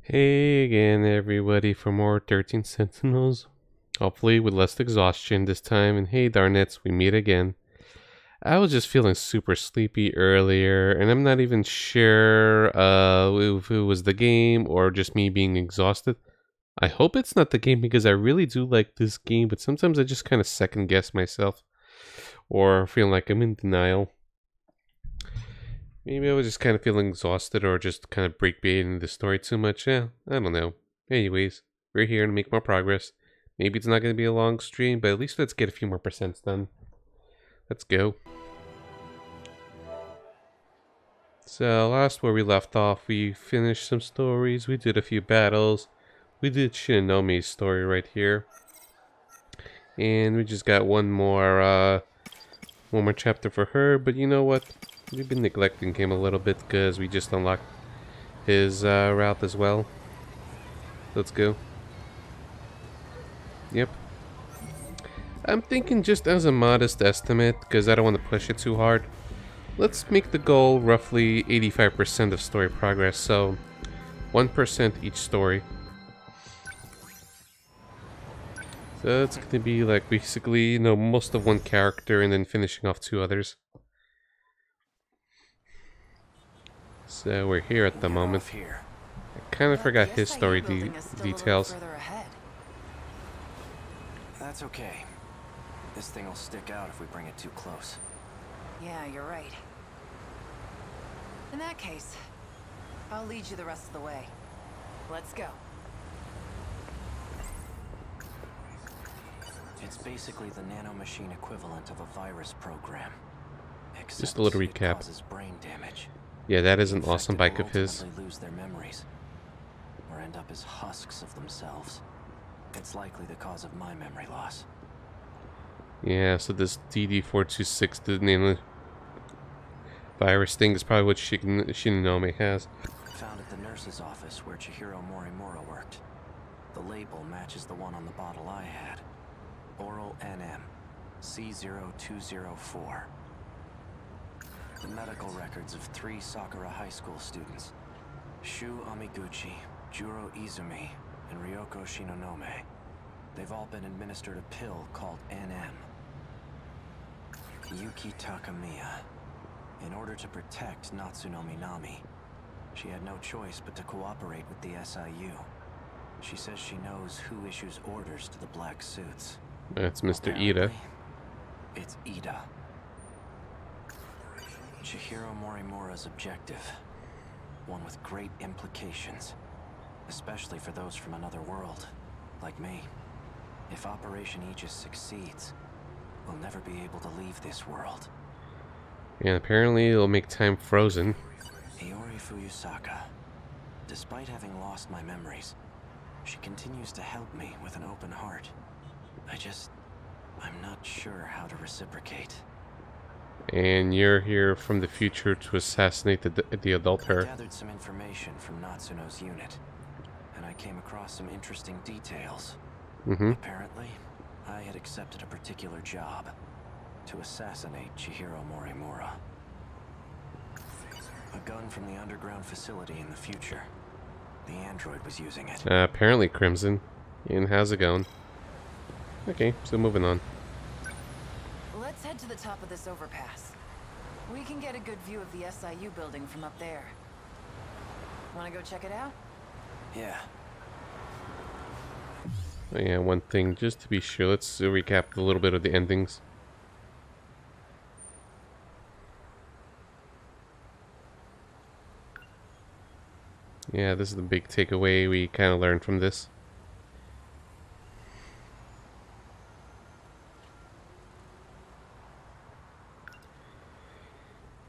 Hey again, everybody, for more 13 Sentinels. Hopefully, with less exhaustion this time. And hey, darn it, we meet again. I was just feeling super sleepy earlier, and I'm not even sure if it was the game or just me being exhausted. I hope it's not the game because I really do like this game, but sometimes I just kind of second guess myself or feel like I'm in denial. Maybe I was just kind of feeling exhausted or just kind of breakbaiting the story too much. Yeah, I don't know. Anyways, we're here to make more progress. Maybe it's not going to be a long stream, but at least let's get a few more percents done. Let's go. So, last where we left off, we finished some stories, we did a few battles. We did Shinonomi's story right here. And we just got one more chapter for her, but you know what? We've been neglecting him a little bit because we just unlocked his route as well. Let's go. Yep. I'm thinking just as a modest estimate, because I don't want to push it too hard. Let's make the goal roughly 85% of story progress, so 1% each story. So it's going to be like basically, you know, most of one character and then finishing off two others. So we're here at the moment. I kind of forgot his story details. That's okay. This thing will stick out if we bring it too close. Yeah, you're right. In that case, I'll lead you the rest of the way. Let's go. It's basically the nanomachine equivalent of a virus program. Just a little Except it recap. causes brain damage. Yeah, that is an awesome Infected bike will of his. ultimately lose their memories, or end up as husks of themselves. It's likely the cause of my memory loss. Yeah, so this DD426, the nano virus thing, is probably what Shinonome has. Found at the nurse's office where Chihiro Morimura worked. The label matches the one on the bottle I had. Oral NM C0204. The medical records of 3 Sakura High School students. Shu Amiguchi, Juro Izumi, and Ryoko Shinonome. They've all been administered a pill called NM. Yuki Takamiya. In order to protect Natsuno Minami, she had no choice but to cooperate with the SIU. She says she knows who issues orders to the black suits. That's Mr. Ida. Apparently, it's Ida. Chihiro Morimura's objective. One with great implications. Especially for those from another world, like me. If Operation Aegis succeeds, we'll never be able to leave this world. And apparently it'll make time frozen. Iori Fuyusaka. Despite having lost my memories, she continues to help me with an open heart. I'm not sure how to reciprocate. And you're here from the future to assassinate the adult her. I gathered some information from Natsuno's unit, and I came across some interesting details. Apparently, I had accepted a particular job to assassinate Chihiro Morimura. A gun from the underground facility in the future. The android was using it. Apparently Crimson. And how's it going? Okay, so moving on. Let's head to the top of this overpass. We can get a good view of the SIU building from up there. Wanna go check it out? Yeah. Oh yeah, one thing, just to be sure, let's recap a little bit of the endings. Yeah, this is the big takeaway we kind of learned from this.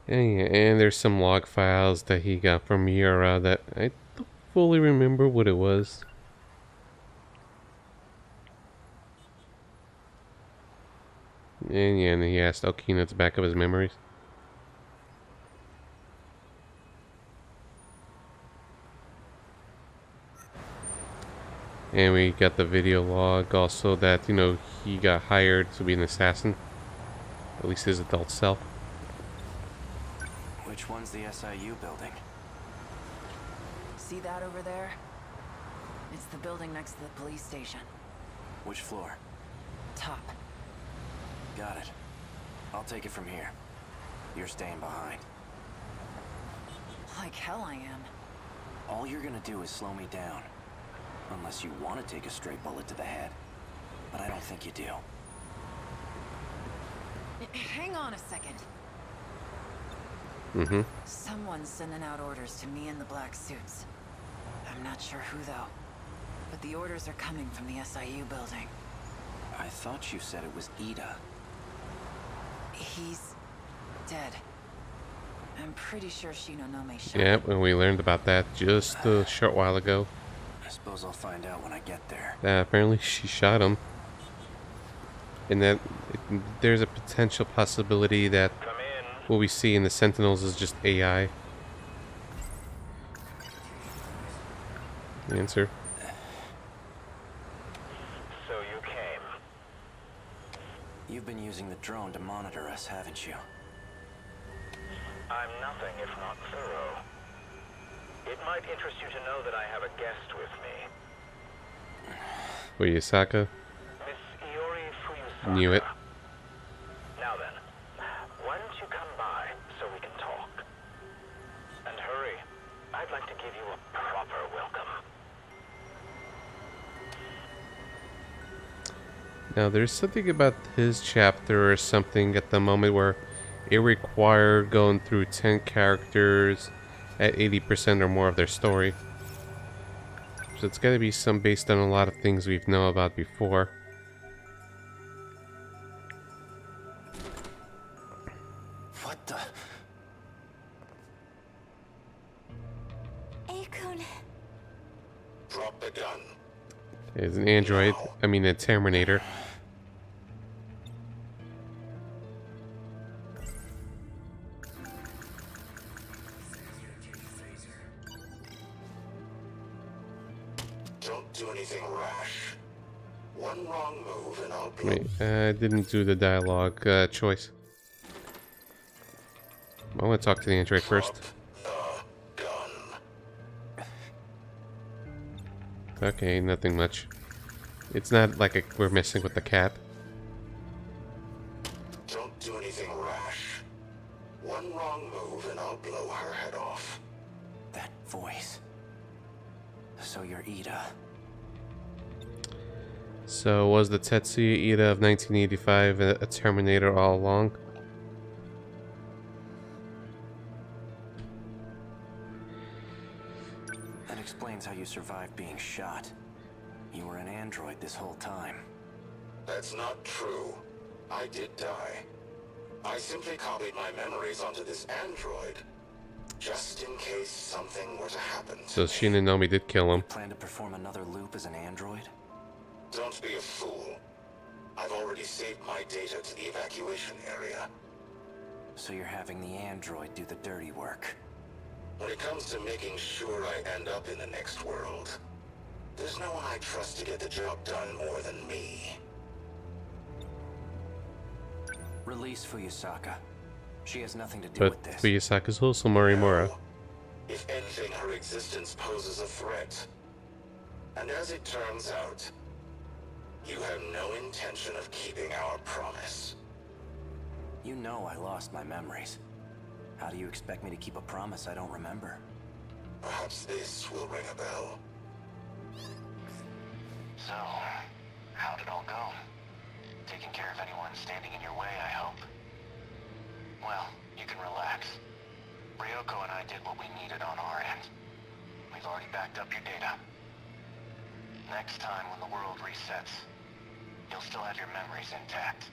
And there's some log files that he got from Miura that I don't fully remember what it was. And yeah, and he asked Okina to back up his memories. And we got the video log also that, you know, he got hired to be an assassin. At least his adult self. Which one's the SIU building? See that over there? It's the building next to the police station. Which floor? Top. Got it. I'll take it from here. You're staying behind. Like hell I am. All you're gonna do is slow me down. Unless you want to take a straight bullet to the head. But I don't think you do. Hang on a second. Mm-hmm. Someone's sending out orders to me in the black suits. I'm not sure who though. But the orders are coming from the SIU building. I thought you said it was Ida. He's dead. I'm pretty sure Shinonome shot Yeah, him. when we learned about that just a short while ago. I suppose I'll find out when I get there. Apparently she shot him. And that there's a potential possibility that what we see in the Sentinels is just AI. Answer. So you came. You've been using the drone to monitor us, haven't you? I'm nothing if not thorough. It might interest you to know that I have a guest with me. Fuyusaka. Miss Iori Fuyusaka. Knew it. Now then, why don't you come by so we can talk? And hurry. I'd like to give you a proper welcome. Now there's something about his chapter or something at the moment where it required going through 10 characters at 80% or more of their story. So it's gotta be some based on a lot of things we've known about before. What the? Akon. Drop the gun. It's an android, I mean a Terminator. Don't do anything rash. One wrong move and I'll blow. Wait, I didn't do the dialogue choice. I want to talk to the android first. Drop the gun. Okay, nothing much. It's not like we're messing with the cat. Don't do anything rash. One wrong move and I'll blow her head off. That voice. So you're Ida. So was the Tetsuya Ida of 1985 a Terminator all along? That explains how you survived being shot. You were an android this whole time. That's not true. I did die. I simply copied my memories onto this android. Just in case something were to happen to So me. Shinonome did kill him. Plan to perform another loop as an android? Don't be a fool. I've already saved my data to the evacuation area. So you're having the android do the dirty work. When it comes to making sure I end up in the next world, there's no one I trust to get the job done more than me. Release Fuyusaka. She has nothing to do But with this. Fuyusaka's also Morimura. No. If anything, her existence poses a threat. And as it turns out, you have no intention of keeping our promise. You know I lost my memories. How do you expect me to keep a promise I don't remember? Perhaps this will ring a bell. So, how'd it all go? Taking care of anyone standing in your way, I hope. Well, you can relax. Ryoko and I did what we needed on our end. We've already backed up your data. Next time when the world resets, you'll still have your memories intact.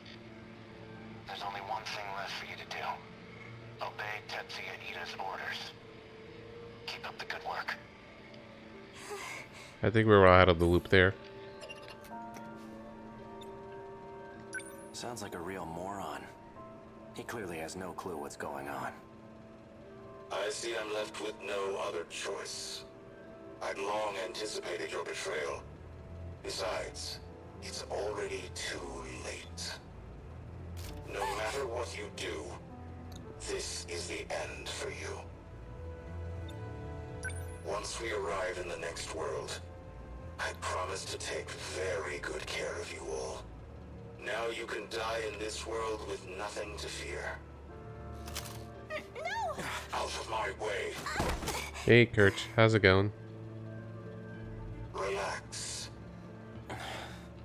There's only one thing left for you to do. Obey Tetsuya Ida's orders. Keep up the good work. I think we're out of the loop there. Sounds like a real moron. He clearly has no clue what's going on. I see I'm left with no other choice. I'd long anticipated your betrayal. Besides, it's already too late. No matter what you do, this is the end for you. Once we arrive in the next world, I promise to take very good care of you all. Now you can die in this world with nothing to fear. No! Out of my way. Hey, Kirch, how's it going? Relax.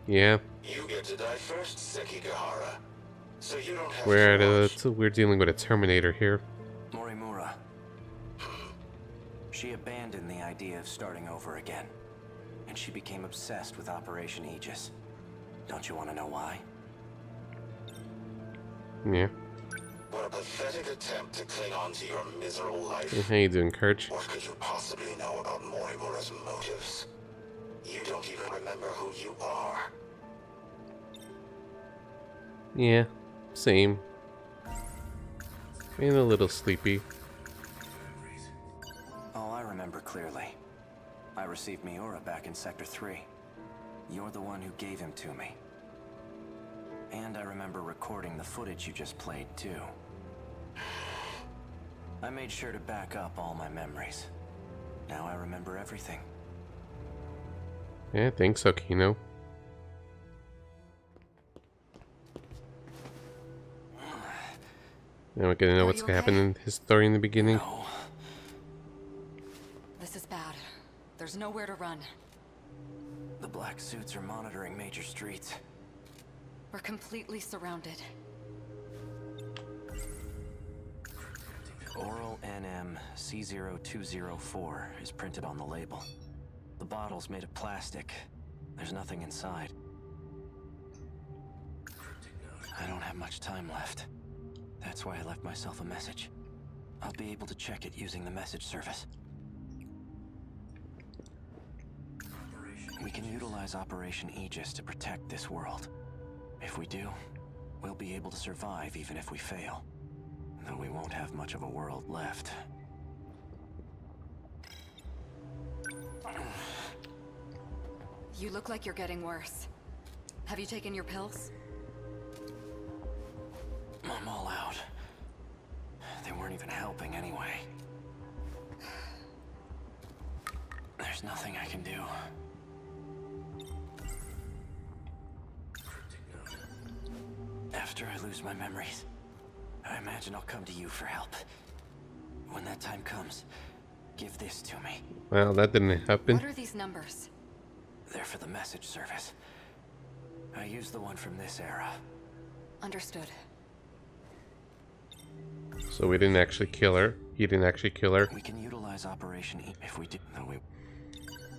Yeah, You get to die first, Sekigahara. So you don't have we're dealing with a Terminator here. Morimura. She abandoned the idea of starting over again, and she became obsessed with Operation Aegis. Don't you want to know why? Yeah. What a pathetic attempt to cling on to your miserable life. Hey, how you doing, Kirch? What could you possibly know about Morimura's motives? You don't even remember who you are. Yeah, same. And a little sleepy. Oh, I remember clearly. I received Miura back in Sector 3. You're the one who gave him to me. And I remember recording the footage you just played, too. I made sure to back up all my memories. Now I remember everything. Yeah, thanks, Okino. Now we're gonna know what's gonna happen in his story in the beginning. No. This is bad. There's nowhere to run. The black suits are monitoring major streets. We're completely surrounded. Oral NM C0204 is printed on the label. The bottle's made of plastic. There's nothing inside. I don't have much time left. That's why I left myself a message. I'll be able to check it using the message service. We can utilize Operation Aegis to protect this world. If we do, we'll be able to survive even if we fail. Though we won't have much of a world left. You look like you're getting worse. Have you taken your pills? I'm all out. They weren't even helping anyway. There's nothing I can do. After I lose my memories, I imagine I'll come to you for help. When that time comes, give this to me. Well, that didn't happen. What are these numbers? They're for the message service. I used the one from this era. Understood. So we didn't actually kill her. He didn't actually kill her. We can utilize Operation if we do. No,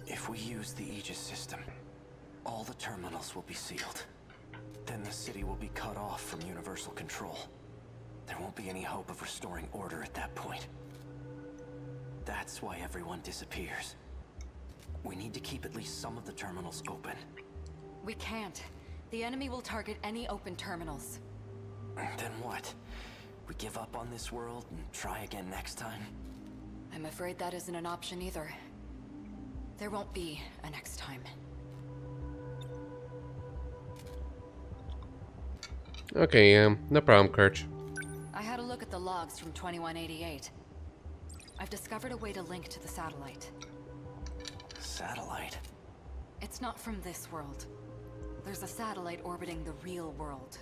if we use the Aegis system, all the terminals will be sealed. Then the city will be cut off from universal control. There won't be any hope of restoring order at that point. That's why everyone disappears. We need to keep at least some of the terminals open. We can't. The enemy will target any open terminals. Then what? We give up on this world and try again next time? I'm afraid that isn't an option either. There won't be a next time. Okay, no problem, Kirch. I had a look at the logs from 2188. I've discovered a way to link to the satellite. Satellite? It's not from this world. There's a satellite orbiting the real world.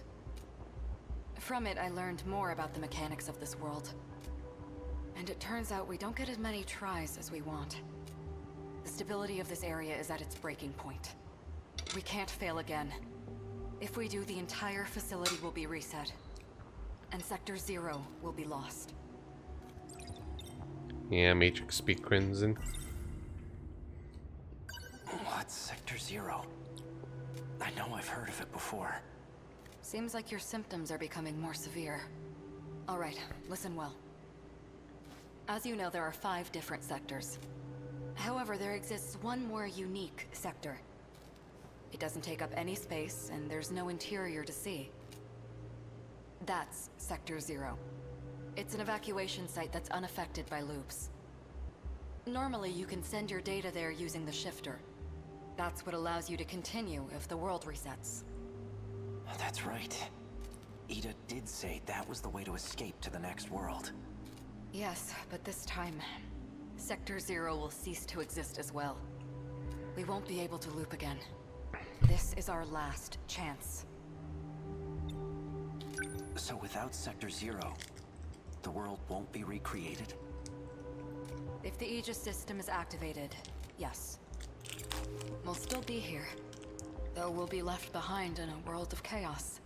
From it, I learned more about the mechanics of this world. And it turns out we don't get as many tries as we want. The stability of this area is at its breaking point. We can't fail again. If we do, the entire facility will be reset. And Sector 0 will be lost. Yeah, Matrix speak crimson. What's Sector 0? I know I've heard of it before. Seems like your symptoms are becoming more severe. All right, listen well. As you know, there are 5 different sectors. However, there exists one more unique sector. It doesn't take up any space, and there's no interior to see. That's Sector 0. It's an evacuation site that's unaffected by loops. Normally, you can send your data there using the shifter. That's what allows you to continue if the world resets. That's right. Ida did say that was the way to escape to the next world. Yes, but this time, Sector 0 will cease to exist as well. We won't be able to loop again. This is our last chance. So without Sector Zero, the world won't be recreated? If the Aegis system is activated, yes. We'll still be here, though we'll be left behind in a world of chaos.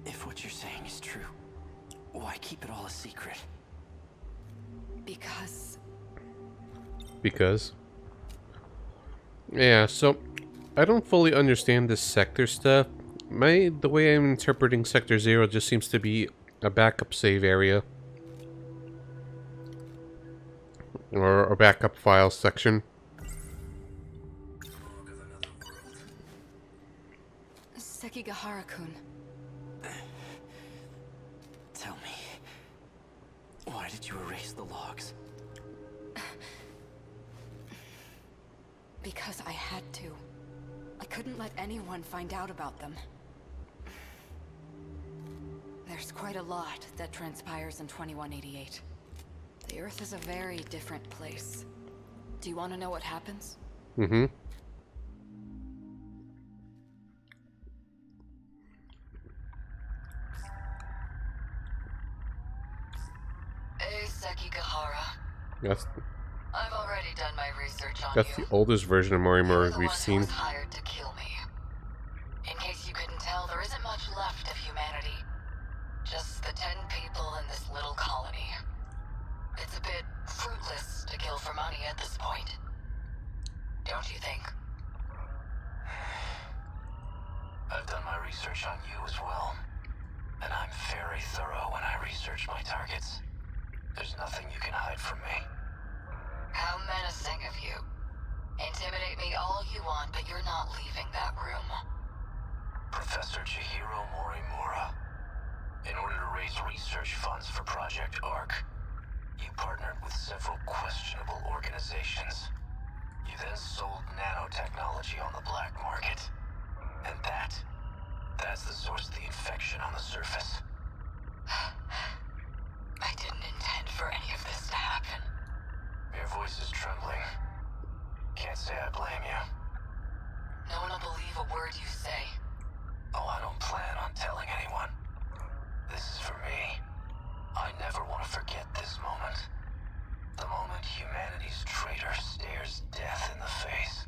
If what you're saying is true, why keep it all a secret? Because... Yeah, so I don't fully understand this sector stuff. The way I'm interpreting Sector Zero just seems to be a backup save area. Or a backup file section. Sekigahara-kun. Tell me, why did you erase the logs? Because I had to. I couldn't let anyone find out about them. There's quite a lot that transpires in 2188. The Earth is a very different place. Do you want to know what happens? Mm-hmm. Hey, Sekigahara. I've already done my research on That's the oldest version of Morimura we've seen. Hired to kill me. In case you couldn't tell, there isn't much left of humanity. Just the 10 people in this little colony. It's a bit fruitless to kill for money at this point. Don't you think? I've done my research on you as well. And I'm very thorough when I research my targets. There's nothing you can hide from me. How menacing of you. Intimidate me all you want, but you're not leaving that room. Professor Chihiro Morimura. In order to raise research funds for Project ARC, you partnered with several questionable organizations. You then sold nanotechnology on the black market. And that's the source of the infection on the surface. I didn't intend for any of this to happen. Your voice is trembling. Can't say I blame you. No one will believe a word you say. Oh, I don't plan on telling anyone. This is for me. I never want to forget this moment. The moment humanity's traitor stares death in the face.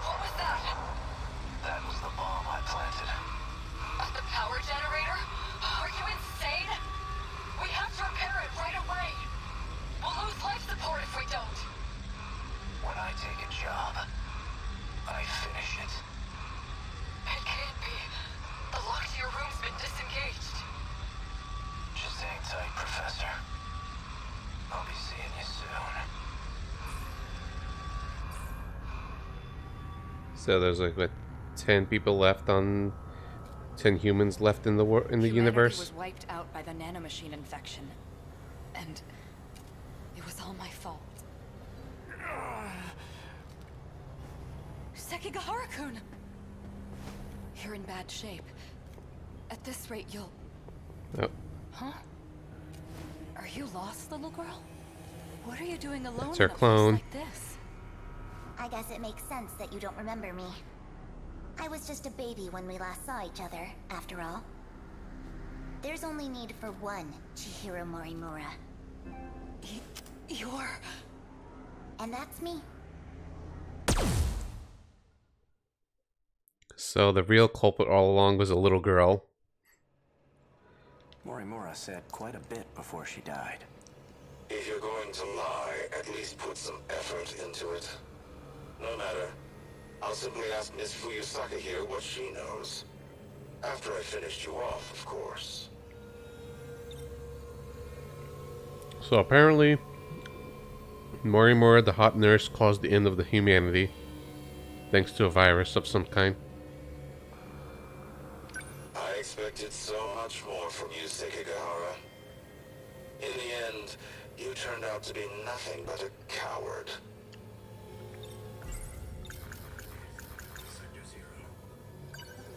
What was that? That was the bomb I planted. At the power generator? Are you insane? We have to repair it right away. We'll lose life support if we don't. When I take a job, I finish it. It can't be. The lock to your room's been disengaged. Just hang tight, Professor. I'll be seeing you soon. So there's like what, 10 people left on 10 humans left in the universe. Was wiped out by the nanomachine infection, and it was all my fault. Sekigahara-kun, you're in bad shape. At this rate, you'll. Oh. Huh? Are you lost, little girl? What are you doing alone That's her in a place clone. like this? I guess it makes sense that you don't remember me. I was just a baby when we last saw each other, after all. There's only need for one Chihiro Morimura. You're... And that's me. So the real culprit all along was a little girl. Morimura said quite a bit before she died. If you're going to lie, at least put some effort into it. No matter. I'll simply ask Miss Fuyusaka here what she knows. After I finished you off, of course. So apparently, Morimura, the hot nurse, caused the end of the humanity, thanks to a virus of some kind. I expected so much more from you, Sekigahara. In the end, you turned out to be nothing but a coward.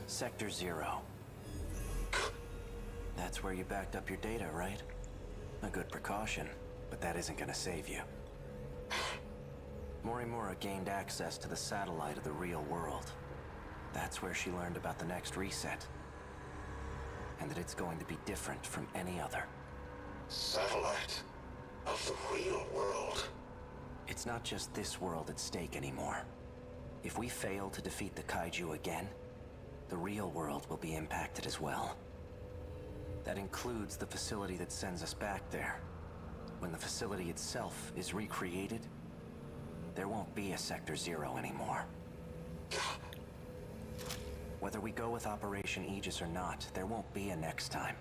Sector Zero. That's where you backed up your data, right? A good precaution, but that isn't gonna save you. Morimura gained access to the satellite of the real world. That's where she learned about the next reset. And that it's going to be different from any other. Satellite of the real world. It's not just this world at stake anymore. If we fail to defeat the kaiju again, the real world will be impacted as well. That includes the facility that sends us back there. When the facility itself is recreated, there won't be a Sector Zero anymore. Whether we go with Operation Aegis or not, there won't be a next time.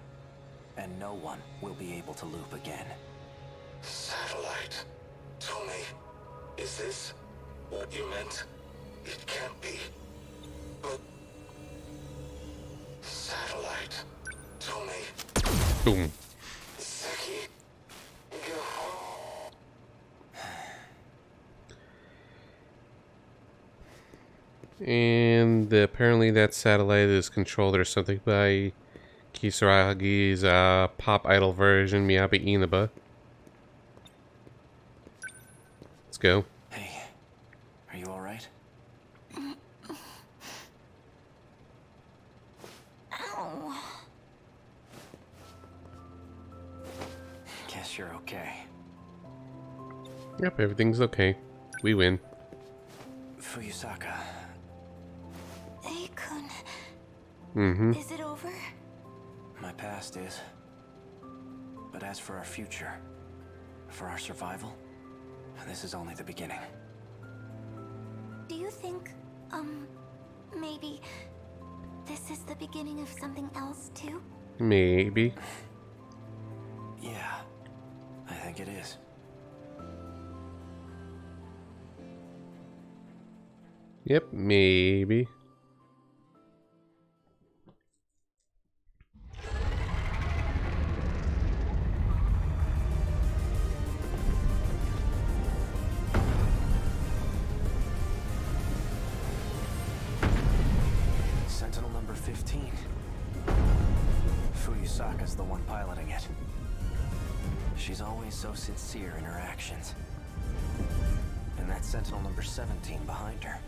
And no one will be able to loop again. Satellite. Tommy, is this what you meant? It can't be. But... Satellite. Tommy. Boom. Seki. Go. And apparently that satellite is controlled or something by Kisaragi's pop idol version, Miyabi Inaba. Let's go. Hey, are you alright? Ow. Guess you're okay. Yep, everything's okay. We win. Fuyusaka, Akun, Mm-hmm. is it over? my past is. But as for our future, for our survival, this is only the beginning. Do you think, maybe this is the beginning of something else too? Maybe. Yeah, I think it is. Yep, maybe. Sentinel number 15. Fuyusaka's the one piloting it. She's always so sincere in her actions. And that's Sentinel number 17 behind her.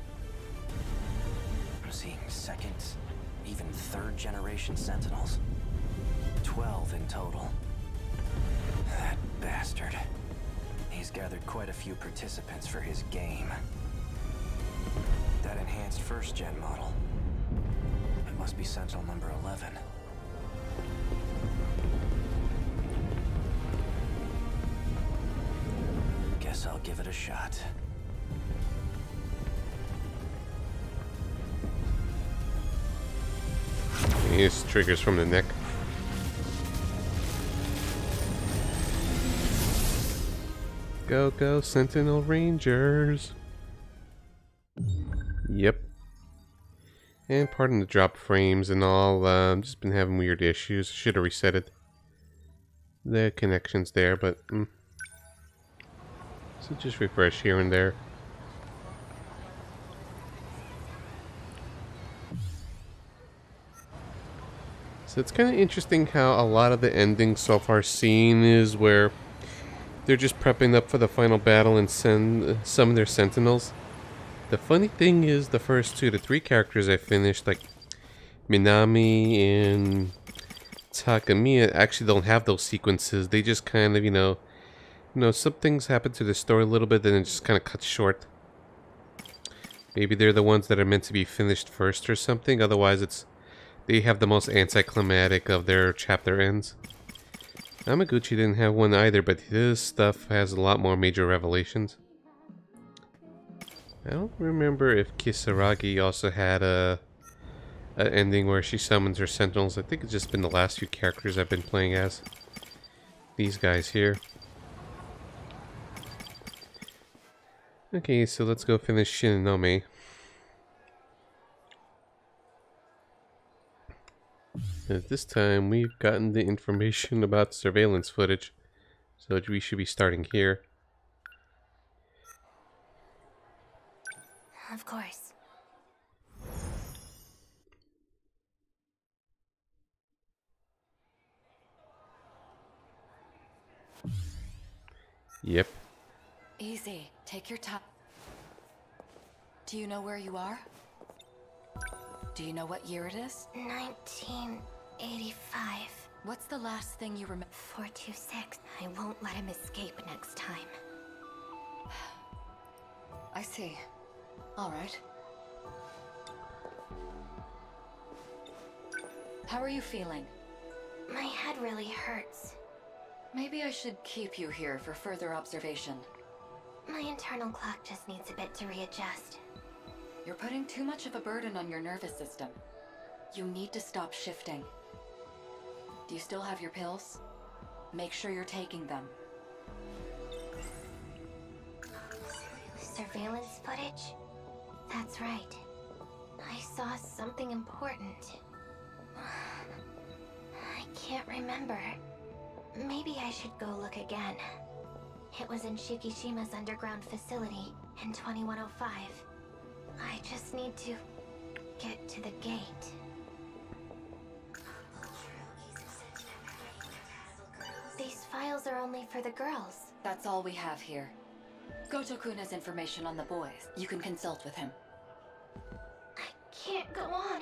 I'm seeing second, even third generation Sentinels. 12 in total. That bastard. He's gathered quite a few participants for his game. That enhanced first gen model. It must be Sentinel number 11. Guess I'll give it a shot. These triggers from the neck. Go, go, Sentinel Rangers. Yep. And pardon the drop frames and all. Just been having weird issues. Should have reset it. The connection's there, but so just refresh here and there. So it's kind of interesting how a lot of the endings so far seen is where they're just prepping up for the final battle and send some of their Sentinels. The funny thing is the first 2 to 3 characters I finished, like Minami and Takamiya, actually don't have those sequences. They just kind of, you know, some things happen to the story a little bit, then it just kind of cuts short. Maybe they're the ones that are meant to be finished first or something. Otherwise, they have the most anticlimactic of their chapter ends. Amaguchi didn't have one either, but his stuff has a lot more major revelations. I don't remember if Kisaragi also had an ending where she summons her Sentinels. I think it's just been the last few characters I've been playing as. These guys here. Okay, so let's go finish Shinonome. At this time, we've gotten the information about surveillance footage, so we should be starting here. Of course. Yep. Easy. Take your time. Do you know where you are? Do you know what year it is? 1985. What's the last thing you remember? 426. I won't let him escape next time. I see. All right. How are you feeling? My head really hurts. Maybe I should keep you here for further observation. My internal clock just needs a bit to readjust. You're putting too much of a burden on your nervous system. You need to stop shifting. Do you still have your pills? Make sure you're taking them. Surveillance footage? That's right. I saw something important. I can't remember. Maybe I should go look again. It was in Shikishima's underground facility in 2105. I just need to get to the gate. These files are only for the girls. That's all we have here. Goto-kun has information on the boys. You can consult with him. I can't go on.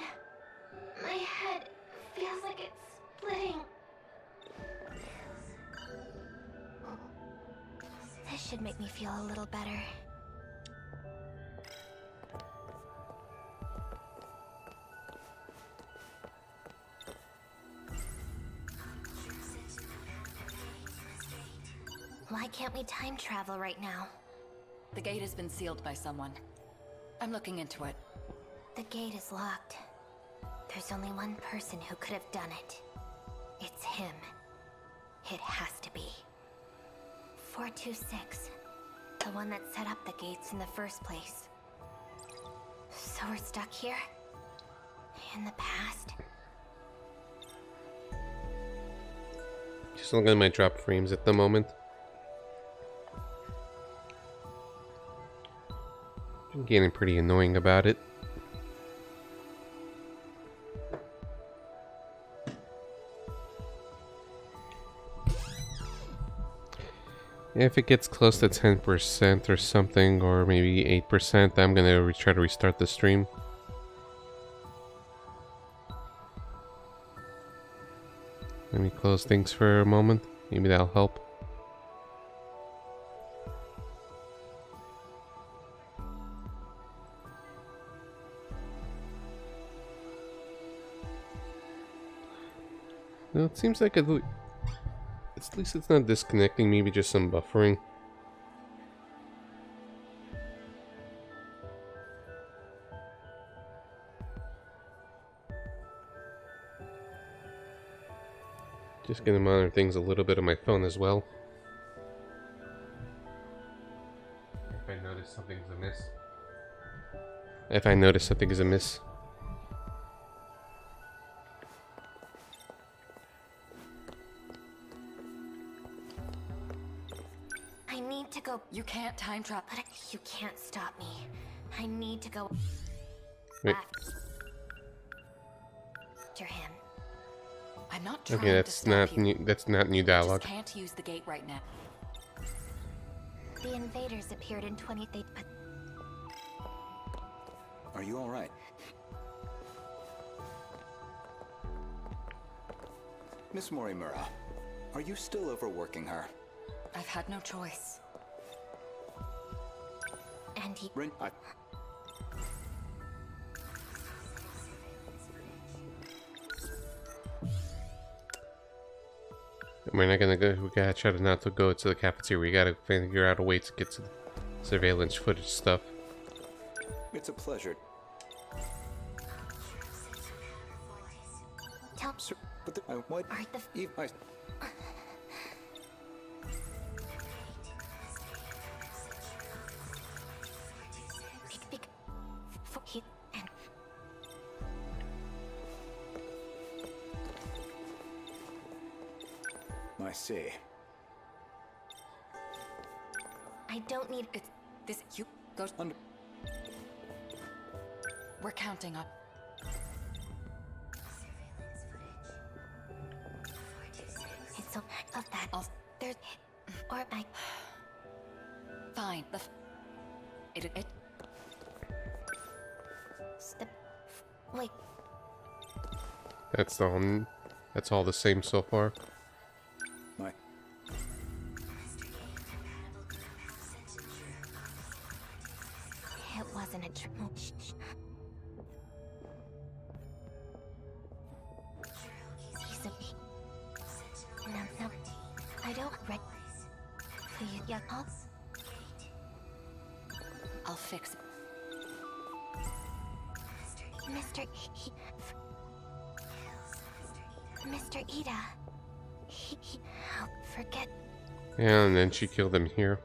My head feels like it's splitting. This should make me feel a little better. Why can't we time travel right now? The gate has been sealed by someone. I'm looking into it. The gate is locked. There's only one person who could have done it. It's him. It has to be. 426. The one that set up the gates in the first place. So we're stuck here? In the past? Just looking at my drop frames at the moment. I'm getting pretty annoying about it. If it gets close to 10% or something, or maybe 8%, I'm gonna try to restart the stream. Let me close things for a moment. Maybe that'll help. No, it seems like at least it's not disconnecting, maybe just some buffering. Just gonna monitor things a little bit on my phone as well. If I notice something's amiss. If I notice something is amiss. I need to go. You can't time travel. But you can't stop me. I need to go Wait. after him. I'm not trying Okay, to that's stop not you. new. That's not new I dialogue. just can't use the gate right now. The invaders appeared in 20. But Are you all right? Miss Morimura, are you still overworking her? I've had no choice. and he. We're not gonna go. We gotta try to not to go to the cafeteria. We gotta figure out a way to get to the surveillance footage stuff. It's a pleasure. Tell Sir, but what? Are the Eve, I... he and I see. I don't need It's this. You go. Under... We're counting up. it's so of that. I'll- There's or I fine. It Wait, That's all the same so far. My it wasn't a trick. No, I don't read. Please, yeah, I'll fix it. Mr. Ida. Forget And then she killed him here.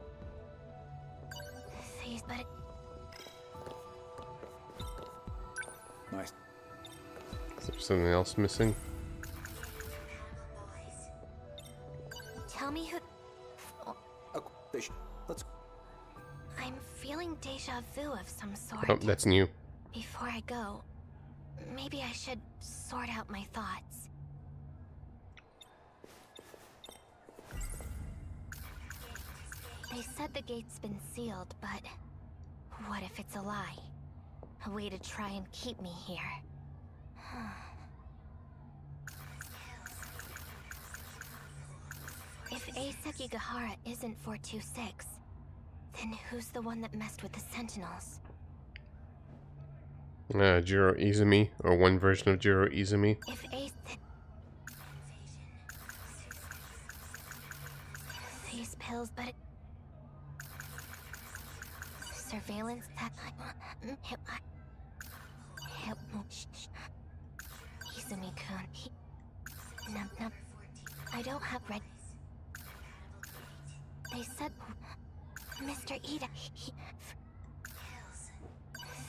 these, but nice. Is there something else missing? tell me who. Let's. I'm feeling deja vu of some sort. Oh, that's new. Before I go, maybe I should sort out my thoughts. They said the gate's been sealed, but what if it's a lie? A way to try and keep me here. If Aegis isn't 426, then who's the one that messed with the Sentinels? Jiro Izumi, or one version of Jiro Izumi. If Ace... These pills, but... Surveillance that... Izumi-kun... No. I don't have red... They said... Mr. Ida...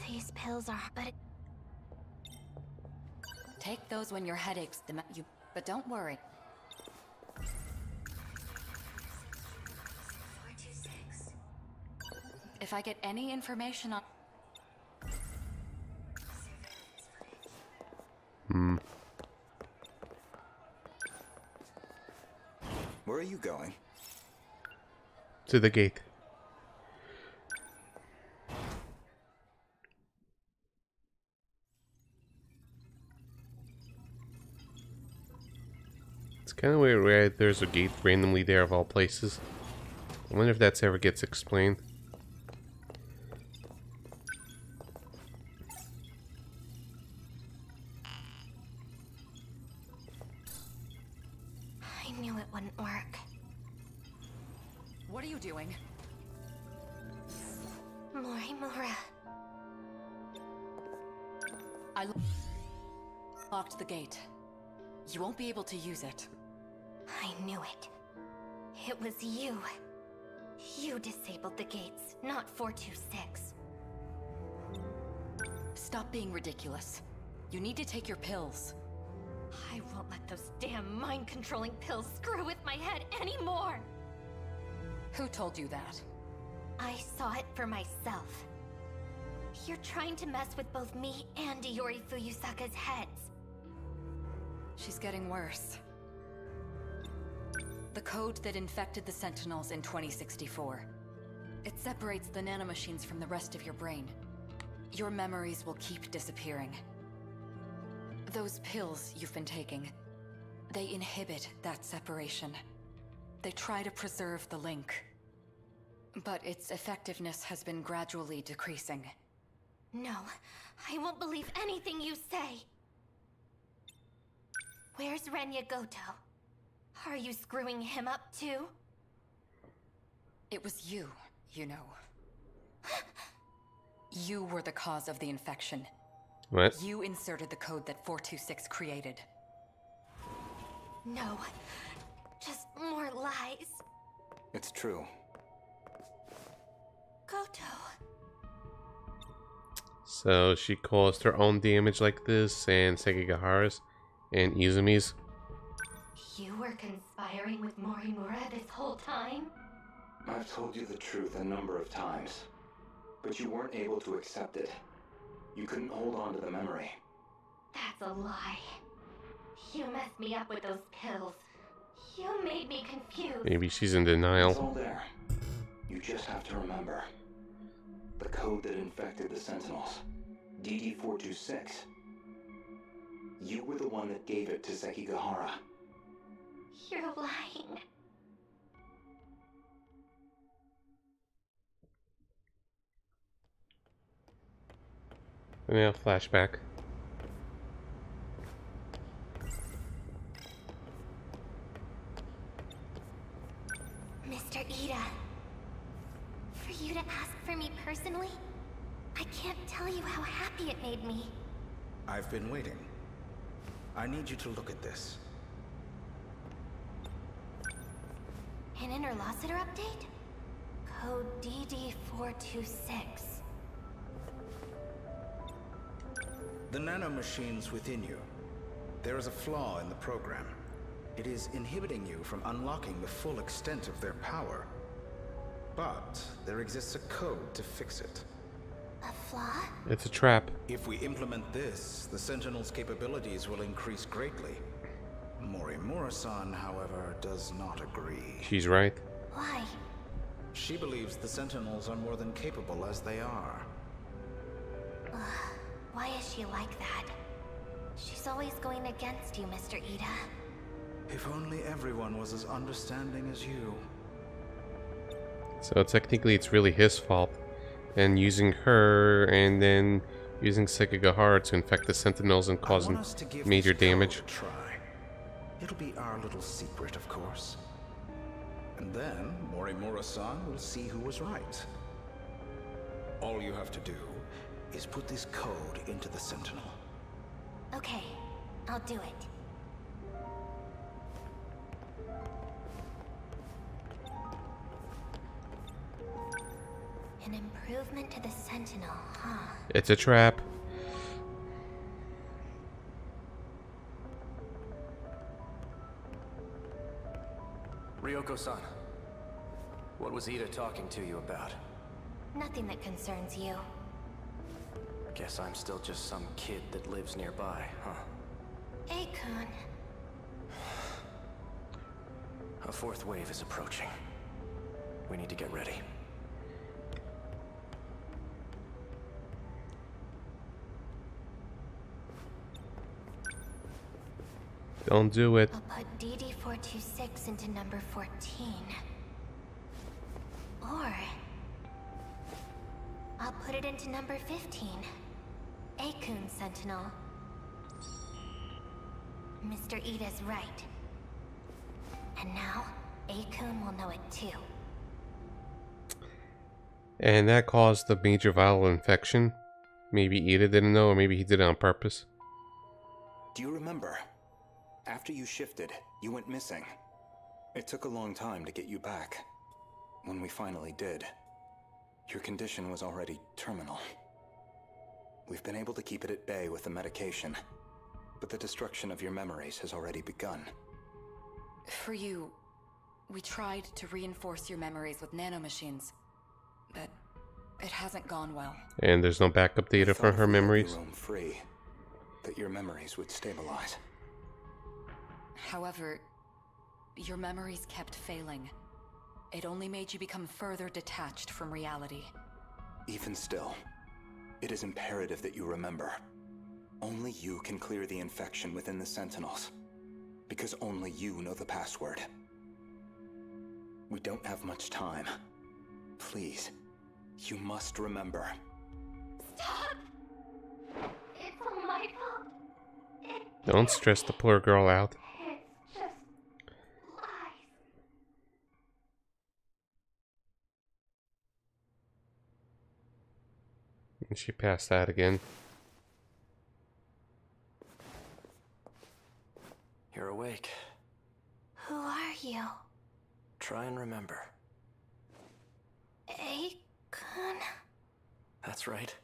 These pills are... but... Take those when your headaches you. But don't worry. If I get any information on... Where are you going? To the gate. It's kind of weird where there's a gate randomly there of all places. I wonder if that's ever gets explained. I knew it wouldn't work. What are you doing? Morimura. I locked the gate. You won't be able to use it. I knew it. It was you. You disabled the gates, not 426. Stop being ridiculous. You need to take your pills. I won't let those damn mind-controlling pills screw with my head anymore! Who told you that? I saw it for myself. You're trying to mess with both me and Iori Fuyusaka's heads. She's getting worse. The code that infected the Sentinels in 2064. It separates the nanomachines from the rest of your brain. Your memories will keep disappearing. Those pills you've been taking, they inhibit that separation. They try to preserve the link. But its effectiveness has been gradually decreasing. No, I won't believe anything you say! Where's Renya Goto? Are you screwing him up too? It was you, you know. You were the cause of the infection. What? You inserted the code that 426 created. No, just more lies. It's true. Goto. So she caused her own damage like this, and Sekigahara's, and Izumi's. You were conspiring with Morimura this whole time? I've told you the truth a number of times, but you weren't able to accept it. You couldn't hold on to the memory. That's a lie. You messed me up with those pills. You made me confused. Maybe she's in It's denial. all there. You You just have to remember. The code that infected the Sentinels. DD-426. You were the one that gave it to Sekigahara. You're lying. And now flashback. Mr. Ida, for you to ask for me personally, I can't tell you how happy it made me. I've been waiting. I need you to look at this. An interlocutor update? Code DD-426. The nanomachines within you. There is a flaw in the program. It is inhibiting you from unlocking the full extent of their power. But there exists a code to fix it. A flaw? It's a trap. If we implement this, the Sentinel's capabilities will increase greatly. Morimura-san, however, does not agree. She's right. Why? She believes the Sentinels are more than capable as they are. Why is she like that? She's always going against you, Mr. Ida. If only everyone was as understanding as you. So technically it's really his fault. And using her and then using Sekigahara to infect the Sentinels and causing major damage. It'll be our little secret, of course. And then Morimura-san will see who was right. All you have to do is put this code into the Sentinel. Okay, I'll do it. An improvement to the Sentinel, huh? It's a trap. Ryoko-san, what was Ida talking to you about? Nothing that concerns you. Guess I'm still just some kid that lives nearby, huh? Akun. A fourth wave is approaching. We need to get ready. Don't do it. I'll put DD-426 into number 14. Or I'll put it into number 15. Akun Sentinel. Mr. Ida's right. And now, Akun will know it too. And that caused the major viral infection. Maybe Ida didn't know, or maybe he did it on purpose. Do you remember? After you shifted, you went missing. It took a long time to get you back. When we finally did, your condition was already terminal. We've been able to keep it at bay with the medication, but the destruction of your memories has already begun. For you, we tried to reinforce your memories with nanomachines, but it hasn't gone well. And there's no backup data for her memories. Roam free, that your memories would stabilize. However, your memories kept failing. It only made you become further detached from reality. Even still, it is imperative that you remember. Only you can clear the infection within the Sentinels, because only you know the password. We don't have much time. Please, you must remember. Stop! It's all my fault. Don't stress the poor girl out. It's just lies. And she passed out again. You're awake. Who are you? Try and remember. Akun? That's right.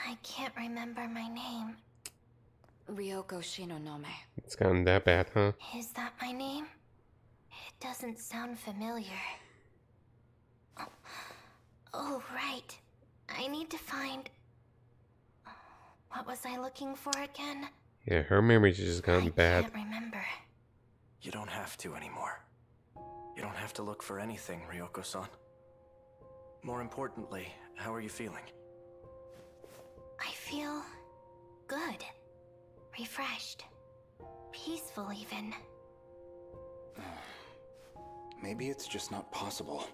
I can't remember my name. Ryoko Shinonome. It's gotten that bad, huh? Is that my name? It doesn't sound familiar. Oh, right. I need to find... What was I looking for again? Yeah, her memory's just gotten bad. I can't remember. You don't have to anymore. You don't have to look for anything, Ryoko-san. More importantly, how are you feeling? I feel good. Refreshed. Peaceful, even. Maybe it's just not possible.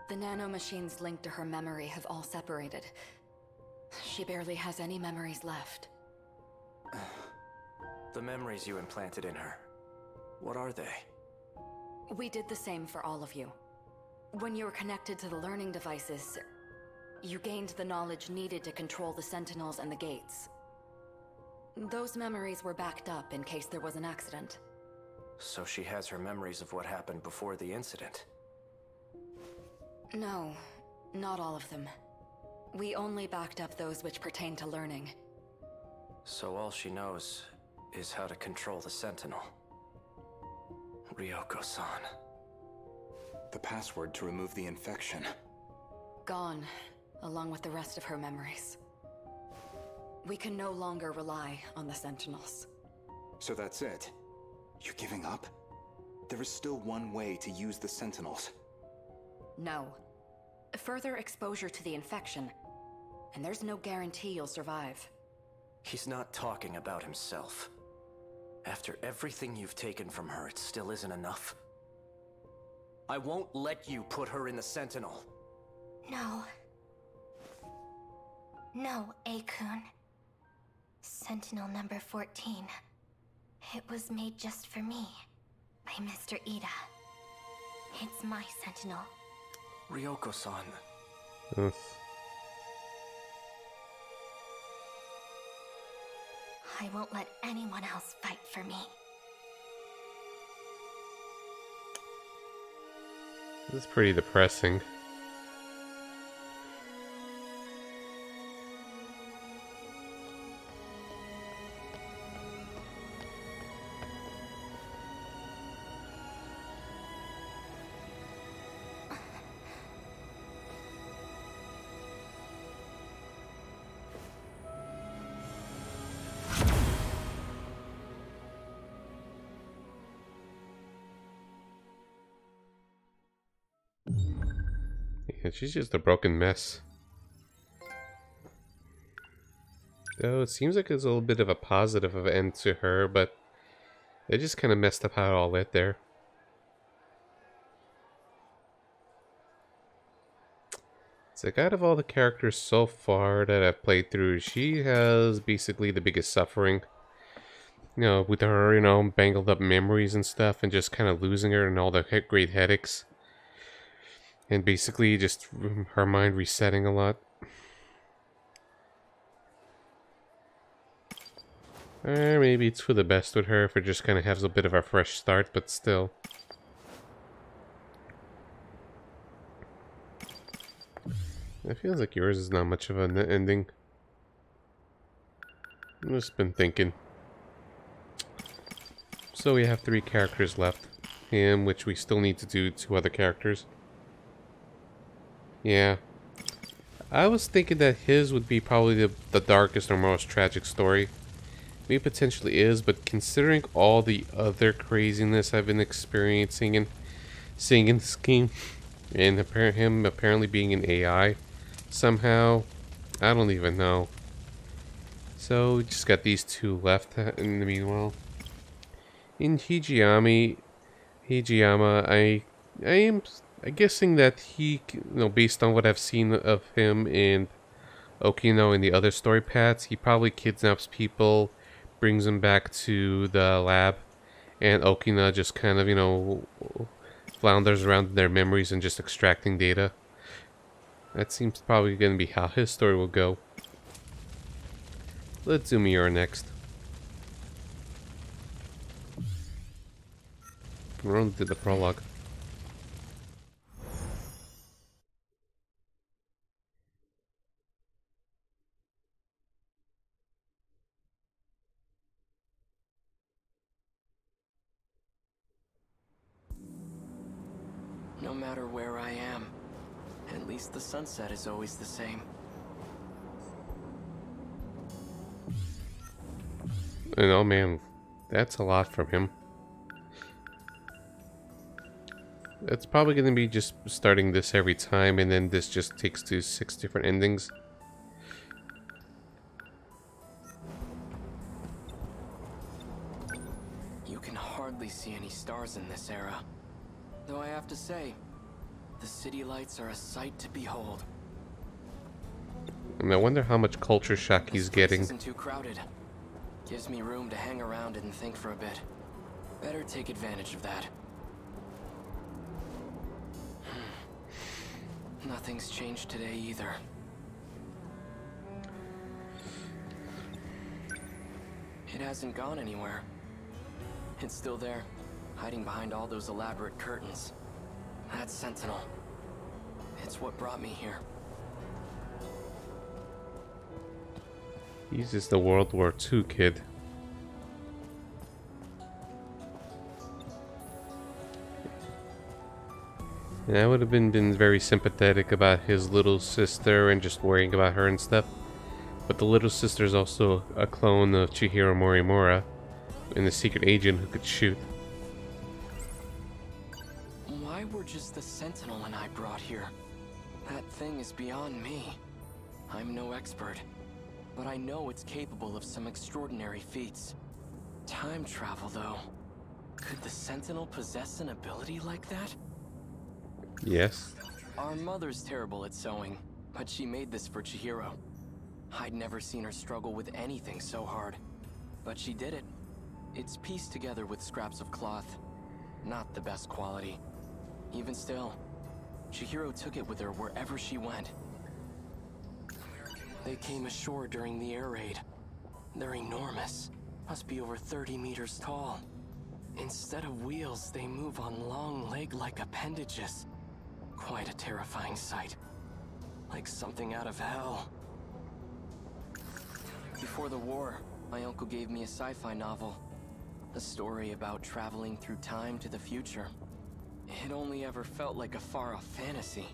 The nanomachines linked to her memory have all separated. She barely has any memories left. The memories you implanted in her, what are they? We did the same for all of you. When you were connected to the learning devices, you gained the knowledge needed to control the Sentinels and the gates. Those memories were backed up in case there was an accident. So she has her memories of what happened before the incident? No, not all of them. We only backed up those which pertain to learning. So all she knows is how to control the Sentinel. Ryoko-san. The password to remove the infection. Gone, along with the rest of her memories. We can no longer rely on the Sentinels. So that's it? You're giving up? There is still one way to use the Sentinels. No. Further exposure to the infection, and there's no guarantee you'll survive. He's not talking about himself. After everything you've taken from her, it still isn't enough. I won't let you put her in the Sentinel. No. No, A-kun. Sentinel number 14. It was made just for me, by Mr. Ida. It's my Sentinel. Ryoko-san. Ugh. I won't let anyone else fight for me. This is pretty depressing. Yeah, she's just a broken mess. Though it seems like there's a little bit of a positive of end to her, but they just kind of messed up how it all went there. It's like out of all the characters so far that I've played through, she has basically the biggest suffering. You know, with her, you know, bangled up memories and stuff, and just kind of losing her and all the great headaches. And basically just her mind resetting a lot. Or maybe it's for the best with her if it just kind of has a bit of a fresh start, but still. It feels like yours is not much of an ending. I've just been thinking. So we have 3 characters left. Him, which we still need to do 2 other characters. Yeah. I was thinking that his would be probably the darkest or most tragic story. Maybe potentially is, but considering all the other craziness I've been experiencing and seeing in this game, and him apparently being an AI somehow, I don't even know. So we just got these 2 left in the meanwhile. In Hijiyama, I am guessing that he, you know, based on what I've seen of him and Okino and the other story paths, he probably kidnaps people, brings them back to the lab, and Okina just kind of, you know, flounders around in their memories and just extracting data. That seems probably going to be how his story will go. Let's do Miura next. We're on to the prologue. No matter where I am, at least the sunset is always the same. And oh man, that's a lot from him. It's probably going to be just starting this every time, and then this just takes to 6 different endings. You can hardly see any stars in this era. Though I have to say, the city lights are a sight to behold. And I wonder how much culture shock he's This place getting. isn't too crowded. Gives me room to hang around and think for a bit. Better take advantage of that. Nothing's changed today either. It hasn't gone anywhere. It's still there, hiding behind all those elaborate curtains. That Sentinel. It's what brought me here. He's just the World War II kid. And I would have been very sympathetic about his little sister and just worrying about her and stuff. But the little sister is also a clone of Chihiro Morimura, and the secret agent who could shoot. Why were just the Sentinel and I brought here? That thing is beyond me. I'm no expert, but I know it's capable of some extraordinary feats. Time travel, though. Could the Sentinel possess an ability like that? Yes. Our mother's terrible at sewing, but she made this for Chihiro. I'd never seen her struggle with anything so hard, but she did it. It's pieced together with scraps of cloth. Not the best quality. Even still, Chihiro took it with her wherever she went. They came ashore during the air raid. They're enormous. Must be over 30 meters tall. Instead of wheels, they move on long leg-like appendages. Quite a terrifying sight. Like something out of hell. Before the war, my uncle gave me a sci-fi novel. A story about traveling through time to the future. It only ever felt like a far-off fantasy.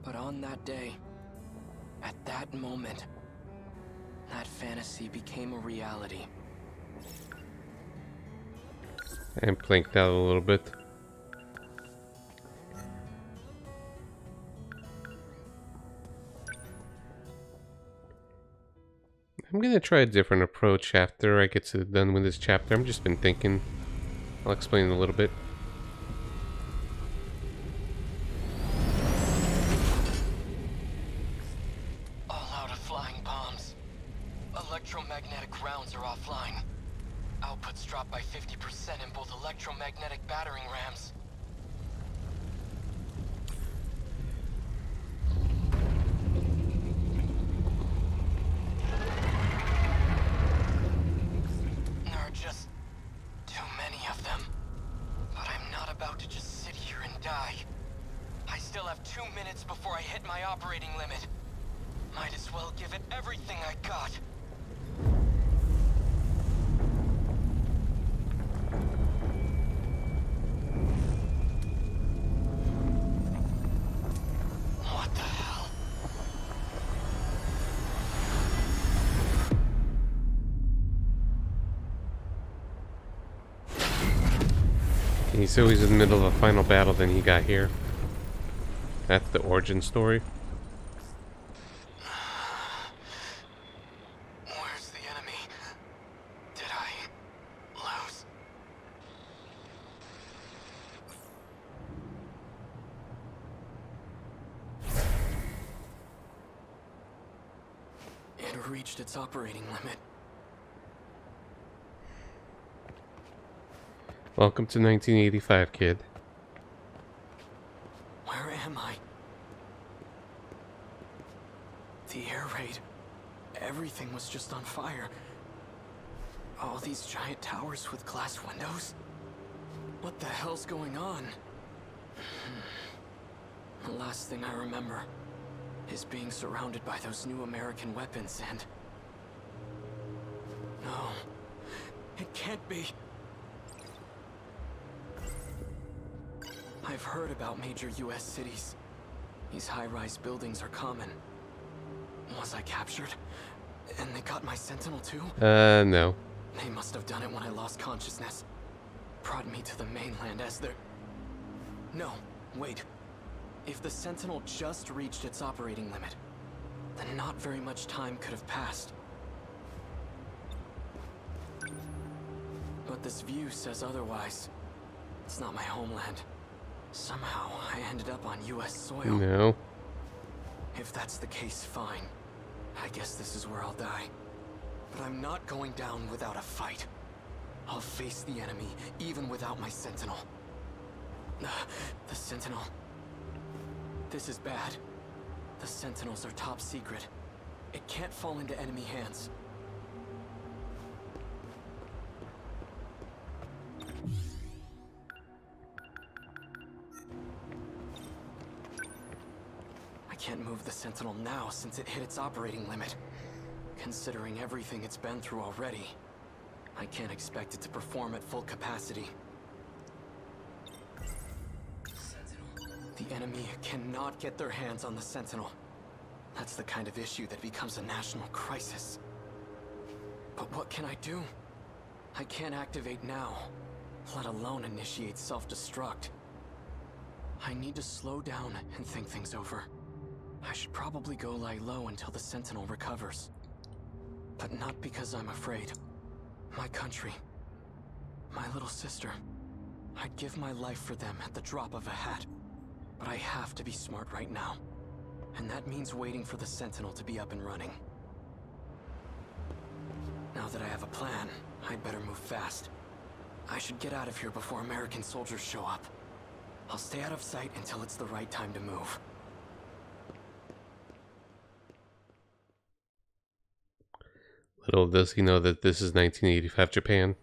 But on that day, at that moment, that fantasy became a reality. And blanked out a little bit. I'm gonna try a different approach after I get done with this chapter. I've just been thinking. I'll explain in a little bit. All out of flying bombs. Electromagnetic rounds are offline. Outputs dropped by 50% in both electromagnetic battering rams. There are just too many of them. But I'm not about to just sit here and die. I still have 2 minutes before I hit my operating limit. Might as well give it everything I got. What the hell? He's always in the middle of a final battle, then he got here. That's the origin story. Where's the enemy? Did I lose? It reached its operating limit. Welcome to 1985, kid. Where am I? The air raid. Everything was just on fire. All these giant towers with glass windows? What the hell's going on? The last thing I remember is being surrounded by those new American weapons and... No, it can't be. I've heard about major US cities. These high-rise buildings are common. Was I captured? And they got my Sentinel too? No. They must have done it when I lost consciousness. Brought me to the mainland as their... No, wait. If the Sentinel just reached its operating limit, then not very much time could have passed. But this view says otherwise. It's not my homeland. Somehow, I ended up on US soil. No. If that's the case, fine. I guess this is where I'll die. But I'm not going down without a fight. I'll face the enemy, even without my Sentinel. The Sentinel. This is bad. The Sentinels are top secret. It can't fall into enemy hands. I can't move the Sentinel now since it hit its operating limit. Considering everything it's been through already, I can't expect it to perform at full capacity. The enemy cannot get their hands on the Sentinel. That's the kind of issue that becomes a national crisis. But what can I do? I can't activate now, let alone initiate self-destruct. I need to slow down and think things over. I should probably go lie low until the Sentinel recovers. But not because I'm afraid. My country, my little sister, I'd give my life for them at the drop of a hat. But I have to be smart right now. And that means waiting for the Sentinel to be up and running. Now that I have a plan, I'd better move fast. I should get out of here before American soldiers show up. I'll stay out of sight until it's the right time to move. Little does he know that this is 1985 Japan.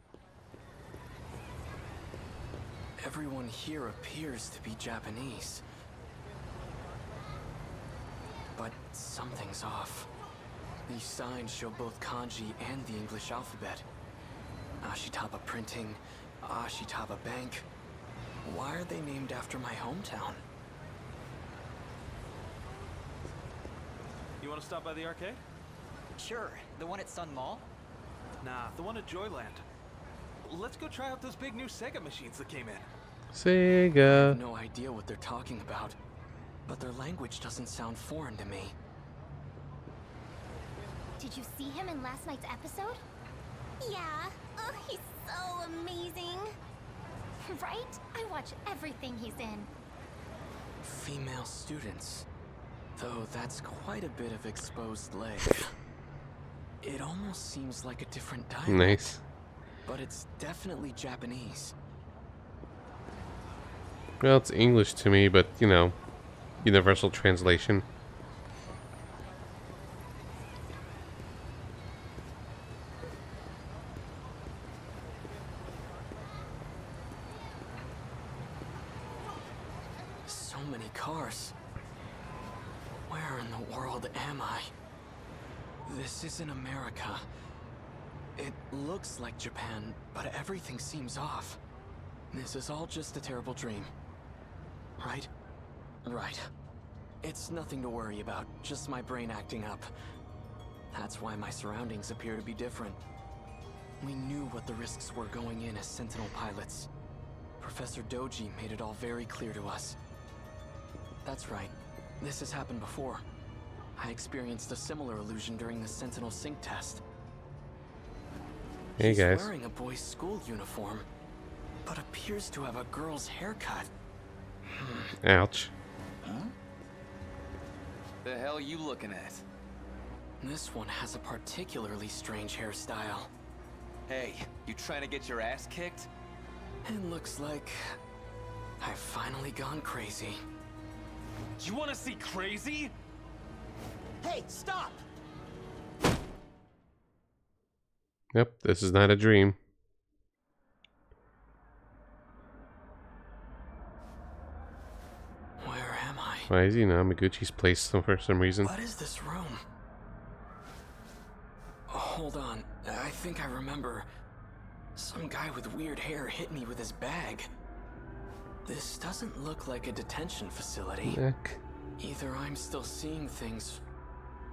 Everyone here appears to be Japanese. But something's off. These signs show both kanji and the English alphabet. Ashitaba Printing, Ashitaba Bank. Why are they named after my hometown? You want to stop by the arcade? Sure. The one at Sun Mall? Nah, the one at Joyland. Let's go try out those big new Sega machines that came in. I Sega. have no idea what they're talking about, but their language doesn't sound foreign to me. Did you see him in last night's episode? Yeah. Oh, he's so amazing. Right? I watch everything he's in. Female students. Though that's quite a bit of exposed leg. It almost seems like a different dialect. Nice. But it's definitely Japanese. Well, it's English to me, but you know, universal translation. So many cars. Where in the world am I? This isn't America. It looks like Japan, but everything seems off. This is all just a terrible dream. Right? Right. It's nothing to worry about, just my brain acting up. That's why my surroundings appear to be different. We knew what the risks were going in as Sentinel pilots. Professor Doji made it all very clear to us. That's right. This has happened before. I experienced a similar illusion during the Sentinel sync test. Hey He's guys. wearing a boy's school uniform, but appears to have a girl's haircut. Ouch. The hell you looking at? This one has a particularly strange hairstyle. Hey, you trying to get your ass kicked? It looks like I've finally gone crazy. You want to see crazy? Hey, stop! Yep, this is not a dream. Where am I? Why is he in Amaguchi's place for some reason? What is this room? Hold on, I think I remember. Some guy with weird hair hit me with his bag. This doesn't look like a detention facility. Heck. Either I'm still seeing things,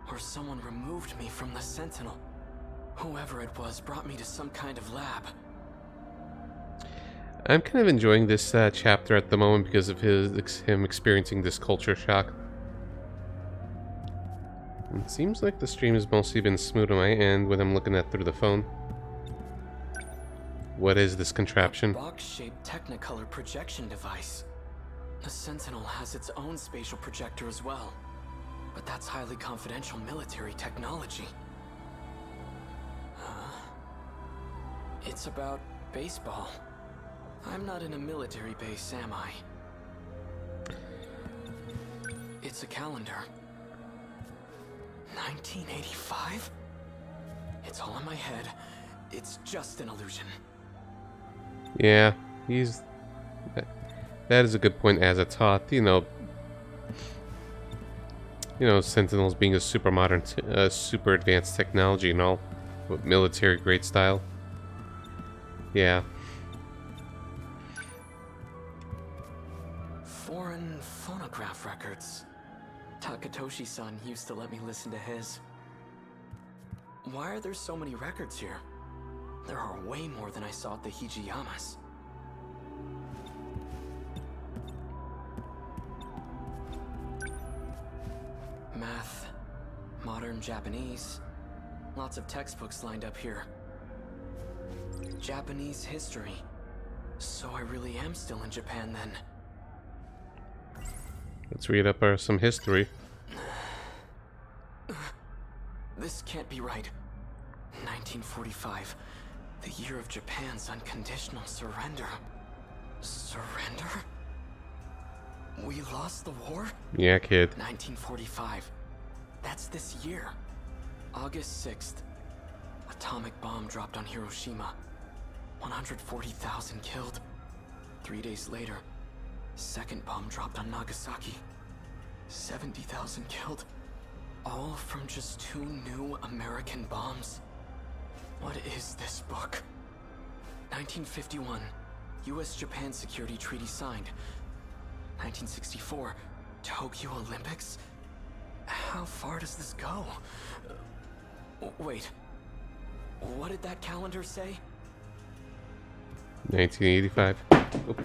or someone removed me from the Sentinel. Whoever it was brought me to some kind of lab. I'm kind of enjoying this chapter at the moment because of him experiencing this culture shock. It seems like the stream has mostly been smooth on my end when I'm looking at through the phone. What is this contraption? Box-shaped Technicolor projection device. The Sentinel has its own spatial projector as well, but that's highly confidential military technology. It's about baseball. I'm not in a military base, am I? It's a calendar. 1985? It's all in my head. It's just an illusion. Yeah, that is a good point as it's taught, you know, Sentinels being a super modern, super advanced technology and all, with military grade style. Yeah. Foreign phonograph records. Takatoshi-san used to let me listen to his. Why are there so many records here? There are way more than I saw at the Hijiyamas. Math, modern Japanese, lots of textbooks lined up here. Japanese history. So I really am still in Japan then. Let's read up some history. This can't be right. 1945. The year of Japan's unconditional surrender. Surrender? We lost the war? Yeah, kid. 1945. That's this year. August 6th. Atomic bomb dropped on Hiroshima. 140,000 killed. 3 days later, second bomb dropped on Nagasaki. 70,000 killed. All from just 2 new American bombs. What is this book? 1951, U.S.-Japan Security Treaty signed. 1964, Tokyo Olympics? How far does this go? Wait, what did that calendar say? 1985. Oop.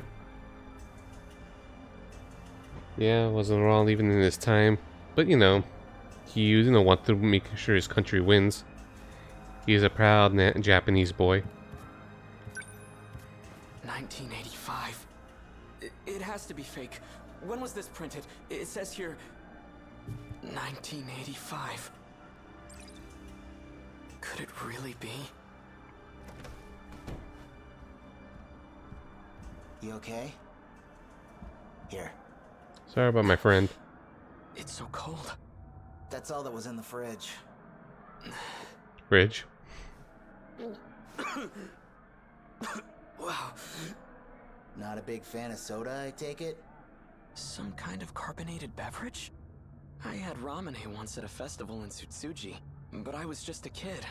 Yeah, wasn't wrong even in his time. But he want to make sure his country wins. He's a proud Japanese boy. 1985. It has to be fake. When was this printed? It says here 1985. Could it really be? You okay? Here. Sorry about my friend. It's so cold. That's all that was in the fridge. Fridge. Wow. Not a big fan of soda, I take it? Some kind of carbonated beverage? I had ramen once at a festival in Tsutsuji, but I was just a kid.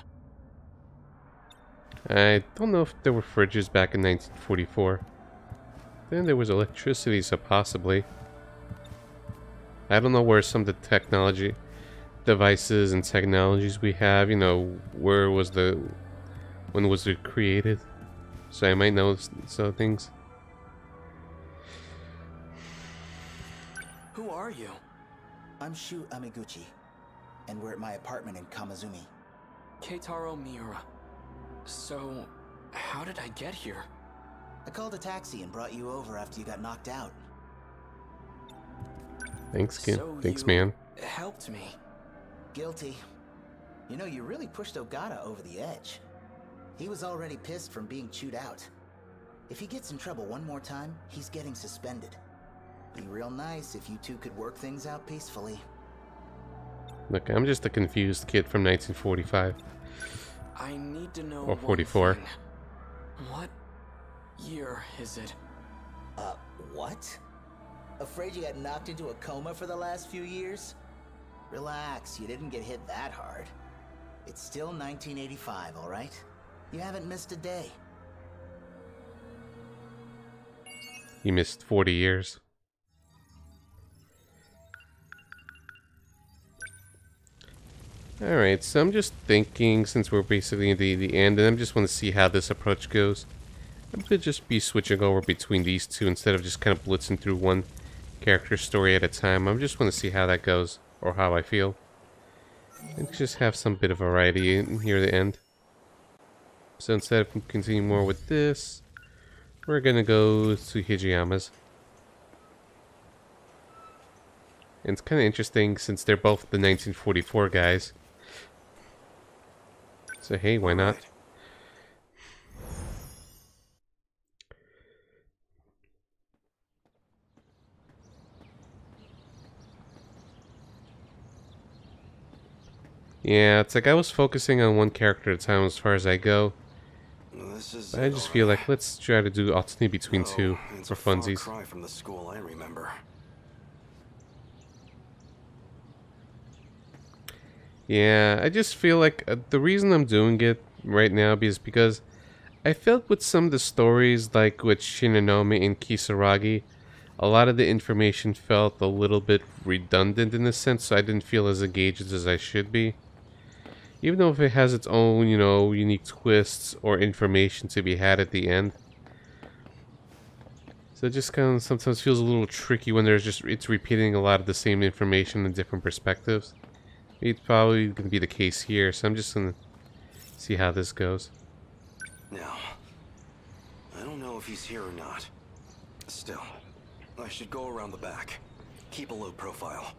I don't know if there were fridges back in 1944. Then there was electricity, so possibly. I don't know where some of the technology, devices and technologies we have, when was it created? So I might know some things. Who are you? I'm Shu Amiguchi, and we're at my apartment in Kamazumi. Keitaro Miura. So, how did I get here? I called a taxi and brought you over after you got knocked out. Thanks, kid. So Thanks, you man. Helped me. Guilty. You really pushed Ogata over the edge. He was already pissed from being chewed out. If he gets in trouble one more time, he's getting suspended. Be real nice if you two could work things out peacefully. Look, I'm just a confused kid from 1945. I need to know Or 44. one thing. What year is it? What? Afraid you got knocked into a coma for the last few years? Relax, you didn't get hit that hard. It's still 1985, alright? You haven't missed a day. You missed 40 years. Alright, so I'm just thinking, since we're basically at the end, and I just want to see how this approach goes. I could just be switching over between these two instead of just kind of blitzing through one character story at a time. I just want to see how that goes, or how I feel. And just have some bit of variety in here at the end. So instead of continuing more with this, we're gonna go to Hijiyama's. And it's kind of interesting since they're both the 1944 guys. So hey, why not? Yeah, it's like I was focusing on one character at a time as far as I go. But I just feel like let's try to do alternate between two for funsies. Cry from the school I remember. Yeah, I just feel like the reason I'm doing it right now is because I felt with some of the stories, like with Shinonome and Kisaragi, a lot of the information felt a little bit redundant in a sense, so I didn't feel as engaged as I should be. Even though if it has its own, you know, unique twists or information to be had at the end. So it just kind of sometimes feels a little tricky when it's repeating a lot of the same information in different perspectives. It's probably going to be the case here, so I'm just going to see how this goes. Now, I don't know if he's here or not. Still, I should go around the back. Keep a low profile.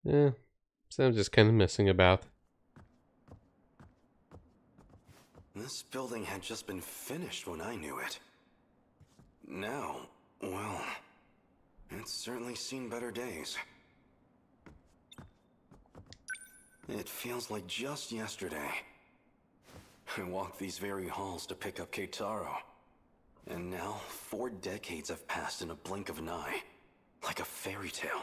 Yeah, so I'm just kind of messing about. This building had just been finished when I knew it. Now, well, it's certainly seen better days. It feels like just yesterday. I walked these very halls to pick up Keitaro. And now, 4 decades have passed in a blink of an eye. Like a fairy tale.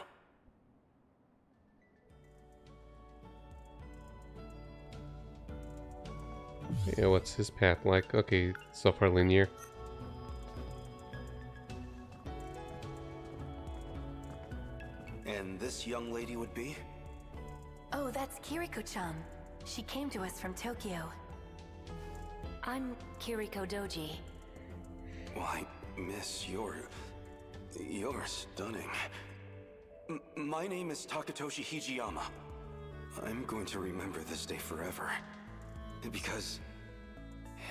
Yeah, what's his path like? Okay, so far linear. And this young lady would be? Oh, that's Kiriko-chan. She came to us from Tokyo. I'm Kiriko Doji. Why, miss, you're stunning. My name is Takatoshi Hijiyama. I'm going to remember this day forever. Because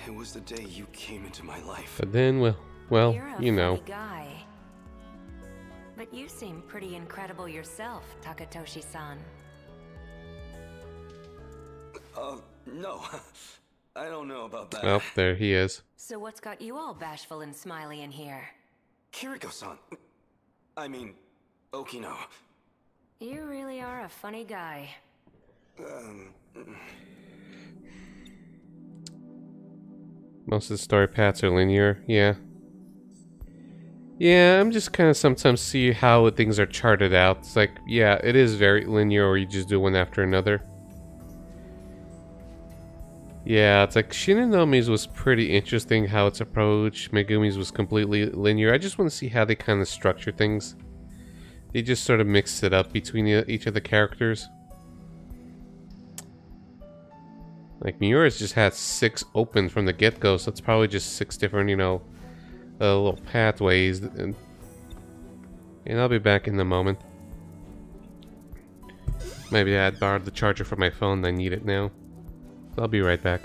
it was the day you came into my life. But then, well, you know. You're a funny guy. But you seem pretty incredible yourself, Takatoshi-san. No. I don't know about that. Oh, there he is. So what's got you all bashful and smiley in here? Kiriko-san. I mean, Okino. You really are a funny guy. Most of the story paths are linear, yeah. Yeah, I'm just kind of sometimes see how things are charted out. It's like, yeah, it is very linear, or you just do one after another. Yeah, it's like Shinonomi's was pretty interesting how it's approached. Megumi's was completely linear. I just want to see how they kind of structure things. They just sort of mix it up between each of the characters. Like Miura's just had 6 open from the get-go, so it's probably just 6 different, you know, little pathways. And I'll be back in a moment. Maybe I had borrowed the charger from my phone and I need it now. I'll be right back.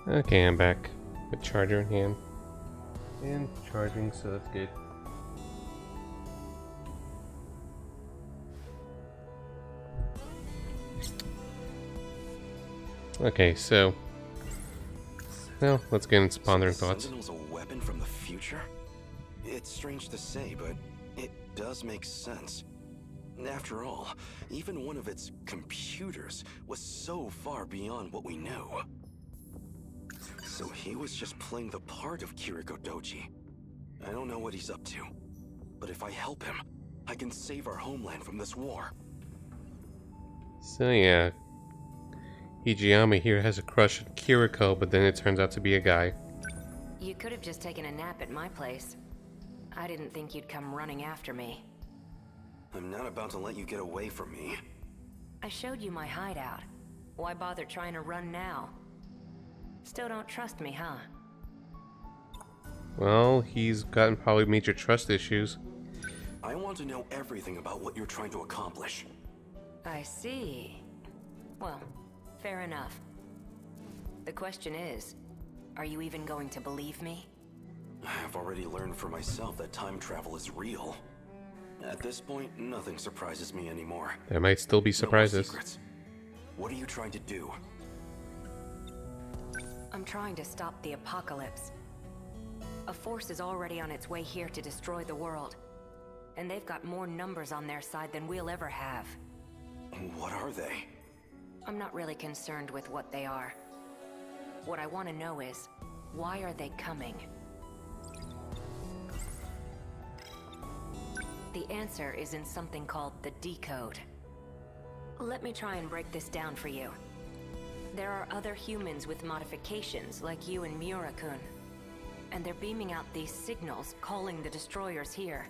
Okay, I'm back with charger in hand and charging, so that's good. Okay, so well, let's get into pondering thoughts. Sentinel's a weapon from the future? It's strange to say, but it does make sense. After all, even one of its computers was so far beyond what we knew. So he was just playing the part of Kiriko Doji. I don't know what he's up to, but if I help him, I can save our homeland from this war. So yeah, Hijiyama here has a crush on Kiriko, but then it turns out to be a guy. You could have just taken a nap at my place. I didn't think you'd come running after me. I'm not about to let you get away from me. I showed you my hideout. Why bother trying to run now? Still don't trust me, huh? Well, he's gotten probably major trust issues. I want to know everything about what you're trying to accomplish. I see. Well, fair enough. The question is, are you even going to believe me? I've already learned for myself that time travel is real. At this point, nothing surprises me anymore. There might still be surprises. No more secrets. What are you trying to do? I'm trying to stop the apocalypse. A force is already on its way here to destroy the world. And they've got more numbers on their side than we'll ever have. What are they? I'm not really concerned with what they are. What I want to know is, why are they coming? The answer is in something called the decode. Let me try and break this down for you. There are other humans with modifications like you and Miura-kun. And they're beaming out these signals calling the destroyers here.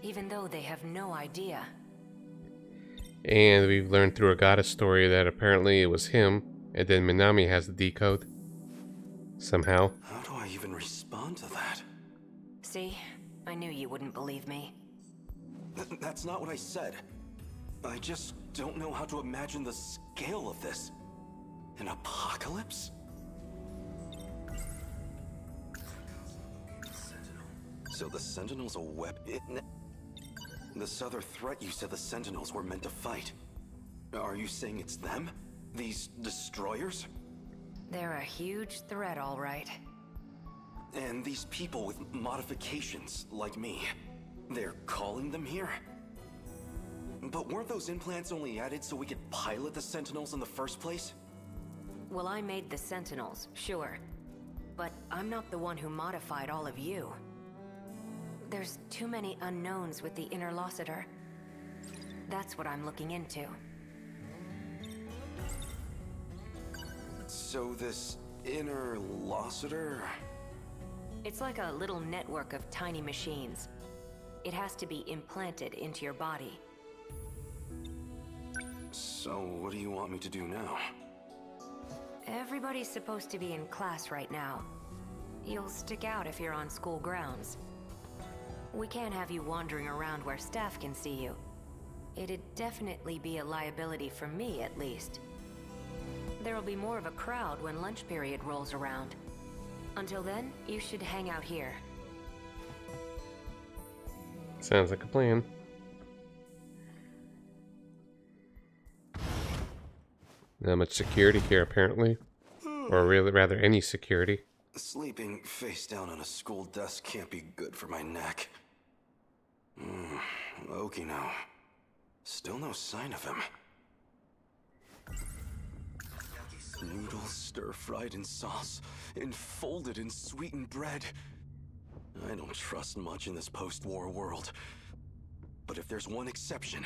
Even though they have no idea. And we've learned through Agata's story that apparently it was him, and then Minami has the decode. Somehow. How do I even respond to that? See? I knew you wouldn't believe me. That's not what I said. I just don't know how to imagine the scale of this. An apocalypse? So the Sentinels a weapon? This other threat you said the Sentinels were meant to fight. Are you saying it's them? These destroyers? They're a huge threat, all right. And these people with modifications, like me, they're calling them here? But weren't those implants only added so we could pilot the Sentinels in the first place? Well, I made the Sentinels, sure. But I'm not the one who modified all of you. There's too many unknowns with the Interlocutor. That's what I'm looking into. So this Interlocutor? It's like a little network of tiny machines. It has to be implanted into your body. So what do you want me to do now? Everybody's supposed to be in class right now. You'll stick out if you're on school grounds. We can't have you wandering around where staff can see you. It'd definitely be a liability for me, at least. There'll be more of a crowd when lunch period rolls around. Until then, you should hang out here. Sounds like a plan. Not much security here, apparently. Or really, rather, any security. Sleeping face down on a school desk can't be good for my neck. Okino. Still no sign of him. Noodles stir-fried in sauce, enfolded in sweetened bread. I don't trust much in this post-war world. But if there's one exception,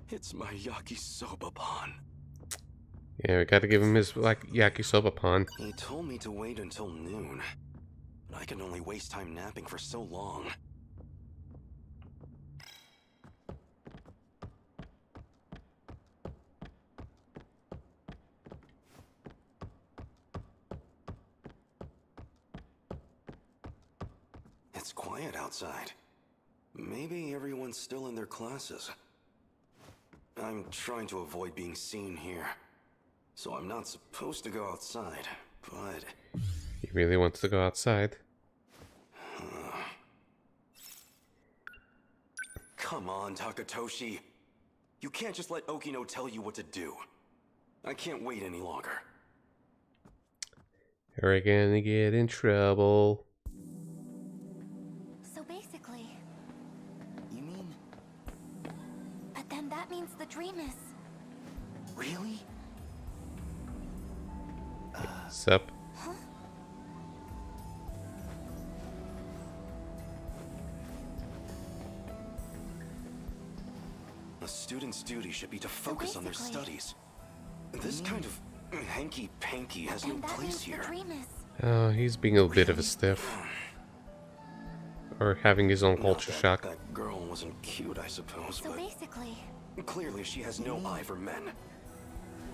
it's my yakisoba pan. Yeah, we gotta give him his yakisoba pan. He told me to wait until noon, but I can only waste time napping for so long. It's quiet outside. Maybe everyone's still in their classes. I'm trying to avoid being seen here. So I'm not supposed to go outside, but... He really wants to go outside. Come on, Takatoshi. You can't just let Okino tell you what to do. I can't wait any longer. We're gonna get in trouble. So basically... You mean... But then that means the dream is... Really? Sup? Huh? A student's duty should be to focus on their studies. This kind of hanky-panky has no place here. Oh, he's being a bit of a stiff. Or having his own culture shock. That girl wasn't cute, I suppose, So but basically... clearly she has no eye for men.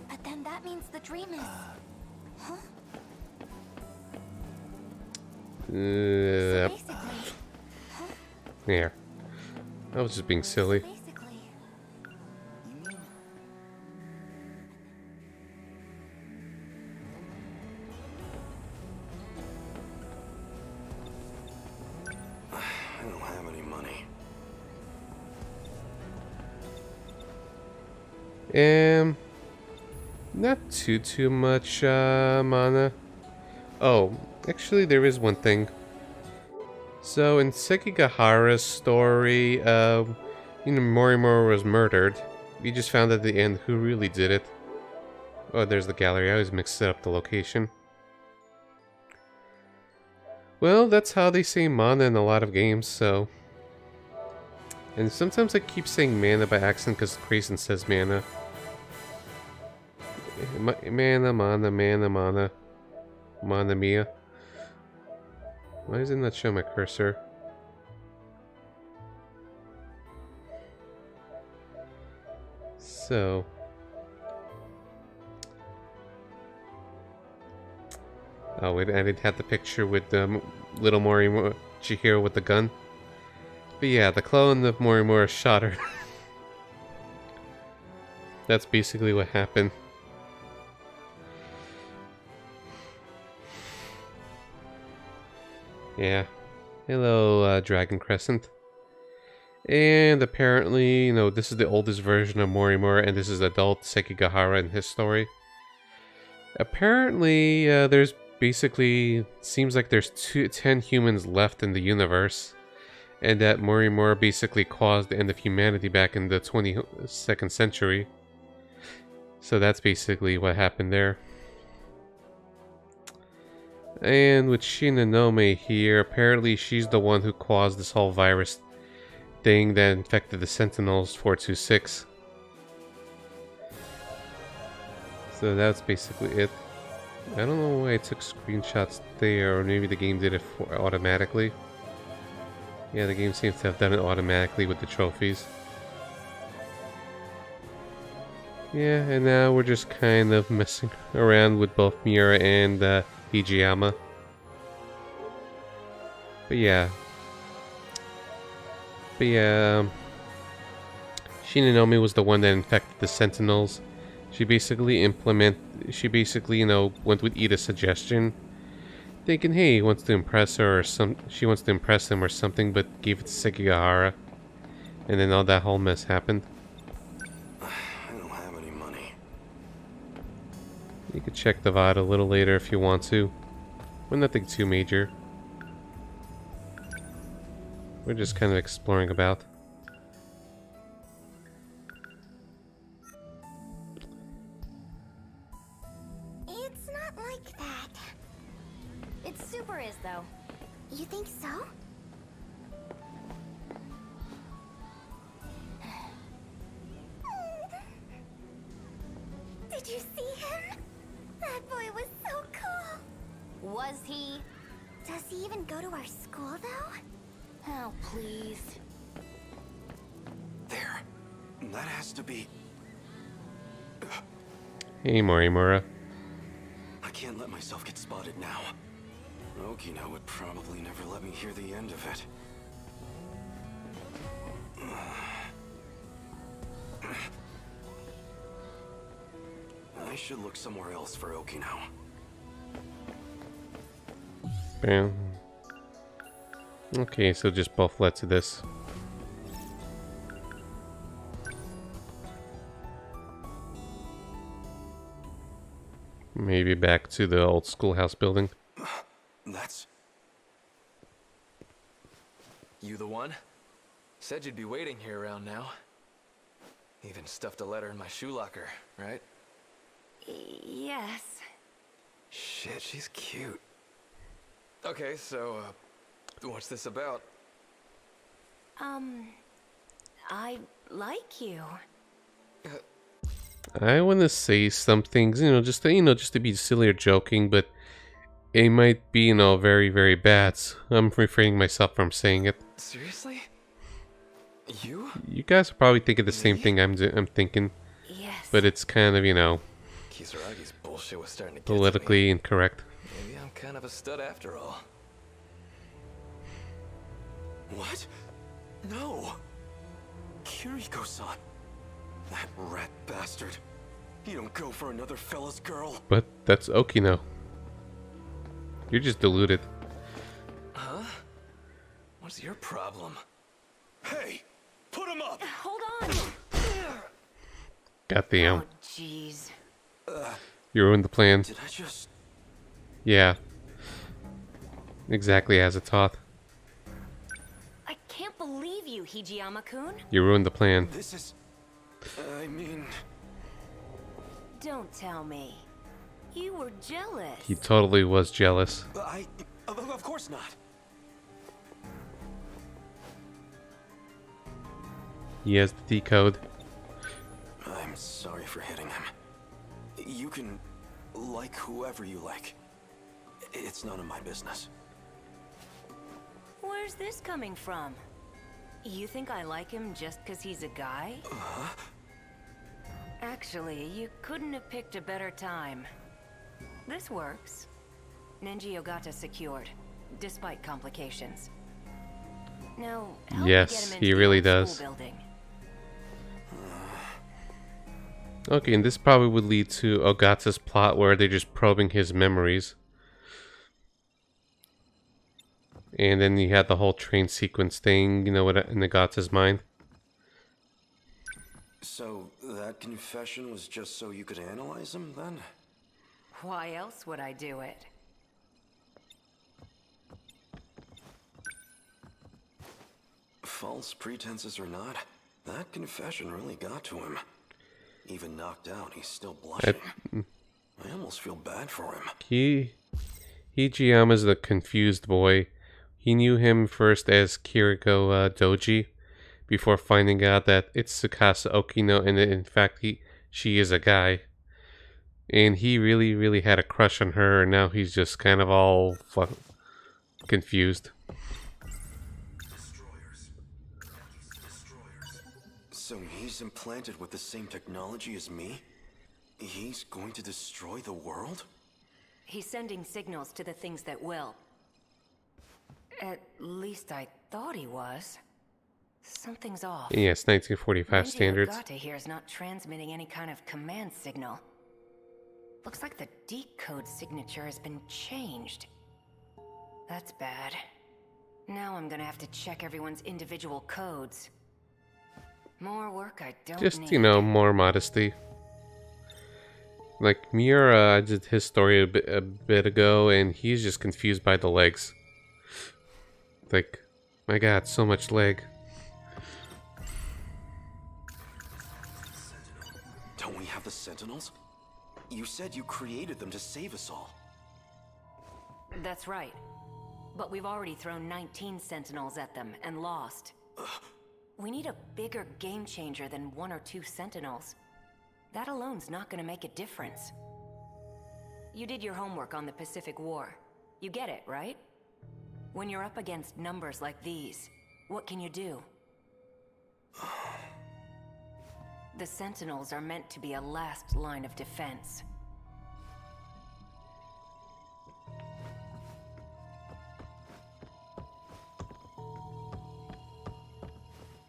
But then that means the dream is... Huh? Yep. Basically... Yeah. I was just being silly. Basically... You mean... I don't have any money. Not too much, mana. Oh, actually there is one thing. So in Sekigahara's story, you know, Morimura was murdered. We just found at the end who really did it. Oh, there's the gallery. I always mix up the location. Well, that's how they say mana in a lot of games, so... And sometimes I keep saying mana by accident because Grayson says mana. Mana, mana, mana, mana. Mana mia. Why does it not show my cursor? So... Oh wait, I didn't have the picture with little Morimura Chihiro with the gun. But yeah, the clone of Morimura shot her. That's basically what happened. Yeah. Hello, Dragon Crescent. And apparently, you know, this is the oldest version of Morimura, and this is adult Sekigahara in his story. Apparently, there's basically... seems like there's 10 humans left in the universe. And that Morimura basically caused the end of humanity back in the 22nd century. So that's basically what happened there. And with Shinonome here, apparently she's the one who caused this whole virus thing that infected the Sentinels 426. So that's basically it. I don't know why I took screenshots there, or maybe the game did it automatically. Yeah, the game seems to have done it automatically with the trophies. Yeah, and now we're just kind of messing around with both Miura and Hijiyama. But yeah. Shinonome was the one that infected the Sentinels. She basically, you know, went with Ida's suggestion, thinking, hey, he wants to impress her, or she wants to impress him or something, but gave it to Sekigahara. And then all that whole mess happened. I don't have any money. You could check the VOD a little later if you want to. But nothing too major. We're just kind of exploring about. It's not like that. It super is, though. You think so? Did you see him? That boy was so cool. Was he? Does he even go to our school, though? Oh, please. There. That has to be... Hey, Morimura. I can't let myself get spotted now. Okino would probably never let me hear the end of it. I should look somewhere else for Okino. Bam. Okay, so just both led to this. Maybe back to the old schoolhouse building. That's... You the one? Said you'd be waiting here around now. Even stuffed a letter in my shoe locker, right? Yes. Shit, she's cute. Okay, so, what's this about? I like you. I want to say some things, just to be silly or joking, but it might be, very, very bad. So I'm refraining myself from saying it. Seriously? You? You guys are probably thinking the same thing I'm thinking. Yes. But it's kind of, Kisaragi's bullshit was starting to get politically to me. incorrect. Maybe I'm kind of a stud after all. What? No! Kiriko-san! That rat bastard. You don't go for another fella's girl. But that's Okino. You're just deluded. Huh? What's your problem? Hey! Put him up! Hold on! Goddamn. Oh, jeez. You ruined the plan. Did I just... Yeah. Exactly as it's taught. I can't believe you, Hijiyama-kun. You ruined the plan. This is... I mean... Don't tell me. You were jealous. He totally was jealous. Of course not. He has the decode. I'm sorry for hitting him. You can like whoever you like. It's none of my business. Where's this coming from? You think I like him just because he's a guy? Actually, you couldn't have picked a better time. This works. Nenji Ogata secured, despite complications. Now, help me Yes, get him into he the really old does. school building. Okay, and this probably would lead to Ogata's plot where they're just probing his memories. And then you had the whole train sequence thing, in Ogata's mind. So, that confession was just so you could analyze him, then? Why else would I do it? False pretenses or not, that confession really got to him. Even knocked out, he's still blushing. I almost feel bad for him. Hijiyama's the confused boy. He knew him first as Kiriko Doji, before finding out that it's Tsukasa Okino, and in fact she is a guy. And he really, really had a crush on her, and now he's just kind of all confused. So he's implanted with the same technology as me? He's going to destroy the world? He's sending signals to the things that will. At least I thought he was. Something's off. Yes, 1945 Nenji standards. Ogata here is not transmitting any kind of command signal. Looks like the decode signature has been changed. That's bad. Now I'm gonna have to check everyone's individual codes. More work I don't Just, need. more modesty. Like, Miura, I did his story a bit ago, and he's just confused by the legs. Like, my god, so much leg. Don't we have the Sentinels? You said you created them to save us all. That's right. But we've already thrown 19 Sentinels at them and lost. We need a bigger game changer than 1 or 2 Sentinels. That alone's not gonna make a difference. You did your homework on the Pacific War. You get it, right? When you're up against numbers like these, what can you do? The Sentinels are meant to be a last line of defense.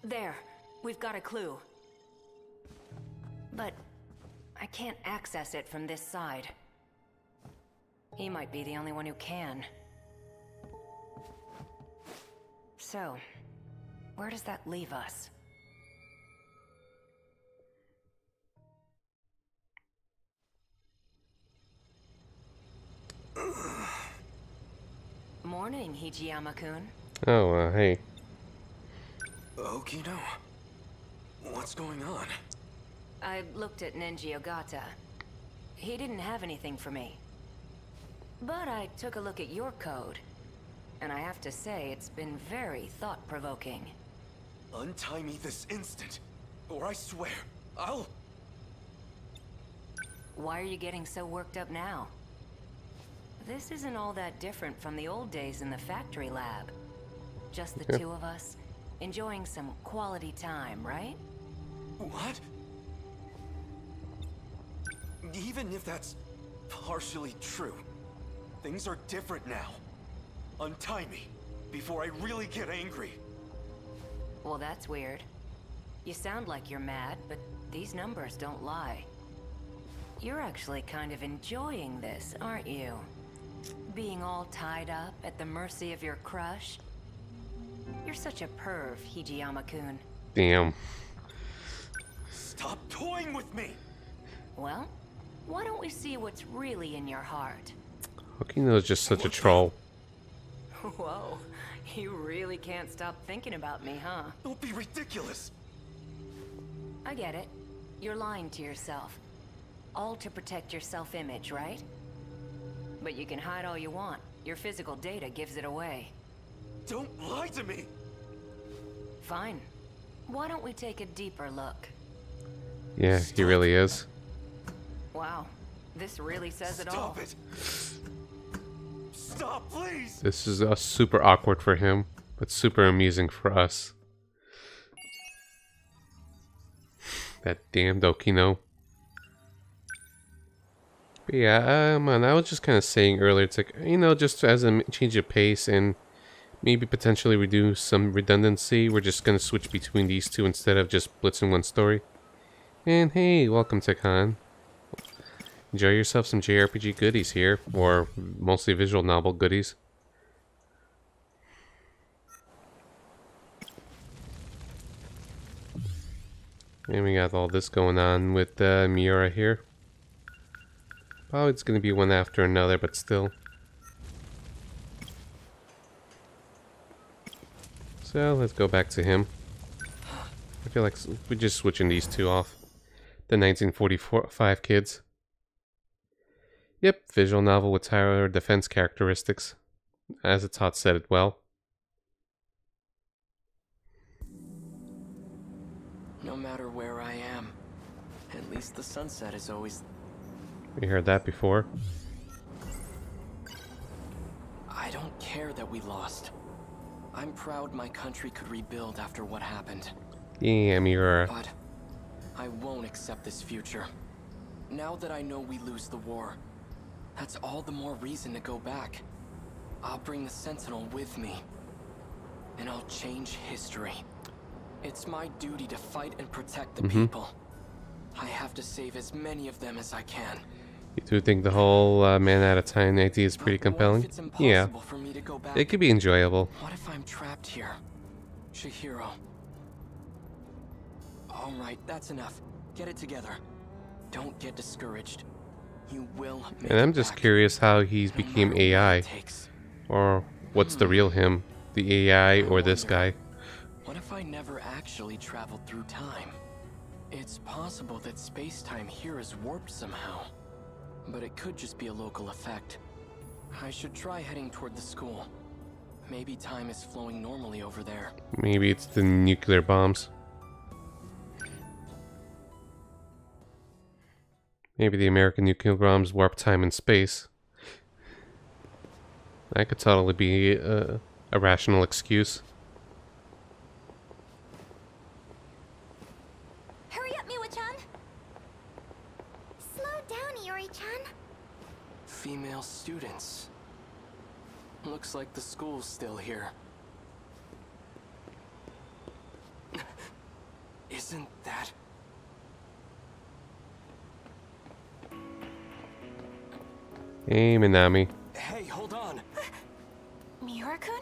There, we've got a clue. But I can't access it from this side. He might be the only one who can. So, where does that leave us? Morning, Hijiyama-kun. Oh, hey. Okino, what's going on? I looked at Nenji Ogata. He didn't have anything for me. But I took a look at your code. And I have to say, it's been very thought-provoking. Untie me this instant, or I swear, I'll... Why are you getting so worked up now? This isn't all that different from the old days in the factory lab. Just the two of us, enjoying some quality time, right? What? Even if that's partially true, things are different now. Untie me, before I really get angry. Well, that's weird. You sound like you're mad, but these numbers don't lie. You're actually kind of enjoying this, aren't you? Being all tied up at the mercy of your crush? You're such a perv, Hijiyama-kun. Damn. Stop toying with me! Well, why don't we see what's really in your heart? Okino's just such a troll. Whoa, you really can't stop thinking about me, huh? Don't be ridiculous! I get it. You're lying to yourself. All to protect your self-image, right? But you can hide all you want. Your physical data gives it away. Don't lie to me! Fine. Why don't we take a deeper look? Yeah, he really is. Wow, this really says it all. Stop it! Stop, please! This is super awkward for him, but super amusing for us. That damned Okino. But yeah, man, I was just kind of saying earlier, it's like, you know, just as a change of pace and maybe potentially reduce some redundancy, we're just going to switch between these two instead of just blitzing one story. And hey, welcome to Con. Enjoy yourself some JRPG goodies here, or mostly visual novel goodies. And we got all this going on with Miura here. Oh, it's going to be one after another, but still. So, let's go back to him. I feel like we're just switching these two off. The 1945 kids. Yep, visual novel with higher defense characteristics. As it's hot said it well. No matter where I am, at least the sunset is always... We heard that before. I don't care that we lost. I'm proud my country could rebuild after what happened. Yeah, Miura. But I won't accept this future. Now that I know we lose the war, that's all the more reason to go back. I'll bring the Sentinel with me. And I'll change history. It's my duty to fight and protect the people. I have to save as many of them as I can. You do think the whole man at a time idea is pretty compelling? Yeah. It could be enjoyable. What if I'm trapped here? Chihiro. Alright, that's enough. Get it together. Don't get discouraged. You will make And I'm it just back. curious how he's No became matter what AI. it takes. Or what's the real him? The AI or this guy? What if I never actually traveled through time? It's possible that space-time here is warped somehow. But it could just be a local effect. I should try heading toward the school. Maybe time is flowing normally over there. Maybe it's the nuclear bombs. Maybe the American nuclear bombs warp time and space. That could totally be a rational excuse. Hurry up, Miwa-chan! Slow down, Iori-chan. Female students. Looks like the school's still here. Isn't that... Hey, Minami. Hey, hold on! Miura-kun?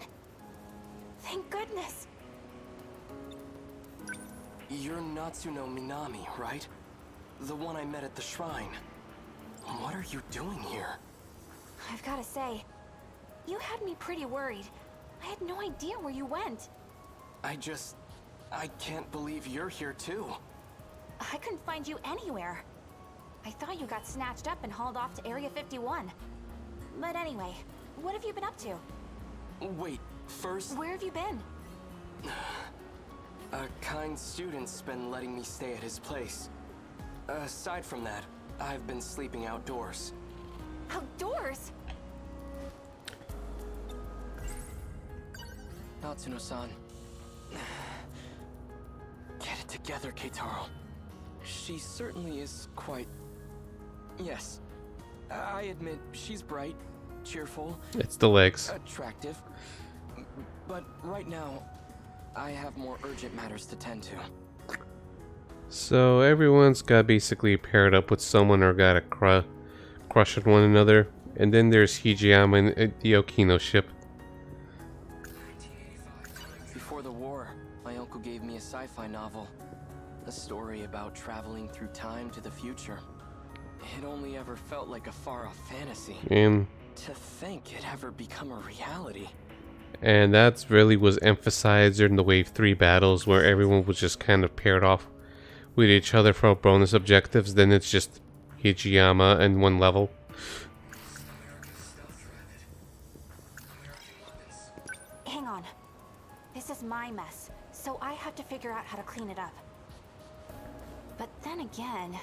Thank goodness. You're Natsuno Minami, right? The one I met at the shrine. What are you doing here? I've gotta say, you had me pretty worried. I had no idea where you went. I can't believe you're here too. I couldn't find you anywhere. I thought you got snatched up and hauled off to Area 51. But anyway, what have you been up to? Wait, first... Where have you been? A kind student's been letting me stay at his place. Aside from that, I've been sleeping outdoors. Outdoors? Natsuno-san. Get it together, Keitaro. She certainly is quite... Yes. I admit, she's bright, cheerful... It's the legs. Attractive. But right now, I have more urgent matters to tend to. So everyone's got basically paired up with someone or got a crush on one another. And then there's Hijiyama and the Okino ship. Before the war, my uncle gave me a sci-fi novel. A story about traveling through time to the future. It only ever felt like a far-off fantasy. And to think it ever become a reality. And that really was emphasized during the Wave 3 battles, where everyone was just kind of paired off with each other for bonus objectives. Then it's just Hijiyama and one level. Hang on. This is my mess, so I have to figure out how to clean it up. But then again...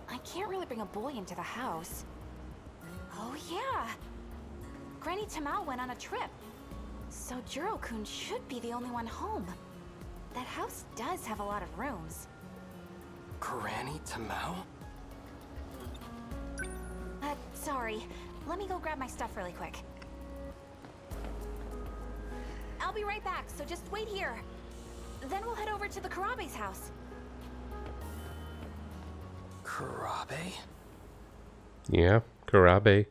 I can't really bring a boy into the house. Oh yeah! Granny Tamao went on a trip. So Jiro-kun should be the only one home. That house does have a lot of rooms. Granny Tamao? Sorry. Let me go grab my stuff really quick. I'll be right back, so just wait here. Then we'll head over to the Karabe's house. Karabe? Yeah, Karabe.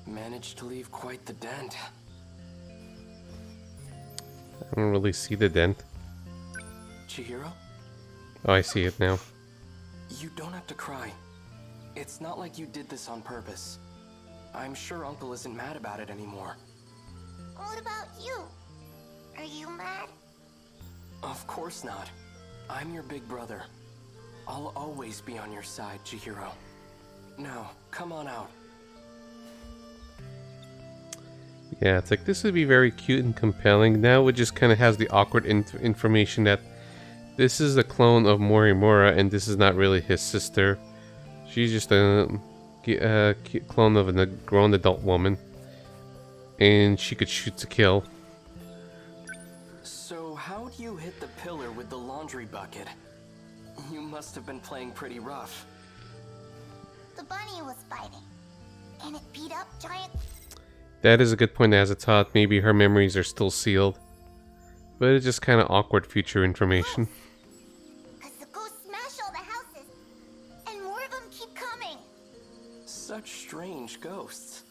Managed to leave quite the dent. I don't really see the dent. Chihiro? Oh, I see it now. You don't have to cry. It's not like you did this on purpose. I'm sure Uncle isn't mad about it anymore. What about you? Are you mad? Of course not. I'm your big brother. I'll always be on your side, Chihiro. Now, come on out. Yeah, it's like this would be very cute and compelling. Now it just kind of has the awkward information that this is a clone of Morimura and this is not really his sister. She's just a clone of a grown adult woman. And she could shoot to kill. So how do you hit the pillar with the laundry bucket? You must have been playing pretty rough. The bunny was biting. And it beat up giant... That is a good point, as it thought. Maybe her memories are still sealed. But it's just kind of awkward future information. Because the ghosts smash all the houses. And more of them keep coming. Such strange ghosts.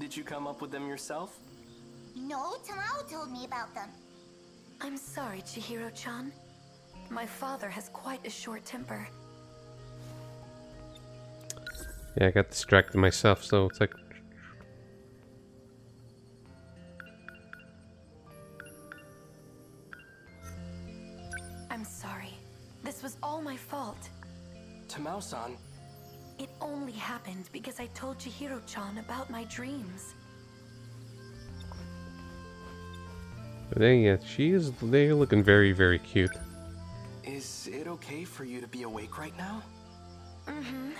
Did you come up with them yourself? No, Tamao told me about them. I'm sorry, Chihiro-chan. My father has quite a short temper. Yeah, I got distracted myself, so it's like... I'm sorry. This was all my fault. Tamao-san. It only happened because I told Chihiro-chan about my dreams. But then, yeah, they're looking very, very cute. Is it okay for you to be awake right now? Mm-hmm.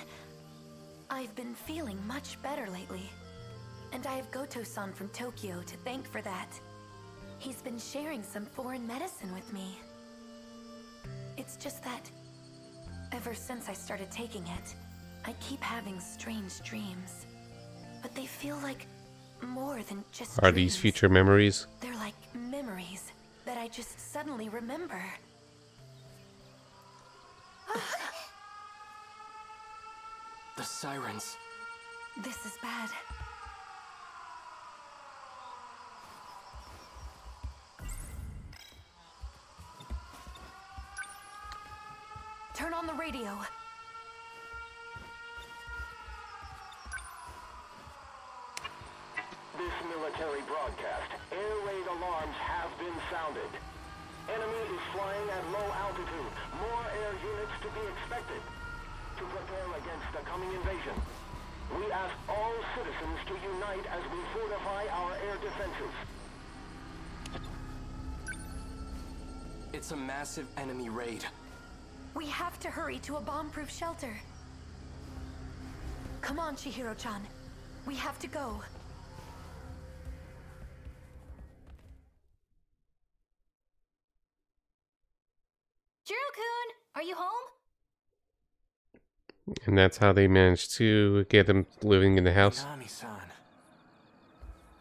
I've been feeling much better lately. And I have Goto-san from Tokyo to thank for that. He's been sharing some foreign medicine with me. It's just that, ever since I started taking it, I keep having strange dreams. But they feel like more than just Are dreams. these future memories? They're like memories that I just suddenly remember. The sirens. This is bad. Turn on the radio. This military broadcast. Air raid alarms have been sounded. Enemy is flying at low altitude. More air units to be expected. To prepare against the coming invasion, we ask all citizens to unite as we fortify our air defenses. It's a massive enemy raid. We have to hurry to a bomb-proof shelter. Come on, Chihiro-chan. We have to go. Jiro-kun, are you home? And that's how they managed to get him living in the house. Minami-san.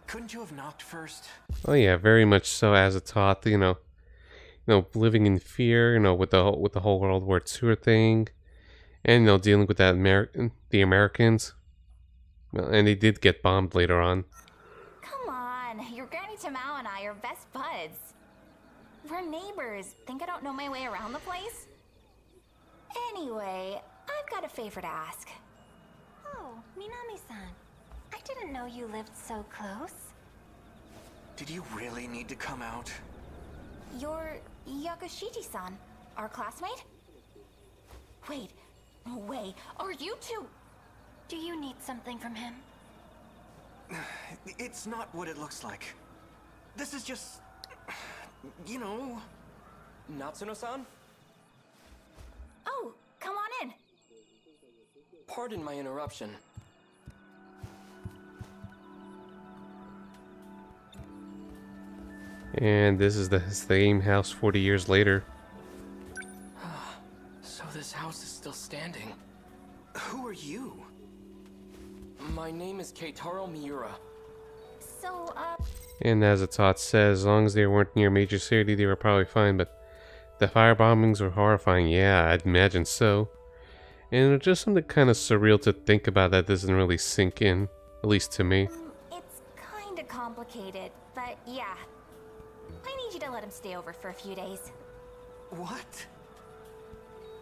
Couldn't you have knocked first? Oh yeah, very much so. As a taught, living in fear, with the whole World War II thing, and dealing with the Americans. Well, and they did get bombed later on. Come on, your Granny Tamao and I are best buds. We're neighbors. Think I don't know my way around the place? Anyway, I've got a favor to ask. Oh, Minami-san. I didn't know you lived so close. Did you really need to come out? You're Yakushiji-san, our classmate? Wait, no way. Are you two? Do you need something from him? It's not what it looks like. This is just... Natsuno-san? Oh, come on in. Pardon my interruption. And this is the same house 40 years later. So this house is still standing. Who are you? My name is Keitaro Miura. So, And as the taught says, as long as they weren't near a major city, they were probably fine, but the fire bombings were horrifying. Yeah, I'd imagine so. And it's just something kind of surreal to think about that doesn't really sink in, at least to me. it's kinda complicated, but yeah. I need you to let him stay over for a few days. What?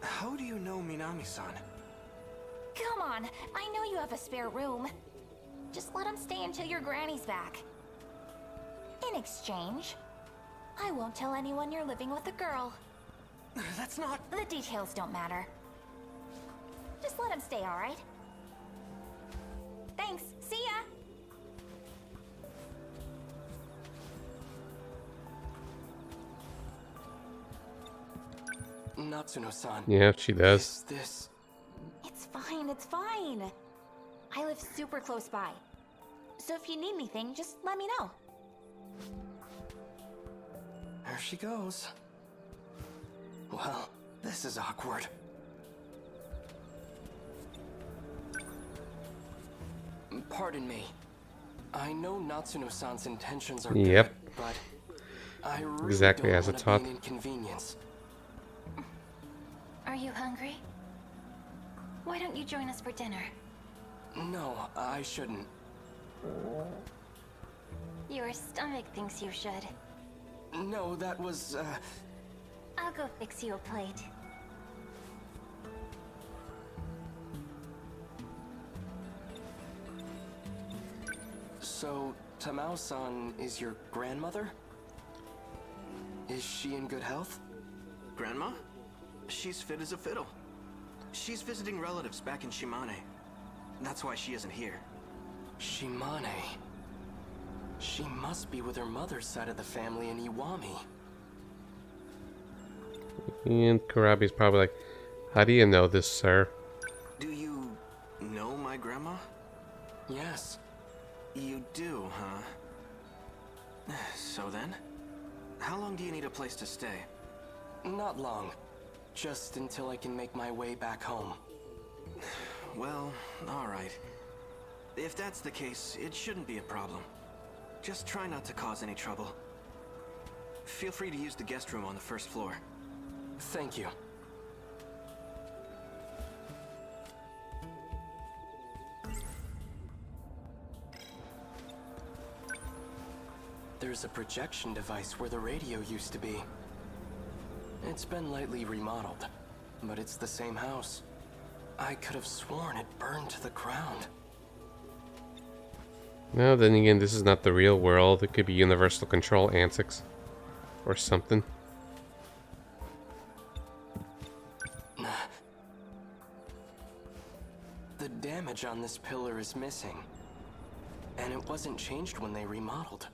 How do you know Minami-san? Come on, I know you have a spare room. Just let him stay until your granny's back. In exchange, I won't tell anyone you're living with a girl. That's not... The details don't matter. Just let him stay, alright? Thanks, see ya! Natsuno-san. Yeah, she does. Is this... It's fine, it's fine. I live super close by. So if you need anything, just let me know. There she goes. Well, this is awkward. Pardon me. I know Natsuno-san's intentions are Yep. good, but I really Exactly don't as want it's to be taught. an inconvenience. Are you hungry? Why don't you join us for dinner? No, I shouldn't. Your stomach thinks you should. No, that was, I'll go fix you a plate. So, Tamao-san is your grandmother? Is she in good health? Grandma? She's fit as a fiddle. She's visiting relatives back in Shimane. That's why she isn't here. Shimane. She must be with her mother's side of the family in Iwami. And Karabi's probably like, how do you know this, sir? Do you know my grandma? Yes. You do, huh? So then, how long do you need a place to stay? Not long. Just until I can make my way back home. Well, alright. If that's the case, it shouldn't be a problem. Just try not to cause any trouble. Feel free to use the guest room on the first floor. Thank you. There's a projection device where the radio used to be. It's been lightly remodeled, but it's the same house. I could have sworn it burned to the ground. Well, then again, this is not the real world. It could be universal control antics. Or something. The damage on this pillar is missing. And it wasn't changed when they remodeled.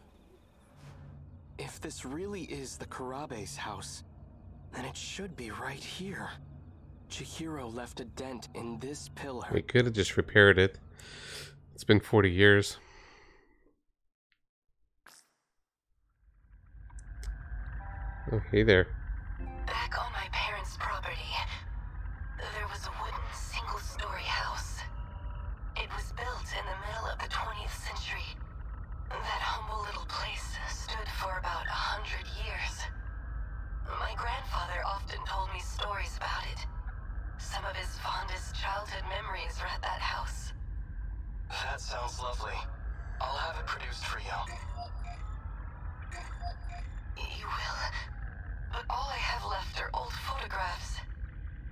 If this really is the Karabe's house, then it should be right here. Chihiro left a dent in this pillar. We could have just repaired it. It's been 40 years. Oh, hey there. Back on my parents' property, there was a wooden single-story house. It was built in the middle of the 20th century. That humble little place stood for about 100 years. My grandfather often told me stories about it. Some of his fondest childhood memories are at that house. That sounds lovely. I'll have it produced for you. You will? But all I have left are old photographs.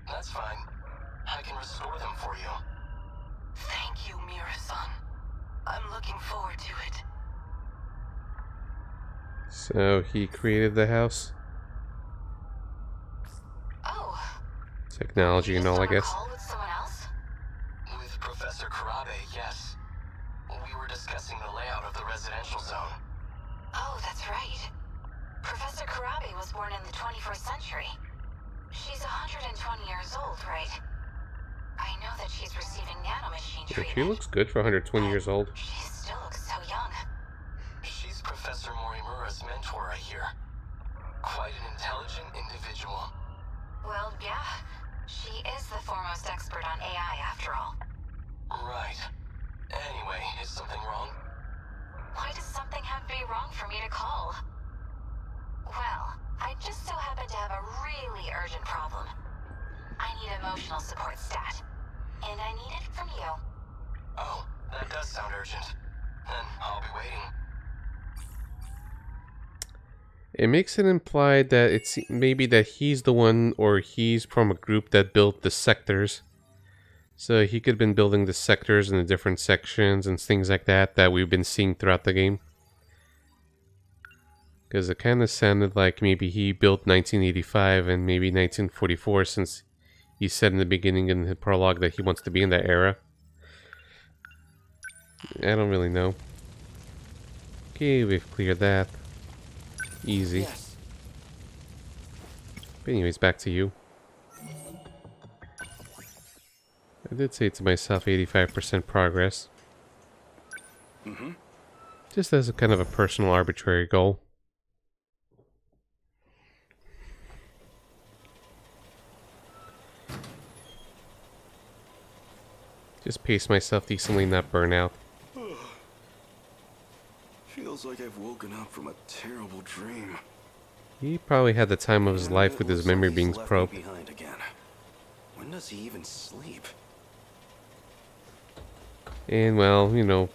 That's fine. I can restore them for you. Thank you, Mira-san. I'm looking forward to it. So he created the house. Oh. Technology and all, I guess. With someone else? With Professor Karabe, yes. We were discussing the layout of the residential zone. Oh, that's right. Professor Karabe was born in the 21st century. She's 120 years old, right? I know that she's receiving nanomachine Yeah, treatment. she looks good for 120 years old. She still looks so young. She's Professor Morimura's mentor, I hear. Quite an intelligent individual. Well, yeah. She is the foremost expert on AI, after all. Right. Anyway, is something wrong? Why does something have to be wrong for me to call? Well, I just so happen to have a really urgent problem. I need emotional support stat. And I need it from you. Oh, that does sound urgent. Then I'll be waiting. It makes it implied that it's maybe that he's the one, or he's from a group that built the sectors. So he could have been building the sectors and the different sections and things like that that we've been seeing throughout the game. Because it kind of sounded like maybe he built 1985 and maybe 1944, since he said in the beginning in the prologue that he wants to be in that era. I don't really know. Okay, we've cleared that. Easy. Yes. But anyways, back to you. I did say to myself 85% progress. Just as a kind of a personal arbitrary goal. Just pace myself decently, not burn out. Feels like I've woken up from a terrible dream. He probably had the time of his life with his memory being probed. Behind again. When does he even sleep? And well, you know,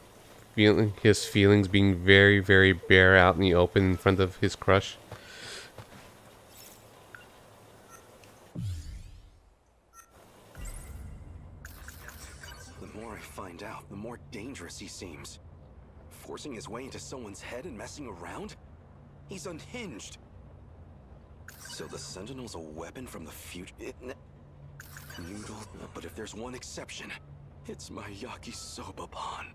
his feelings being very, very bare out in the open in front of his crush. The more I find out, the more dangerous he seems. Forcing his way into someone's head and messing around? He's unhinged. So the Sentinel's a weapon from the future? Noodle, but if there's one exception, it's my yakisoba-pan.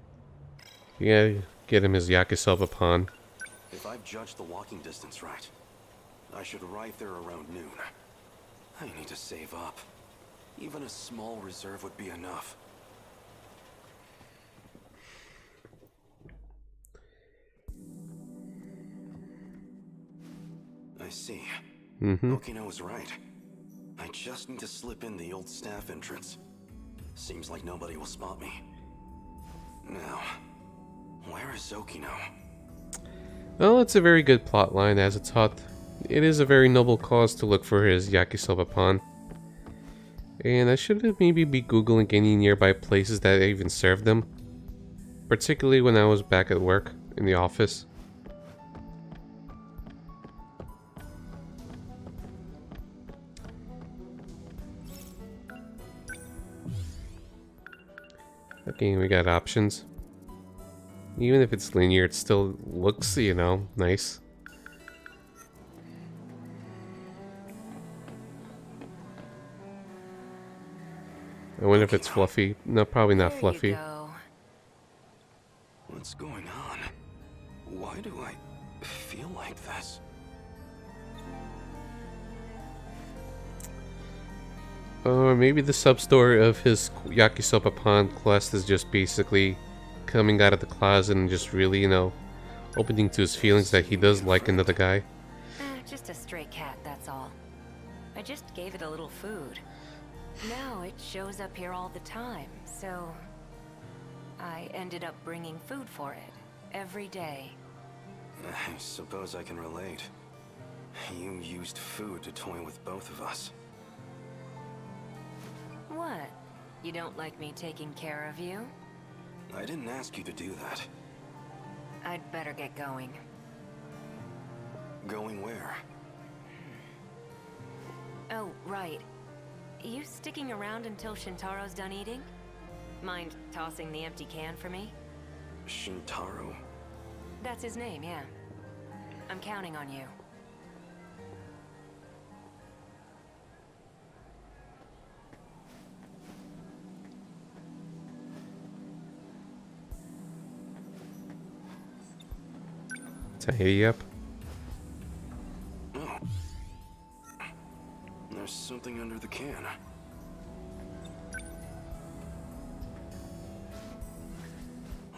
Yeah, get him his yakisoba-pan. If I've judged the walking distance right, I should arrive there around noon. I need to save up. Even a small reserve would be enough. I see. Okino was right. I just need to slip in the old staff entrance. Seems like nobody will spot me. Now, where is Okino? Well, it's a very good plot line, as it's taught. It is a very noble cause to look for his yakisoba-pan. And I should maybe be googling any nearby places that even served them. Particularly when I was back at work, in the office. Okay, we got options. Even if it's linear, it still looks, you know, nice. I wonder if it's fluffy. No, probably not fluffy. What's going on? Why do I feel like this? Or maybe the sub-story of his Yakisoba Pond quest is just basically coming out of the closet and just really, you know, opening to his feelings that he does like another guy. Just a stray cat, that's all. I just gave it a little food. Now it shows up here all the time, so I ended up bringing food for it every day. I suppose I can relate. You used food to toy with both of us. What? You don't like me taking care of you? I didn't ask you to do that. I'd better get going. Going where? Oh, right. You sticking around until Shintaro's done eating? Mind tossing the empty can for me? Shintaro? That's his name, yeah. I'm counting on you. Tidy up. Oh. There's something under the can.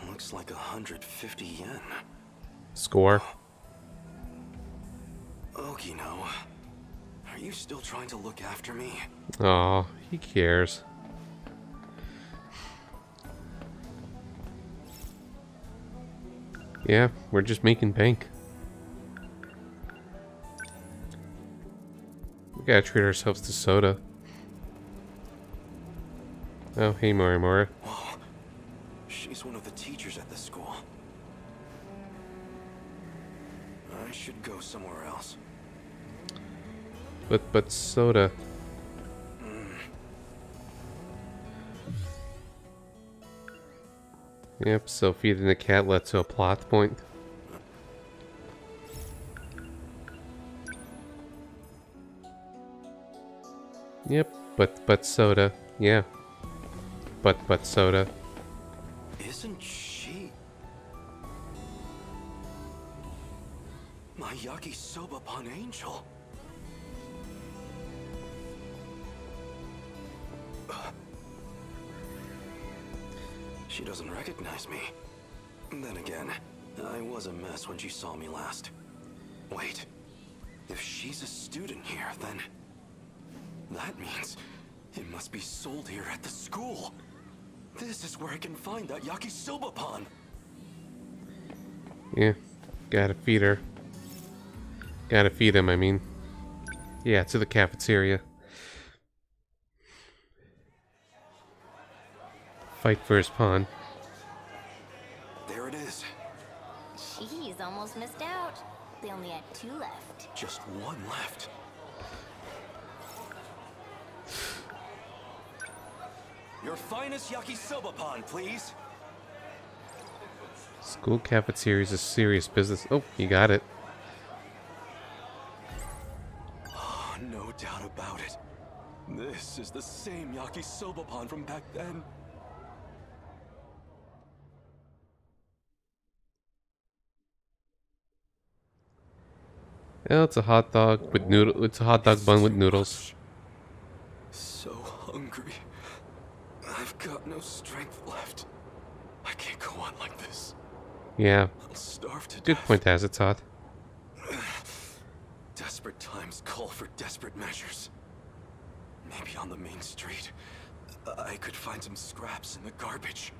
Looks like 150 yen. Score. Okino, are you still trying to look after me? Aw, he cares. Yeah, we're just making bank. We gotta treat ourselves to soda. Oh, hey Morimura. Whoa. She's one of the teachers at the school. I should go somewhere else. But soda. Yep, so feeding the cat led to a plot point. Yep, but soda. Yeah. But soda. Isn't she my Yakisoba Pon angel? She doesn't recognize me. Then again, I was a mess when she saw me last. Wait, if she's a student here, then that means it must be sold here at the school. This is where I can find that Yakisoba Pon. Yeah, gotta feed her. Gotta feed him, I mean. Yeah, to the cafeteria. Fight for his pawn. There it is. Jeez, almost missed out. They only had 2 left. Just 1 left. Your finest Yakisoba Pon, please. School cafeteria is a serious business. Oh, you got it. Oh, no doubt about it. This is the same Yakisoba Pon from back then. Oh, it's a hot dog with noodle. It's a hot dog bun with noodles. So hungry. I've got no strength left. I can't go on like this. Yeah. I'll starve to Good death. point, Azathoth. Desperate times call for desperate measures. Maybe on the main street, I could find some scraps in the garbage.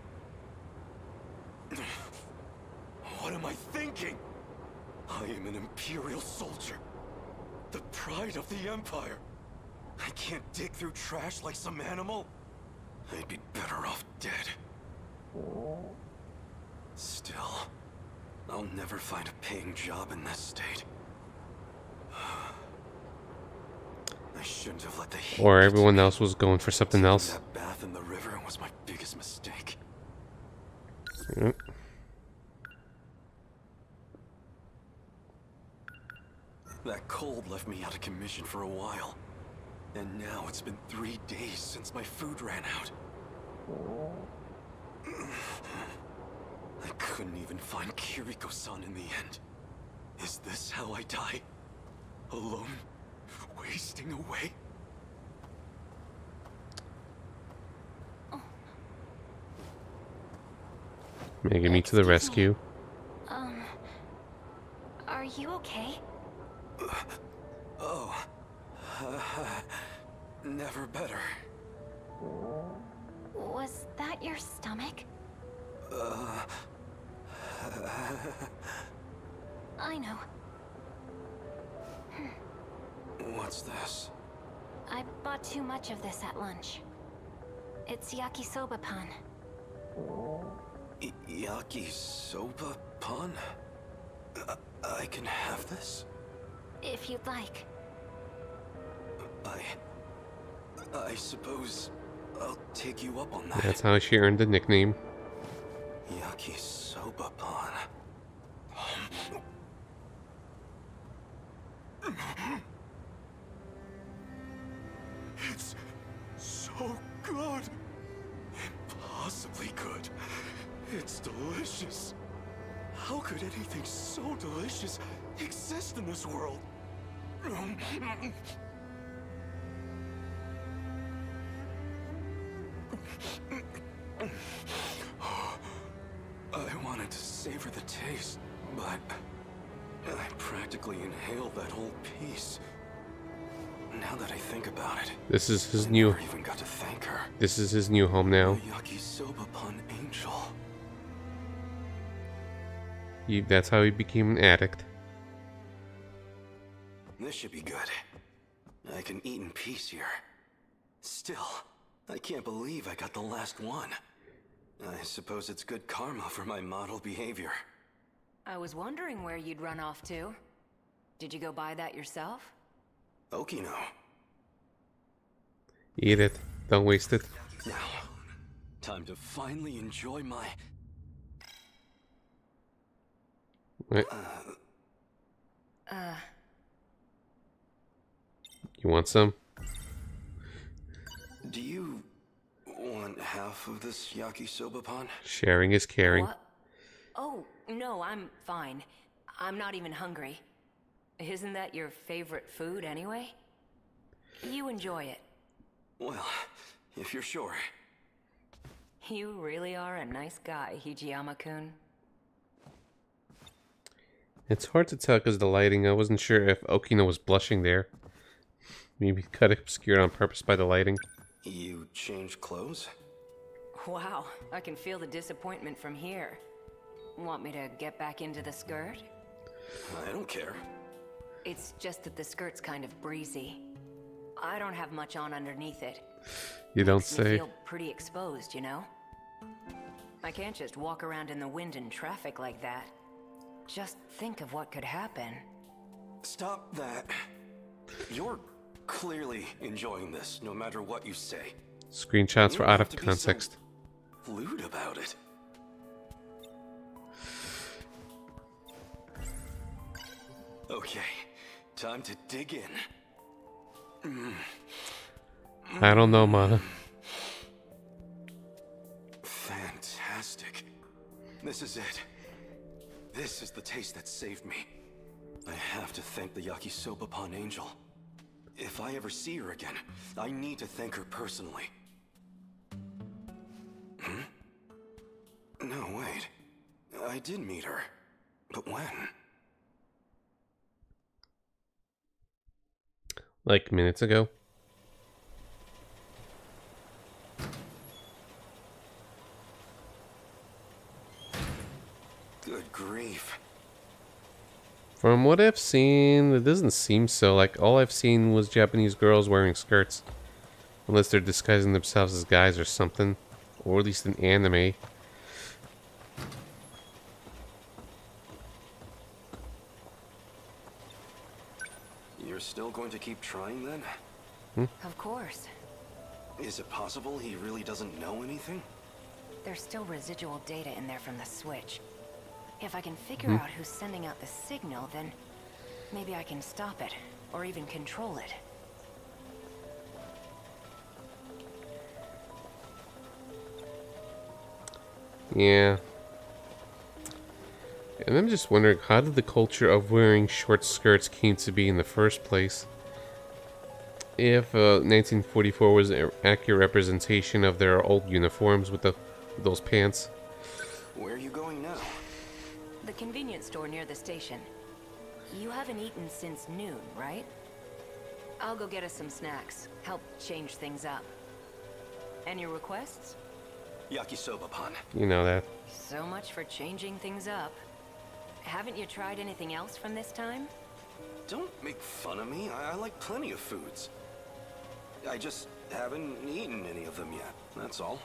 What am I thinking? I am an Imperial soldier. The pride of the Empire. I can't dig through trash like some animal. I'd be better off dead. Still, I'll never find a paying job in this state. I shouldn't have let the heat Or everyone else was going for something else. That bath in the river was my biggest mistake. Yep. That cold left me out of commission for a while. And now it's been 3 days since my food ran out. I couldn't even find Kiriko-san in the end. Is this how I die? Alone? Wasting away? Making me to the rescue. Are you okay? Oh. Never better. Was that your stomach? I know. What's this? I bought too much of this at lunch. It's yakisoba pan. Yakisoba pan? I can have this? If you'd like. I suppose I'll take you up on that. That's how she earned the nickname. Yakisoba pan. It's so good. Impossibly good. It's delicious. How could anything so delicious exist in this world? I wanted to savor the taste, but I practically inhaled that whole piece. Now that I think about it, This is his I new. never even got to thank her. This is his new home now. The yakisoba pan angel. That's how he became an addict. This should be good. I can eat in peace here. Still, I can't believe I got the last one. I suppose it's good karma for my model behavior. I was wondering where you'd run off to. Did you go buy that yourself? Okino. Eat it. Don't waste it. Now, time to finally enjoy my... What? You want some? Do you want half of this yakisoba pan? Sharing is caring. What? Oh, no, I'm fine. I'm not even hungry. Isn't that your favorite food anyway? You enjoy it. Well, if you're sure. You really are a nice guy, Hijiyama-kun. It's hard to tell because of the lighting. I wasn't sure if Okino was blushing there. Maybe cut obscured on purpose by the lighting. You changed clothes? Wow, I can feel the disappointment from here. Want me to get back into the skirt? I don't care. It's just that the skirt's kind of breezy. I don't have much on underneath it. You don't Makes me say. feel pretty exposed, you know? I can't just walk around in the wind and traffic like that. Just think of what could happen. Stop that. You're clearly enjoying this, no matter what you say. Screenshots You were don't out have of to be context. so lewd about it. Okay, time to dig in. I don't know, Ma. Fantastic. This is it. This is the taste that saved me. I have to thank the yakisoba pan angel. If I ever see her again, I need to thank her personally. No, wait. I did meet her. But when? Like minutes ago. Good grief. From what I've seen, it doesn't seem so. Like, all I've seen was Japanese girls wearing skirts. Unless they're disguising themselves as guys or something. Or at least in anime. You're still going to keep trying then? Of course. Is it possible he really doesn't know anything? there's still residual data in there from the switch. If I can figure out who's sending out the signal, then maybe I can stop it, or even control it. Yeah. And I'm just wondering, how did the culture of wearing short skirts came to be in the first place? If 1944 was an accurate representation of their old uniforms with those pants. Where are you going now? The convenience store near the station. You haven't eaten since noon, right? I'll go get us some snacks. Help change things up. Any requests? Yakisoba pan. You know that. So much for changing things up. Haven't you tried anything else from this time? Don't make fun of me. I like plenty of foods. I just haven't eaten any of them yet, that's all.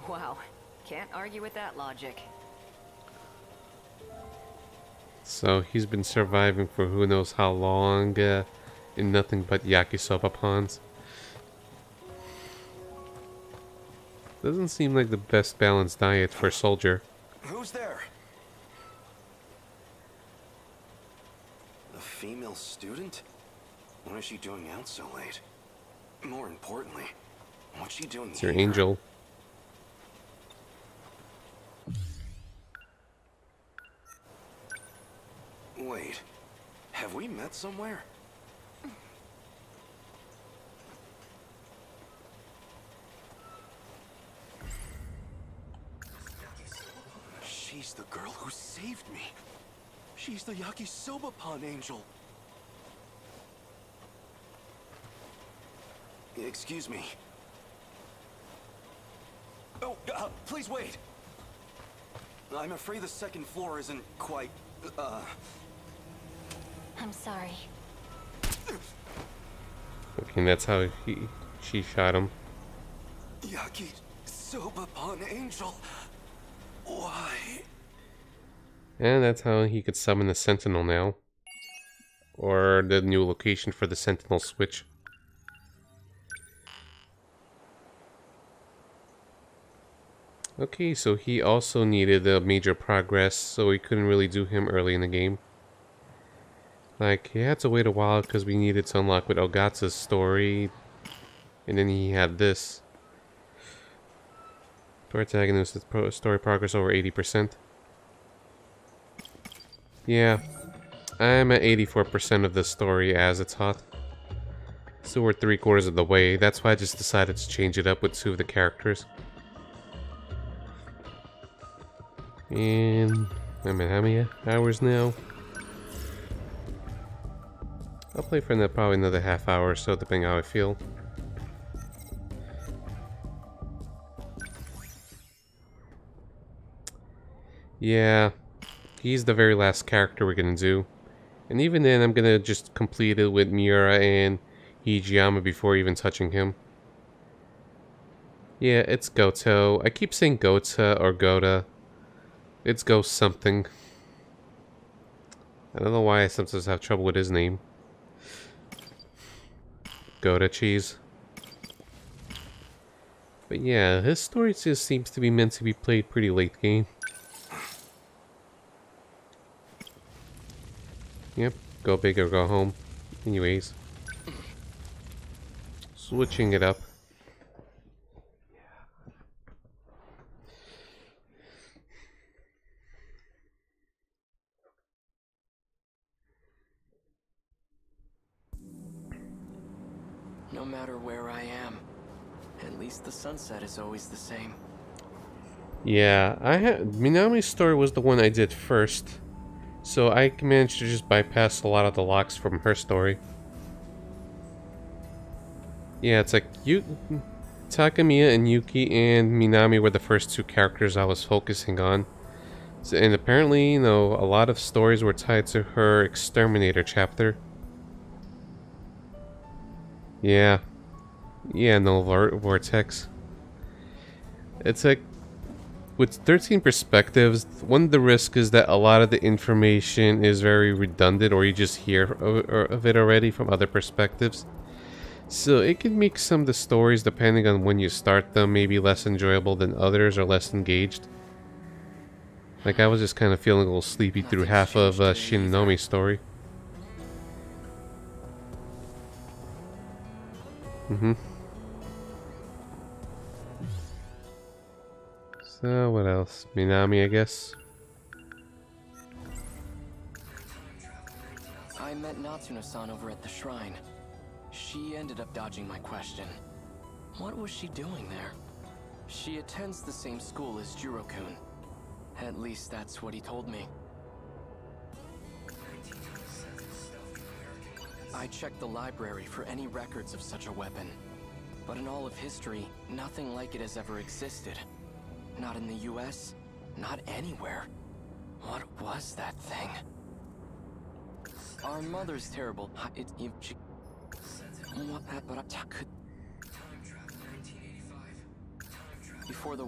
Wow, can't argue with that logic. So he's been surviving for who knows how long in nothing but yakisoba pans. Doesn't seem like the best balanced diet for a soldier. Who's there? A female student? What is she doing out so late? More importantly, what's she doing It's here? your angel. Wait, have we met somewhere? She's the girl who saved me. She's the Yakisoba Pan angel. Excuse me. Oh, please wait. I'm afraid the second floor isn't quite, I'm sorry. Okay, that's how she shot him. Yakisoba Pan angel. Why? And that's how he could summon the Sentinel now. Or the new location for the Sentinel switch. Okay, so he also needed a major progress, so we couldn't really do him early in the game. Like, he had to wait a while because we needed to unlock with Ogatsu's story. And then he had this. Protagonist with story progress over 80%. Yeah, I'm at 84% of the story as it's hot. So we're 3/4 of the way. That's why I just decided to change it up with 2 of the characters. And I'm at how many hours now? I'll play for probably another half hour or so, depending how I feel. Yeah, he's the very last character we're gonna do. And even then, I'm gonna just complete it with Miura and Hijiyama before even touching him. Yeah, it's Goto. I keep saying Gota or Gota. It's Go something. I don't know why I sometimes have trouble with his name. Gota cheese. But yeah, his story just seems to be meant to be played pretty late game. Yep, go big or go home. Anyways. Switching it up. No matter where I am, at least the sunset is always the same. Yeah, Minami's story was the one I did first. So I managed to just bypass a lot of the locks from her story. Yeah, it's like Takamiya and Yuki and Minami were the first 2 characters I was focusing on. So, and apparently, you know, a lot of stories were tied to her Exterminator chapter. Yeah. Yeah, no Vortex. It's like, with 13 perspectives, one of the risks is that a lot of the information is very redundant, or you just hear of it already from other perspectives. So it can make some of the stories, depending on when you start them, maybe less enjoyable than others or less engaged. Like I was just kind of feeling a little sleepy through half of Shinonomi's story. So what else? Minami, I guess. I met Natsuno-san over at the shrine. She ended up dodging my question. What was she doing there? She attends the same school as Jiro-kun. At least that's what he told me. I checked the library for any records of such a weapon. But in all of history, nothing like it has ever existed. Not in the US, not anywhere. What was that thing? Our mother's terrible. Before the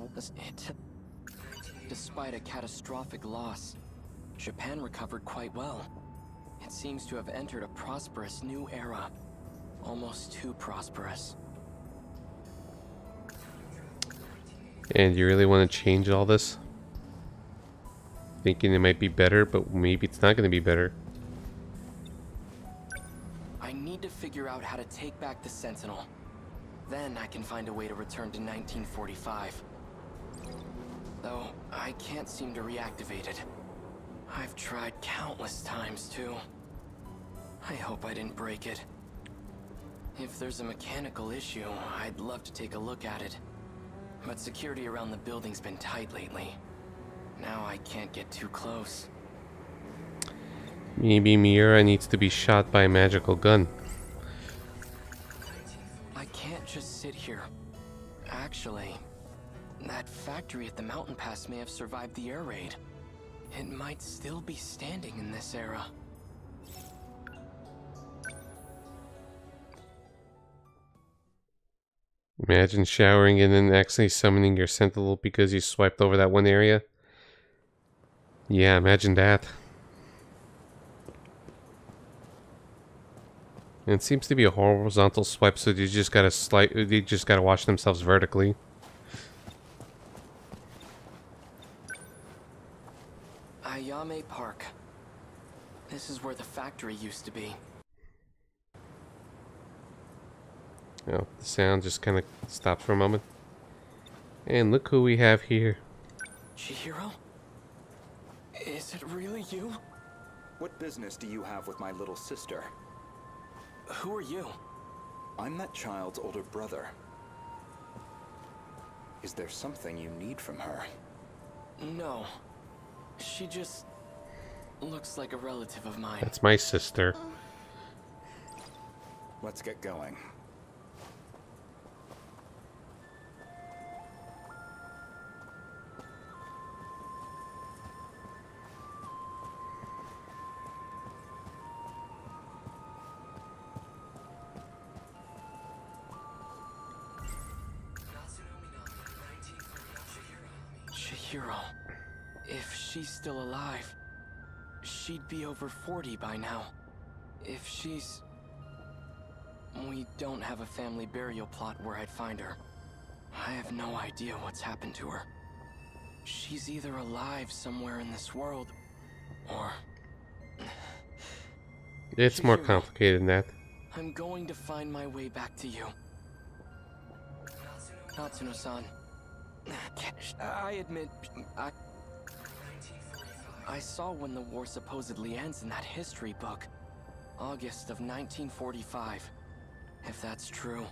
despite a catastrophic loss, Japan recovered quite well. It seems to have entered a prosperous new era. Almost too prosperous. And you really want to change all this? Thinking it might be better, but maybe it's not going to be better. I need to figure out how to take back the Sentinel. Then I can find a way to return to 1945. Though, I can't seem to reactivate it. I've tried countless times, too. I hope I didn't break it. If there's a mechanical issue, I'd love to take a look at it. But security around the building's been tight lately. Now I can't get too close. Maybe Miura needs to be shot by a magical gun. I can't just sit here. Actually, that factory at the mountain pass may have survived the air raid. It might still be standing in this era. Imagine showering and then actually summoning your Sentinel because you swiped over that one area. Yeah, imagine that. And it seems to be a horizontal swipe, so you just gotta wash themselves vertically. Ayame Park. This is where the factory used to be. Oh, the sound just kind of stops for a moment. And look who we have here. Chihiro? Is it really you? What business do you have with my little sister? Who are you? I'm that child's older brother. Is there something you need from her? No. She just looks like a relative of mine. That's my sister. Let's get going. Chihiro. If she's still alive, she'd be over 40 by now. If she's... We don't have a family burial plot where I'd find her. I have no idea what's happened to her. She's either alive somewhere in this world, or... It's Chihiro, more complicated than that. I'm going to find my way back to you. Natsuno-san. I admit, I saw when the war supposedly ends in that history book. August of 1945. If that's true,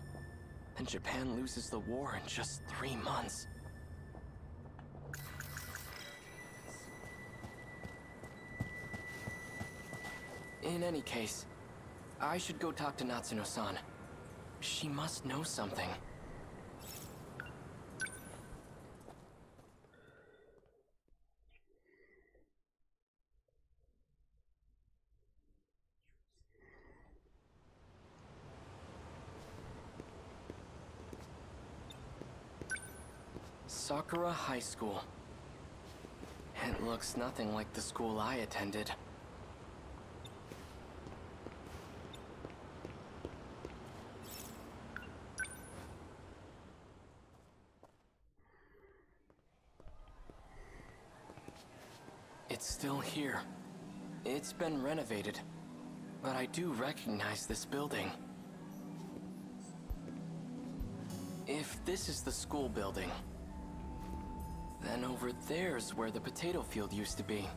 then Japan loses the war in just 3 months. In any case, I should go talk to Natsuno-san. She must know something. Sakura High School. It looks nothing like the school I attended. It's still here. It's been renovated, but I do recognize this building. If this is the school building, then over there's where the potato field used to be.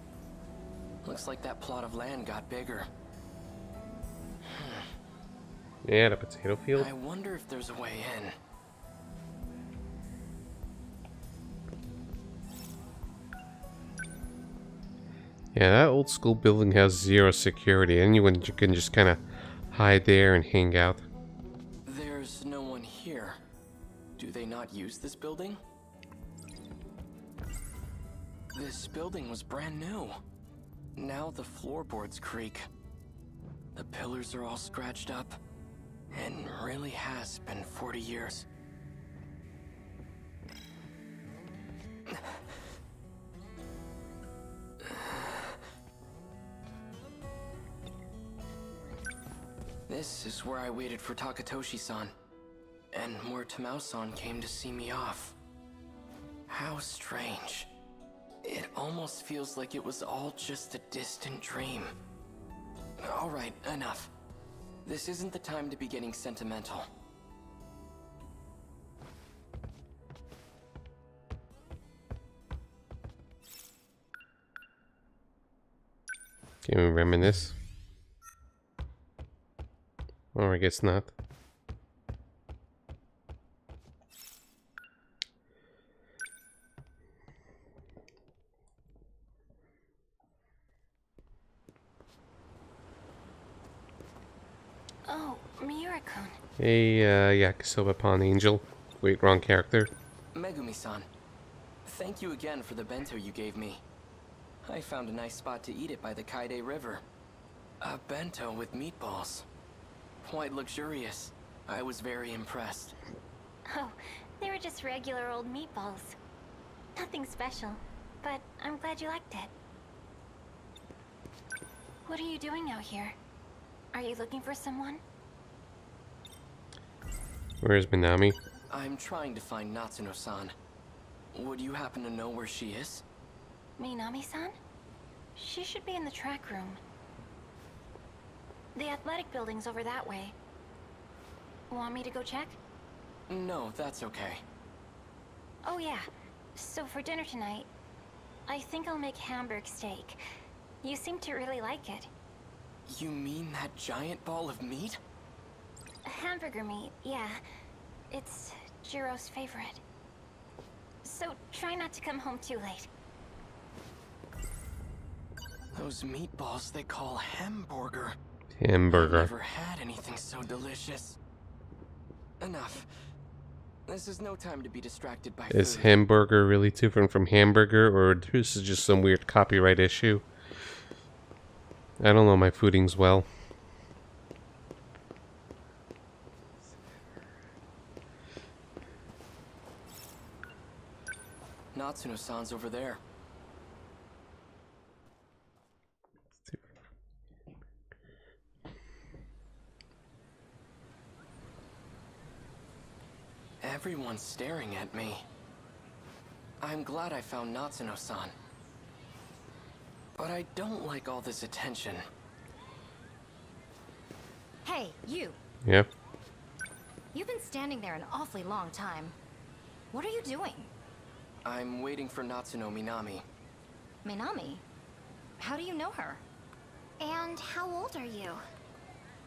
Looks like that plot of land got bigger. Yeah, the potato field. I wonder if there's a way in. Yeah, that old school building has 0 security. Anyone can just kind of hide there and hang out. There's no one here. Do they not use this building? This building was brand new. Now the floorboards creak. The pillars are all scratched up. And really has been 40 years. This is where I waited for Takatoshi-san. And where Tamao-san came to see me off. How strange. It almost feels like it was all just a distant dream. Alright, enough. This isn't the time to be getting sentimental. Can we reminisce? Or I guess not. Oh, Miura-kun. Hey, Yakisoba Pawn Angel. Wait, wrong character. Megumi-san, thank you again for the bento you gave me. I found a nice spot to eat it by the Kaide River. A bento with meatballs. Quite luxurious. I was very impressed. Oh, they were just regular old meatballs. Nothing special, but I'm glad you liked it. What are you doing out here? Are you looking for someone? Where's Minami? I'm trying to find Natsuno-san. Would you happen to know where she is? Minami-san? She should be in the track room. The athletic building's over that way. Want me to go check? No, that's okay. Oh yeah, so for dinner tonight, I think I'll make Hamburg steak. You seem to really like it. You mean that giant ball of meat? Hamburger meat, yeah. It's Jiro's favorite. So try not to come home too late. Those meatballs they call hamburger. Hamburger. I've never had anything so delicious. Enough. This is no time to be distracted by Is food. hamburger really different from hamburger, or this is just some weird copyright issue? I don't know my foodings well. Natsuno-san's over there. Everyone's staring at me. I'm glad I found Natsuno-san. But I don't like all this attention. Hey, you. Yep. You've been standing there an awfully long time. What are you doing? I'm waiting for Natsuno Minami. Minami? How do you know her? And how old are you?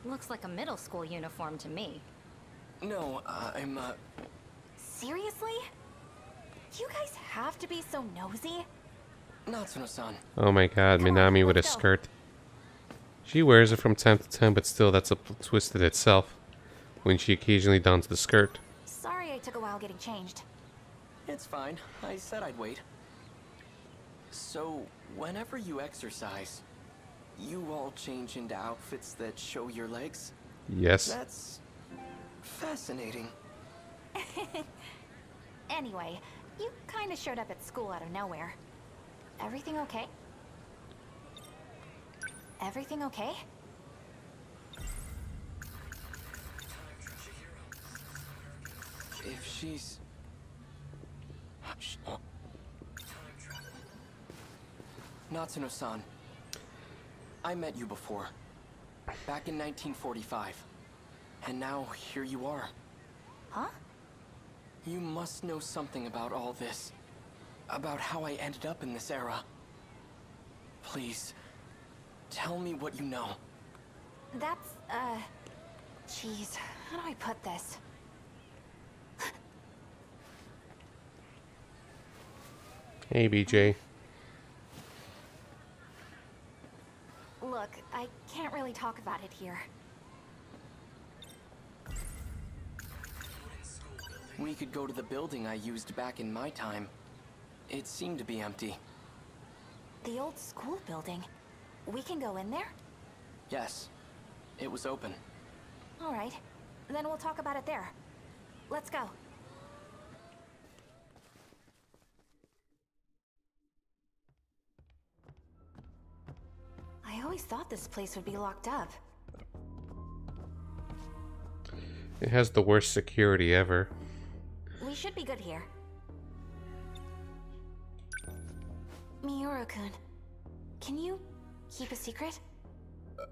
Looks like a middle school uniform to me. No, I'm, Seriously? You guys have to be so nosy? Natsuno-san. Oh my god, Minami with a skirt. She wears it from time to time, but still, that's a twist in itself. When she occasionally dons the skirt. Sorry I took a while getting changed. It's fine. I said I'd wait. So, whenever you exercise, you all change into outfits that show your legs? Yes. That's fascinating. Anyway, you kinda showed up at school out of nowhere. Everything okay? Everything okay? If she's... Natsuno-san, I met you before, back in 1945, and now here you are. Huh? You must know something about all this, about how I ended up in this era. Please, tell me what you know. That's, Jeez, how do I put this? Hey, BJ. Look, I can't really talk about it here. We could go to the building I used back in my time. It seemed to be empty. The old school building? We can go in there? Yes, it was open. All right, then we'll talk about it there. Let's go. I always thought this place would be locked up. It has the worst security ever. We should be good here. Miura-kun, can you keep a secret?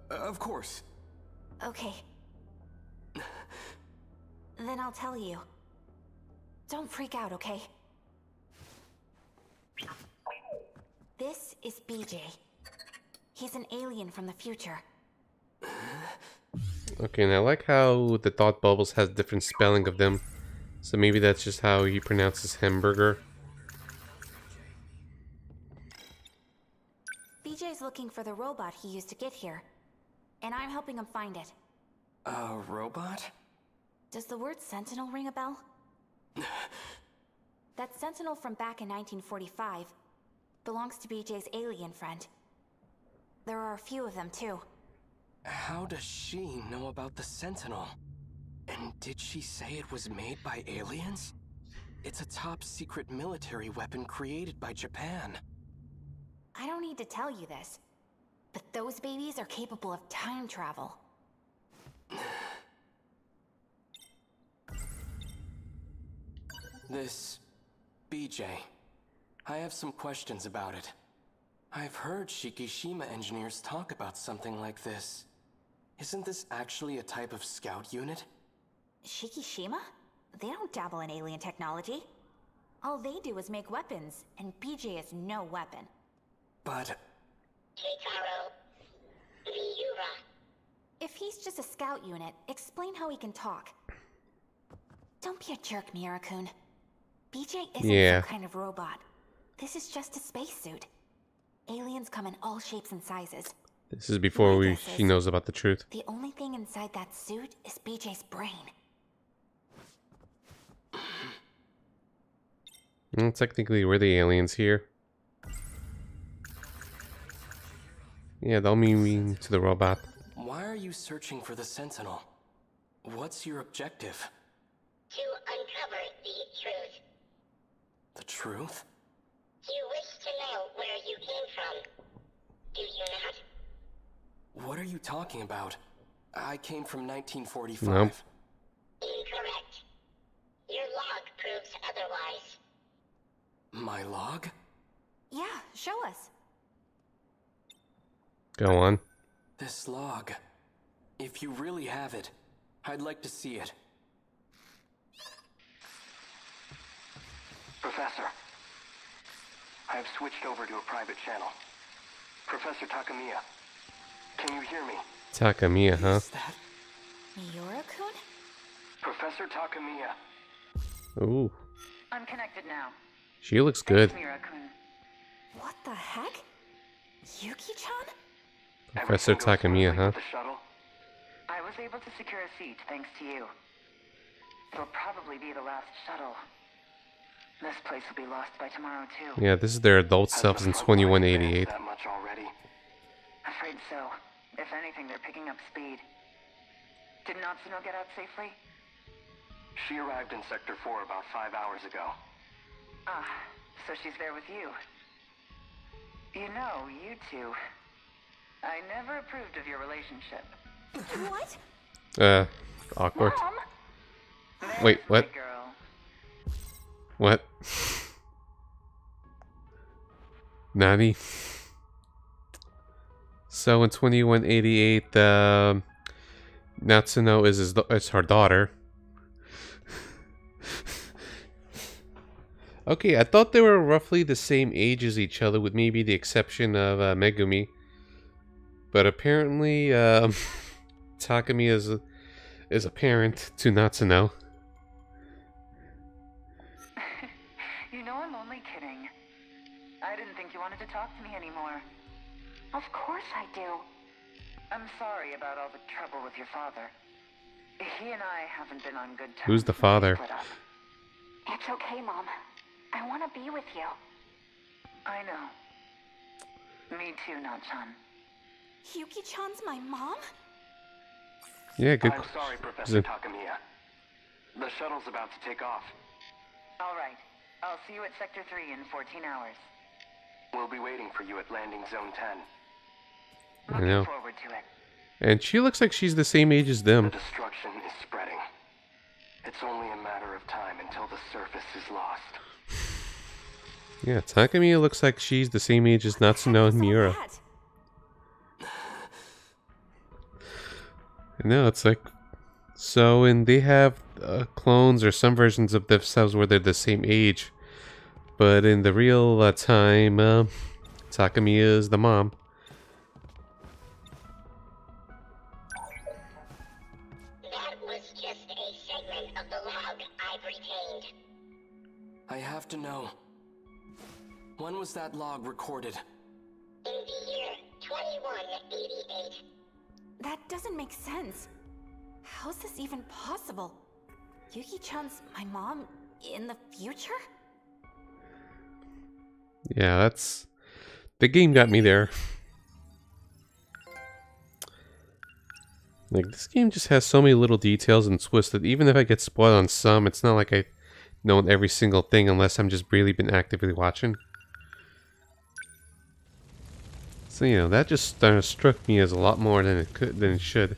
Of course. Okay. Then I'll tell you. Don't freak out, okay? This is BJ. He's an alien from the future. Okay, and I like how the thought bubbles has different spelling of them. So maybe that's just how he pronounces hamburger. BJ's looking for the robot he used to get here. And I'm helping him find it. A robot? Does the word Sentinel ring a bell? That Sentinel from back in 1945 belongs to BJ's alien friend. There are a few of them, too. How does she know about the Sentinel? And did she say it was made by aliens? It's a top-secret military weapon created by Japan. I don't need to tell you this, but those babies are capable of time travel. This BJ, I have some questions about it. I've heard Shikishima engineers talk about something like this. Isn't this actually a type of scout unit? Shikishima? They don't dabble in alien technology. All they do is make weapons, and BJ is no weapon. But... If he's just a scout unit, explain how he can talk. Don't be a jerk, Miura-kun. BJ isn't some kind of robot. This is just a spacesuit. Aliens come in all shapes and sizes. This is before she knows about the truth. The only thing inside that suit is BJ's brain. Technically, we're the aliens here. Yeah, they'll mean to the robot. Why are you searching for the Sentinel? What's your objective? To uncover the truth. The truth? You wish to know where you came from, do you not? What are you talking about? I came from 1945. Nope. Incorrect. Your log proves otherwise. My log? Yeah, show us. Go on. This log. If you really have it, I'd like to see it. Professor, I have switched over to a private channel. Professor Takamiya, can you hear me? Takamiya, huh? Is that Miura-kun? Professor Takamiya. Ooh. I'm connected now. She looks good. Miura-kun. What the heck? Yuki-chan? Professor Takamiya, huh? I was able to secure a seat thanks to you. It'll probably be the last shuttle. This place will be lost by tomorrow too. Yeah, this is their adult selves in 2188. That much already? Afraid so. If anything, they're picking up speed. Did Natsuno get out safely? She arrived in Sector 4 about 5 hours ago. Ah, so she's there with you. You know, you two. I never approved of your relationship. What? Awkward. Mom? Wait, what? Girl. What? Nani? So in 2188, Natsuno is her daughter. Okay, I thought they were roughly the same age as each other, with maybe the exception of Megumi. But apparently, Takumi is a parent to Natsuno. You know I'm only kidding. I didn't think you wanted to talk to me anymore. Of course I do. I'm sorry about all the trouble with your father. He and I haven't been on good terms. Who's the since we father? split up. It's okay, Mom. I want to be with you. I know. Me too, Natchan. Yuki-chan's my mom? Yeah, good. I'm sorry, Professor Takamiya. The shuttle's about to take off. All right. I'll see you at Sector 3 in 14 hours. We'll be waiting for you at landing zone 10. I know. Looking forward to it. And she looks like she's the same age as them. The destruction is spreading. It's only a matter of time until the surface is lost. Yeah, Takamiya looks like she's the same age as Natsuno and Miura. I know, it's like... So, and they have clones or some versions of themselves where they're the same age. But in the real time, Takamiya is the mom. That was just a segment of the log I've retained. I have to know. When was that log recorded? In the year 2188. That doesn't make sense. How's this even possible? Yuki-chan's my mom in the future? Yeah, that's... The game got me there. Like, this game just has so many little details and twists that even if I get spoiled on some, it's not like I know every single thing unless I'm just really been actively watching. So, you know, that just struck me as a lot more than it should.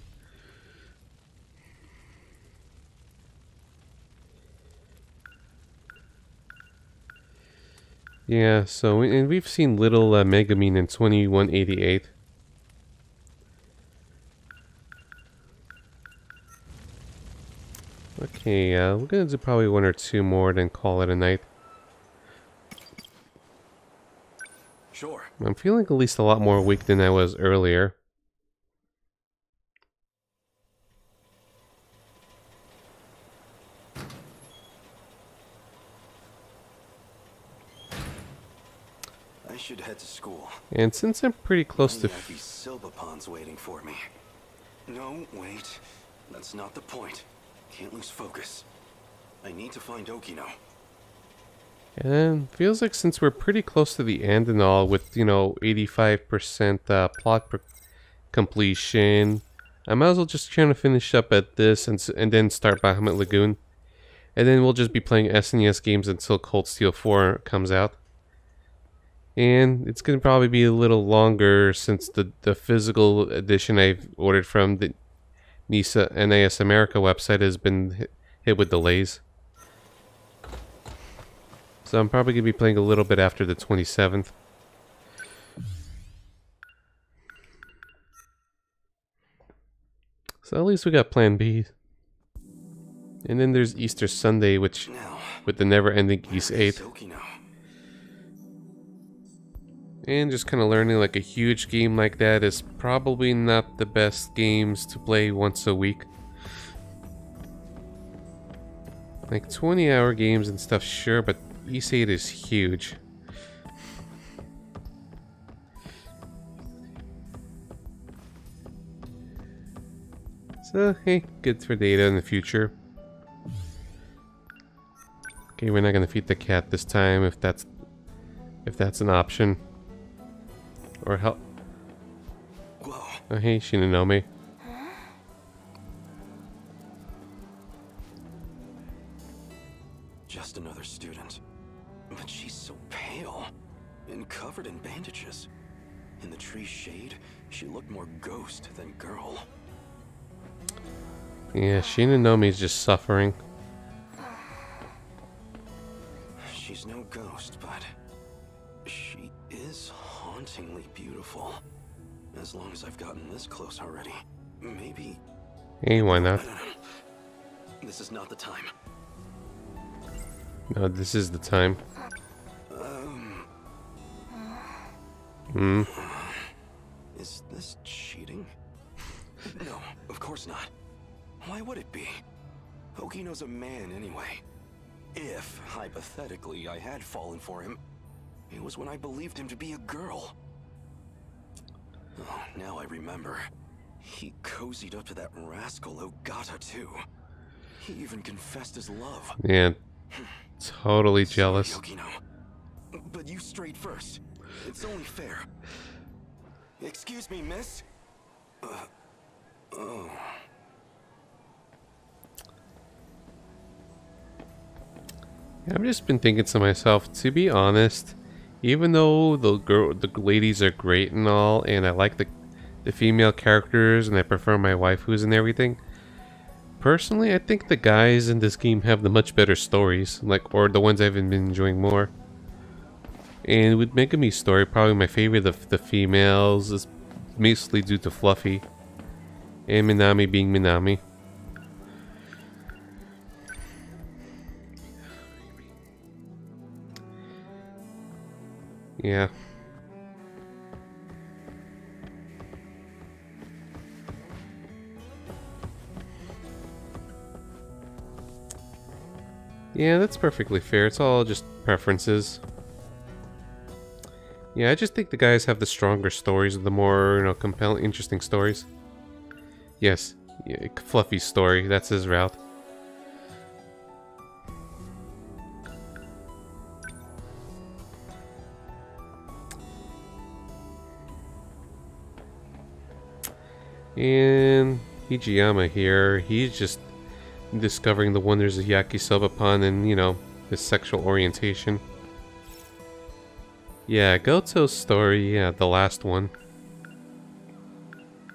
Yeah, so, and we've seen little Megami in 2188. Okay, we're gonna do probably one or two more, then call it a night. Sure. I'm feeling at least a lot more weak than I was earlier. I should head to school. And since I'm pretty close to... these Silbapons waiting for me. No, wait. That's not the point. Can't lose focus. I need to find Okino. And feels like since we're pretty close to the end and all, with, you know, 85% plot completion, I might as well just try to finish up at this and then start Bahamut Lagoon. And then we'll just be playing SNES games until Cold Steel 4 comes out. And it's going to probably be a little longer since the physical edition I've ordered from the NIS America website has been hit with delays. So I'm probably going to be playing a little bit after the 27th. So at least we got Plan B. And then there's Easter Sunday, which with the never-ending Geese 8. And just kind of learning like a huge game like that is probably not the best games to play once a week. Like 20-hour games and stuff, sure, but Geese 8 is huge. So, hey, good for data in the future. Okay, we're not gonna feed the cat this time if that's an option. Or help. Oh, hey, Shinonome. Just another student. But she's so pale and covered in bandages. In the tree's shade, she looked more ghost than girl. Yeah, Shinonomi's just suffering. She's no ghost, but she is hauntingly beautiful. As long as I've gotten this close already, maybe... Hey, why not? This is not the time. No, this is the time. Is this cheating? No, of course not. Why would it be? Okino's a man anyway. If, hypothetically, I had fallen for him, it was when I believed him to be a girl. Oh, now I remember. He cozied up to that rascal Ogata too. He even confessed his love. Yeah, totally jealous. Sorry, Okino. But you strayed first. It's only fair. Excuse me, miss? Oh. I've just been thinking to myself, to be honest, even though the ladies are great and all, and I like the female characters, and I prefer my waifus and everything, personally, I think the guys in this game have the much better stories, or the ones I've been enjoying more. And with Megami's story, probably my favorite of the females is mostly due to Fluffy, and Minami being Minami. Yeah. Yeah, that's perfectly fair. It's all just preferences. Yeah, I just think the guys have the stronger stories, the more, compelling, interesting stories. Yes, yeah, Fluffy's story, that's his route. And Hijiyama here, he's just discovering the wonders of yakisoba and, his sexual orientation. Yeah, Goto's story, yeah, the last one.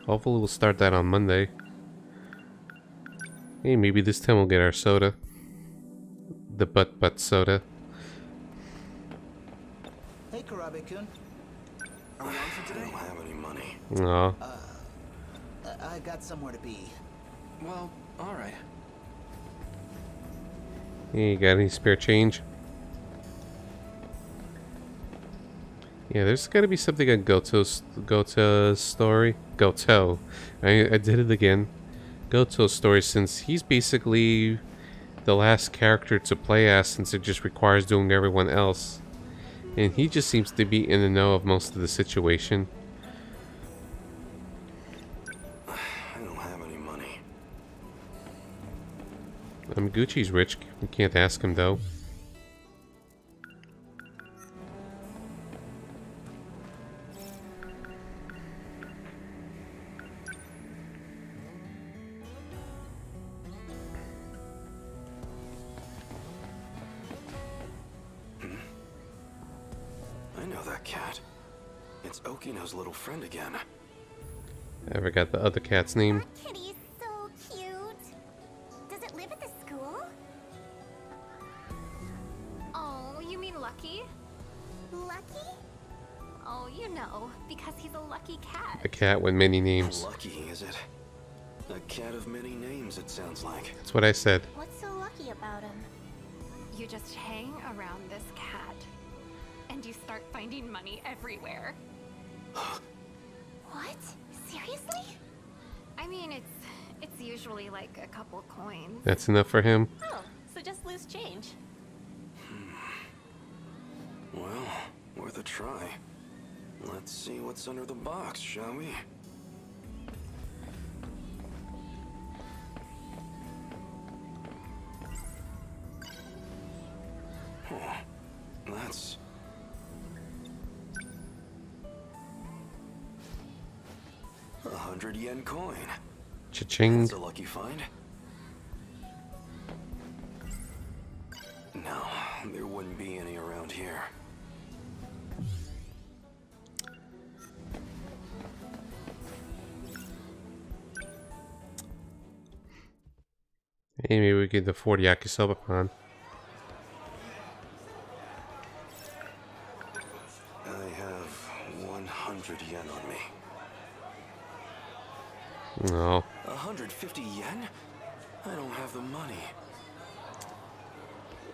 Hopefully we'll start that on Monday. Hey, maybe this time we'll get our soda. The butt soda. Hey, Karabe-kun. Are we on for today? I don't have any money. Aw. I got somewhere to be. Well, alright. Hey, you got any spare change? Yeah, there's gotta be something on Goto's story. Goto. I did it again. Goto's story, since he's basically the last character to play as, since it just requires doing everyone else. And he just seems to be in the know of most of the situation. I don't have any money. Gucci's rich. We can't ask him though. I know that cat. It's Okino's little friend again. I forgot the other cat's name. That kitty is so cute. Does it live at the school? Oh, you mean Lucky? Lucky? Oh, because he's a lucky cat. A cat with many names. Lucky, is it? A cat of many names, it sounds like. That's what I said. What's so lucky about him? You just hang around this cat, and you start finding money everywhere. What? Seriously? I mean, it's usually like a couple coins. That's enough for him. Oh, so just lose change. Well, worth a try. Let's see what's under the box, shall we? Oh, that's... $100 coin. Cha-ching. That's a lucky find. No, there wouldn't be any around here. Hey, maybe we could afford yakisoba pan. I have 100 yen on me. No. 150 yen? I don't have the money.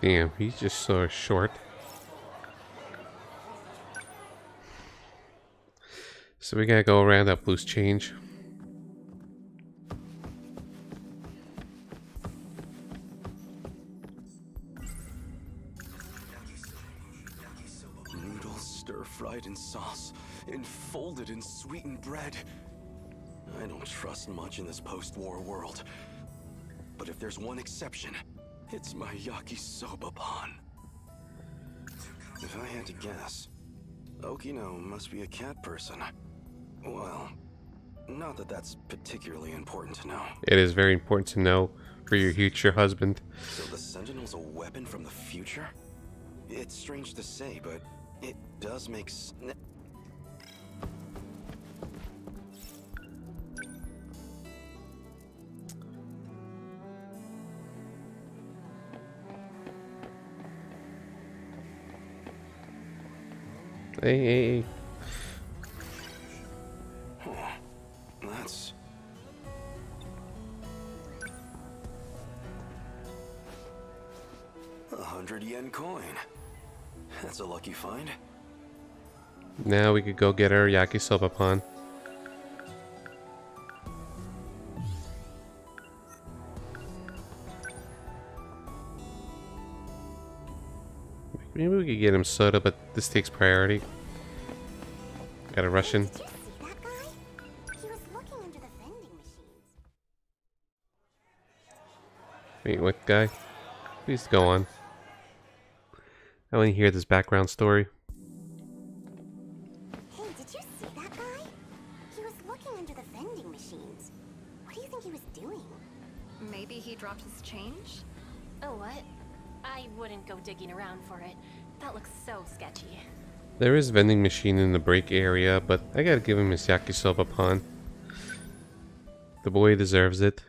Damn, he's just so short. So we gotta go around up loose change. Noodles stir-fried in sauce and folded in sweetened bread. I don't trust much in this post-war world. But if there's one exception, it's my yakisoba pan. If I had to guess, Okino must be a cat person. Well, not that that's particularly important to know. It is very important to know for your future husband. So the Sentinel's a weapon from the future? It's strange to say, but it does make Hey. That's... a 100 yen coin. That's a lucky find. Now we could go get our yakisoba pan. Maybe we could get him soda, but this takes priority. Gotta rush in. Wait, what guy? Please go on. I want to hear this background story. Hey, did you see that guy? He was looking under the vending machines. What do you think he was doing? Maybe he dropped his change? Oh, what? I wouldn't go digging around for it. That looks so sketchy. There is a vending machine in the break area, but I gotta give him his yakisoba pan. The boy deserves it.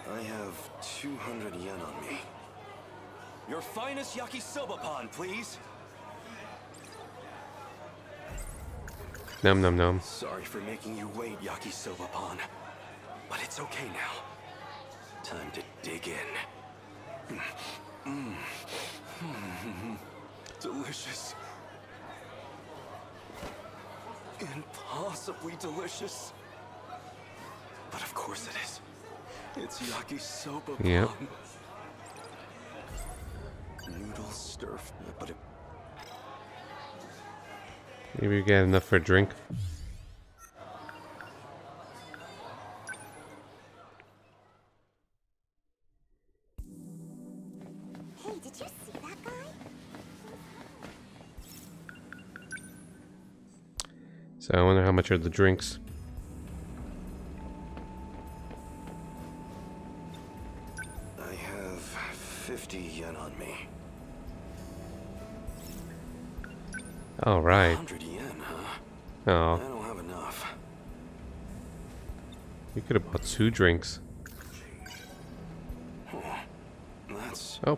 I have 200 yen on me. Your finest yakisoba pan, please. Num num num. Sorry for making you wait, yakisoba pan. But it's okay now. Time to dig in. Delicious. Impossibly delicious. But of course it is. It's yakisoba pan. Yep. Noodles stir, but it... Maybe we got enough for a drink. Hey, did you see that guy? So I wonder how much are the drinks. I have 50 yen on me. All right. 100 yen, huh? Oh, I don't have enough. you could have bought 2 drinks. That's... Oh.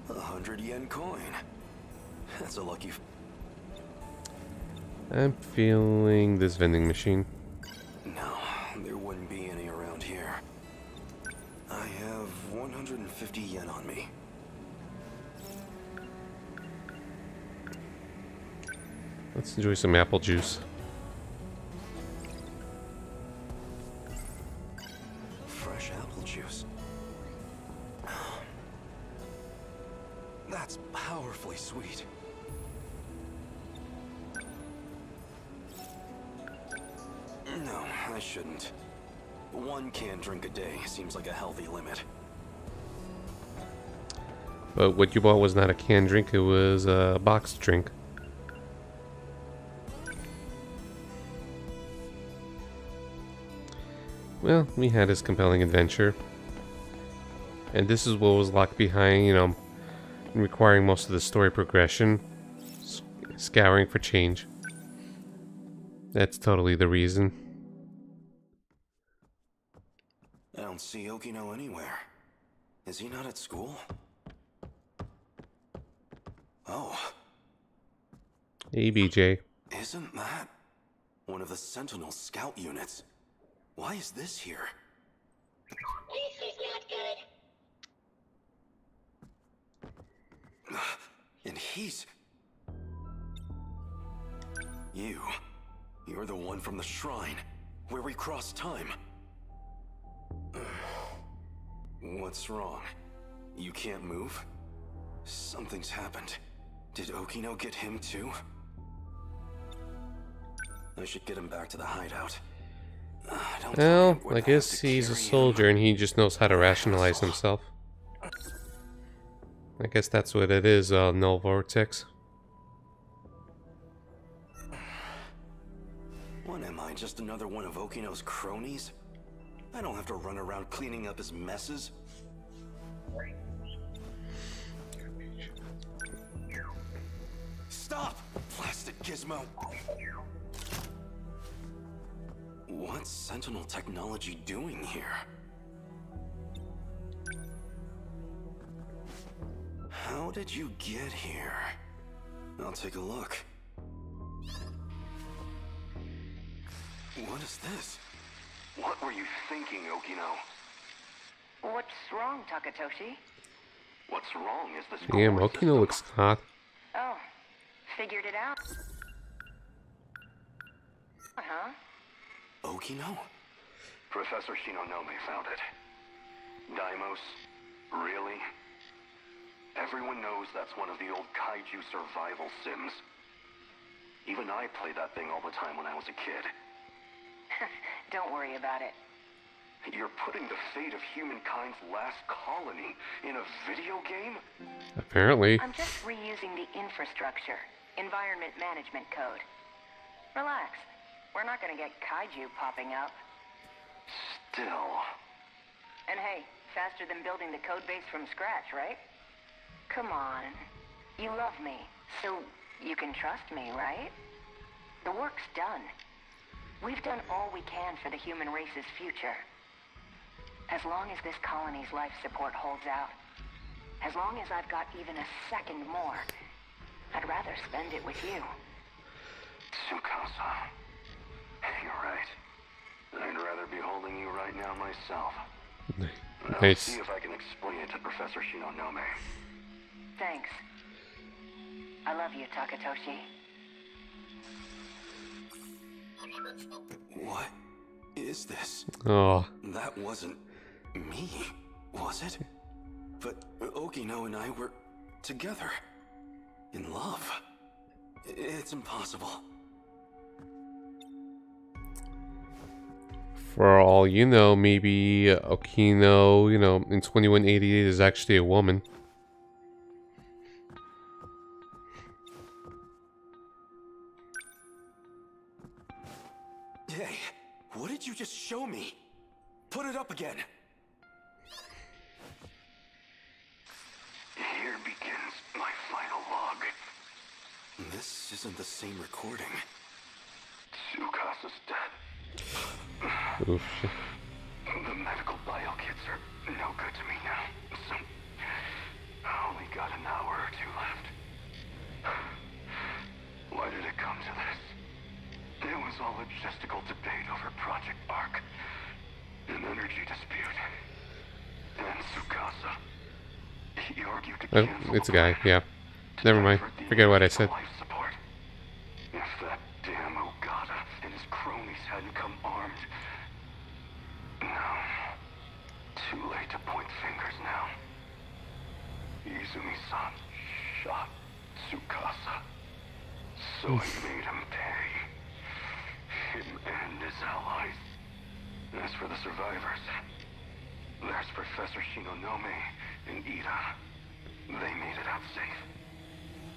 a 100 yen coin. That's a lucky... I'm feeling this vending machine. No, there wouldn't be any around here. I have 150 yen on me. Let's enjoy some apple juice. Fresh apple juice. That's powerfully sweet. No, I shouldn't. 1 can drink a day seems like a healthy limit. But what you bought was not a canned drink, it was a boxed drink. Well, we had this compelling adventure. And this is what was locked behind, you know, requiring most of the story progression. Scouring for change. That's totally the reason. I don't see Okino anywhere. Is he not at school? Oh. Hey, BJ. Isn't that one of the Sentinel scout units? Why is this here? This is not good. And he's... You're the one from the shrine, where we crossed time. What's wrong? You can't move? Something's happened. Did Okino get him too? I should get him back to the hideout. Well, I guess he's a soldier and he just knows how to rationalize himself. I guess that's what it is, Null Vortex. What am I, just another one of Okino's cronies? I don't have to run around cleaning up his messes. Stop! Plastic gizmo! What's Sentinel technology doing here? How did you get here? I'll take a look. What is this? What were you thinking, Okino? What's wrong, Takatoshi? What's wrong is this Damn, core Okino system. looks hot. Oh, figured it out? Huh? Okino? Professor Shinonome found it. Daimos? Really? Everyone knows that's one of the old kaiju survival sims. Even I played that thing all the time when I was a kid. Don't worry about it. You're putting the fate of humankind's last colony in a video game? Apparently. I'm just reusing the infrastructure, environment management code. Relax. We're not gonna get kaiju popping up. Still. And hey, faster than building the code base from scratch, right? Come on. You love me, so you can trust me, right? The work's done. We've done all we can for the human race's future. As long as this colony's life support holds out, as long as I've got even a second more, I'd rather spend it with you. Tsukasa. You're right. I'd rather be holding you right now myself. I'll Nice. see if I can explain it to Professor Shinonome. Thanks. I love you, Takatoshi. What is this? Oh. That wasn't me, was it? But Okino and I were together. In love. It's impossible. For all you know, maybe Okino, in 2188 is actually a woman. Hey, what did you just show me? Put it up again. Here begins my final log. This isn't the same recording. Tsukasa's dead. Oof. The medical bio kits are no good to me now, so I only got an hour or two left. Why did it come to this? It was all logistical debate over Project Ark, an energy dispute, and Tsukasa. He argued to cancel It's a guy, yeah. Never mind. Forget what I said. life support. If that damn Ogata and his cronies hadn't come armed. No. Too late to point fingers now. Izumi-san shot Tsukasa. So I made him pay. Him and his allies. As for the survivors, there's Professor Shinonome and Ida. They made it out safe.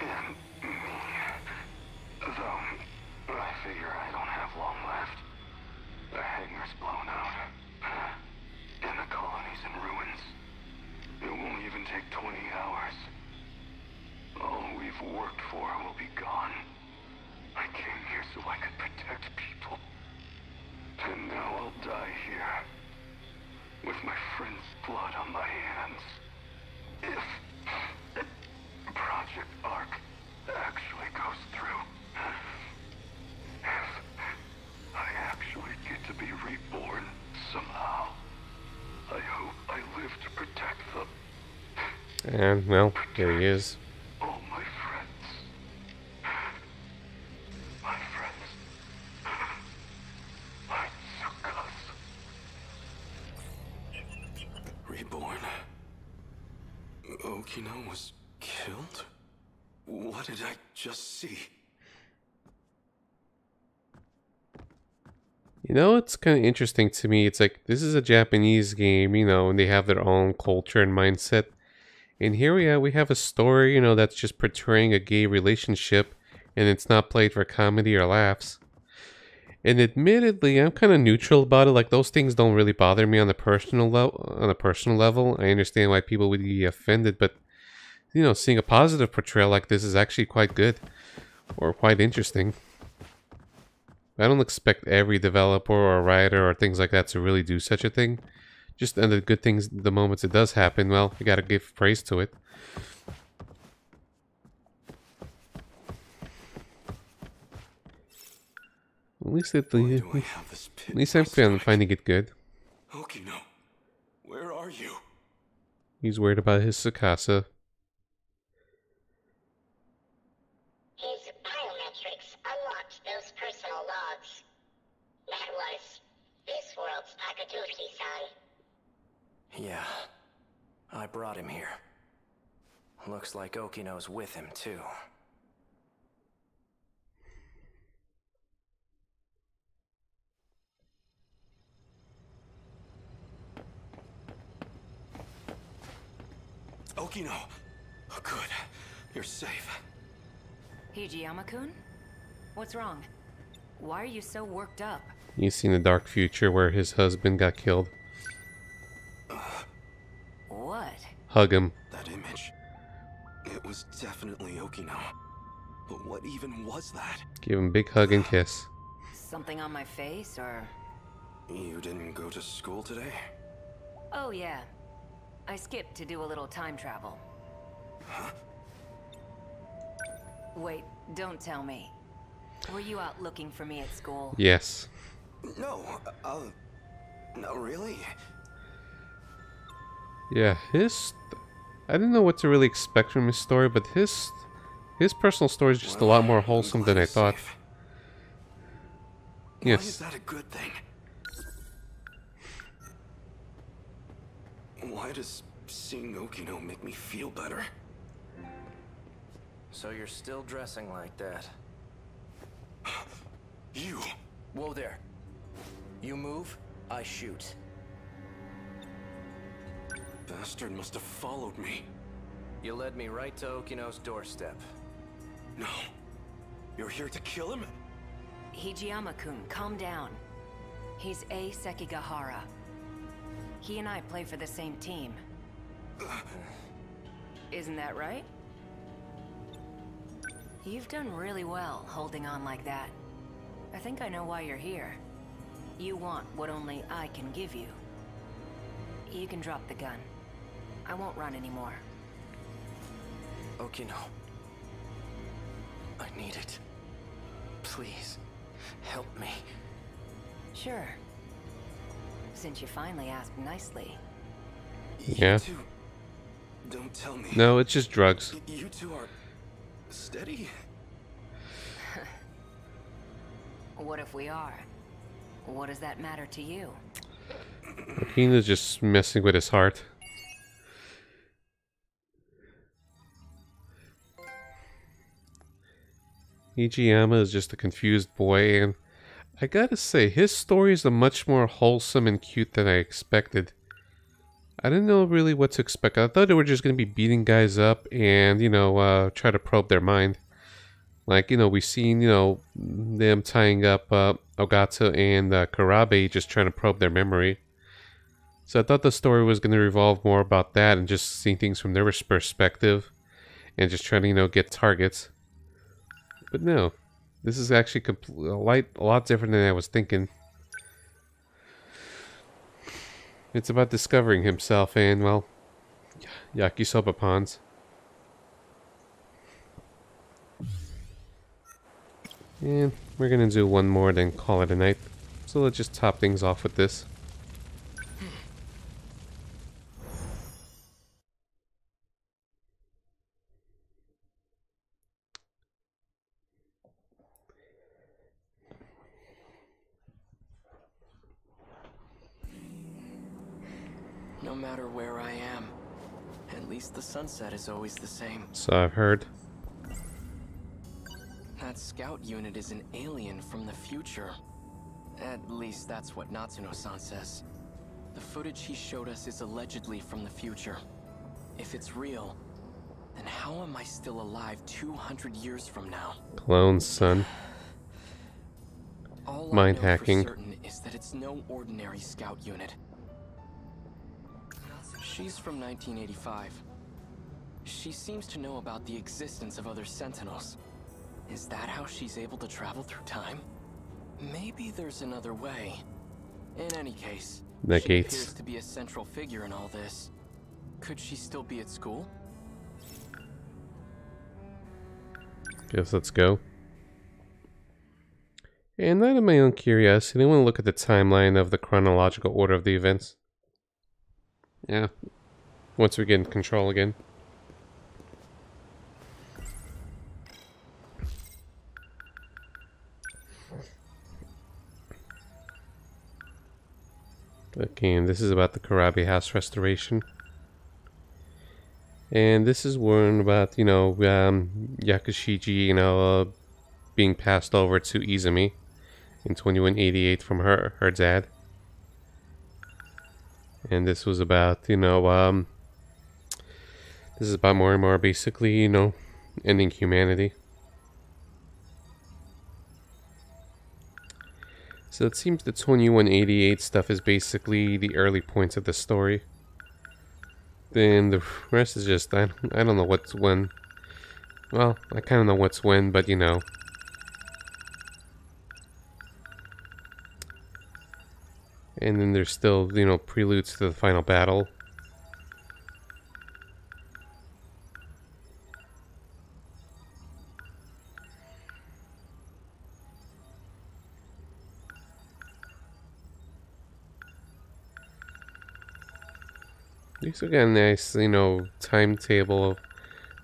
And me. Though, I figure I don't have long left. The hangar's blown out. And the colony's in ruins. It won't even take 20 hours. All we've worked for will be gone. I came here so I could protect people. And now I'll die here. With my friend's blood on my hands. If Project Arc actually goes through. If I actually get to be reborn somehow, I hope I live to protect them. And, well, here he is. All my friends. My friends. My Tsukas. Reborn? Okino was killed? What did I just see? You know, it's kind of interesting to me. It's like, this is a Japanese game, you know, and they have their own culture and mindset. And here we have a story, you know, that's just portraying a gay relationship, and it's not played for comedy or laughs. And admittedly, I'm kind of neutral about it. Like, those things don't really bother me on a personal level. I understand why people would be offended, but you know, seeing a positive portrayal like this is actually quite good, or quite interesting. I don't expect every developer or writer or things like that to really do such a thing. Just and the good things, the moments it does happen, well, you gotta give praise to it. At least I'm finding it good. Okino, where are you? He's worried about his Tsukasa. His biometrics unlocked those personal logs. That was this world's Akatsuki-san. Yeah, I brought him here. Looks like Okino's with him, too. Okino! Oh, good. You're safe. Hijiyama-kun? What's wrong? Why are you so worked up? He's seen a dark future where his husband got killed. What? Hug him. That image. It was definitely Okino. But what even was that? Give him a big hug and kiss. Something on my face, or...? You didn't go to school today? Oh, yeah. I skipped to do a little time travel. Huh? Wait, don't tell me. Were you out looking for me at school? Yes. No, not really. Yeah, I didn't know what to really expect from his story, but his personal story is just a lot more wholesome than I thought. Yes. Why is that a good thing? Why does seeing Okino make me feel better? So you're still dressing like that? You! Whoa there. You move, I shoot. Bastard must have followed me. You led me right to Okino's doorstep. No. You're here to kill him? Hijiyama-kun, calm down. He's A. Sekigahara. He and I play for the same team. Isn't that right? You've done really well holding on like that. I think I know why you're here. You want what only I can give you. You can drop the gun. I won't run anymore. Okino. I need it. Please, help me. Sure. Since you finally asked nicely. Yeah. You two, don't tell me. No, it's just drugs. You two are steady? What if we are? What does that matter to you? Hina's just messing with his heart. Hijiyama is just a confused boy, and I gotta say, his story is a much more wholesome and cute than I expected. I didn't know really what to expect. I thought they were just gonna be beating guys up and, you know, try to probe their mind. Like, you know, we've seen, you know, them tying up Ogata and Karabe, just trying to probe their memory. So I thought the story was going to revolve more about that and just seeing things from their perspective and just trying to, you know, get targets. But no, this is actually a lot different than I was thinking. It's about discovering himself and, well, yakisoba pawns. And we're gonna do one more, then call it a night. So let's just top things off with this. No matter where I am, at least the sunset is always the same. So I've heard. That scout unit is an alien from the future. At least that's what Natsuno-san says. The footage he showed us is allegedly from the future. If it's real, then how am I still alive 200 years from now? Clones, son. All Mind I know hacking. for certain is that it's no ordinary scout unit. She's from 1985. She seems to know about the existence of other Sentinels. Is that how she's able to travel through time? Maybe there's another way. In any case, she appears to be a central figure in all this. Could she still be at school? Guess let's go. And out of my own curiosity, I want to look at the timeline of the chronological order of the events. Yeah. Once we get in control again. Okay, and this is about the Karabe House restoration. And this is one about, Yakushiji, being passed over to Izumi in 2188 from her dad. And this was about, this is about Morimura basically, ending humanity. So it seems the 2188 stuff is basically the early points of the story. Then the rest is just, I don't know what's when. Well, I kind of know what's when, but And then there's still, preludes to the final battle. These got a nice, timetable of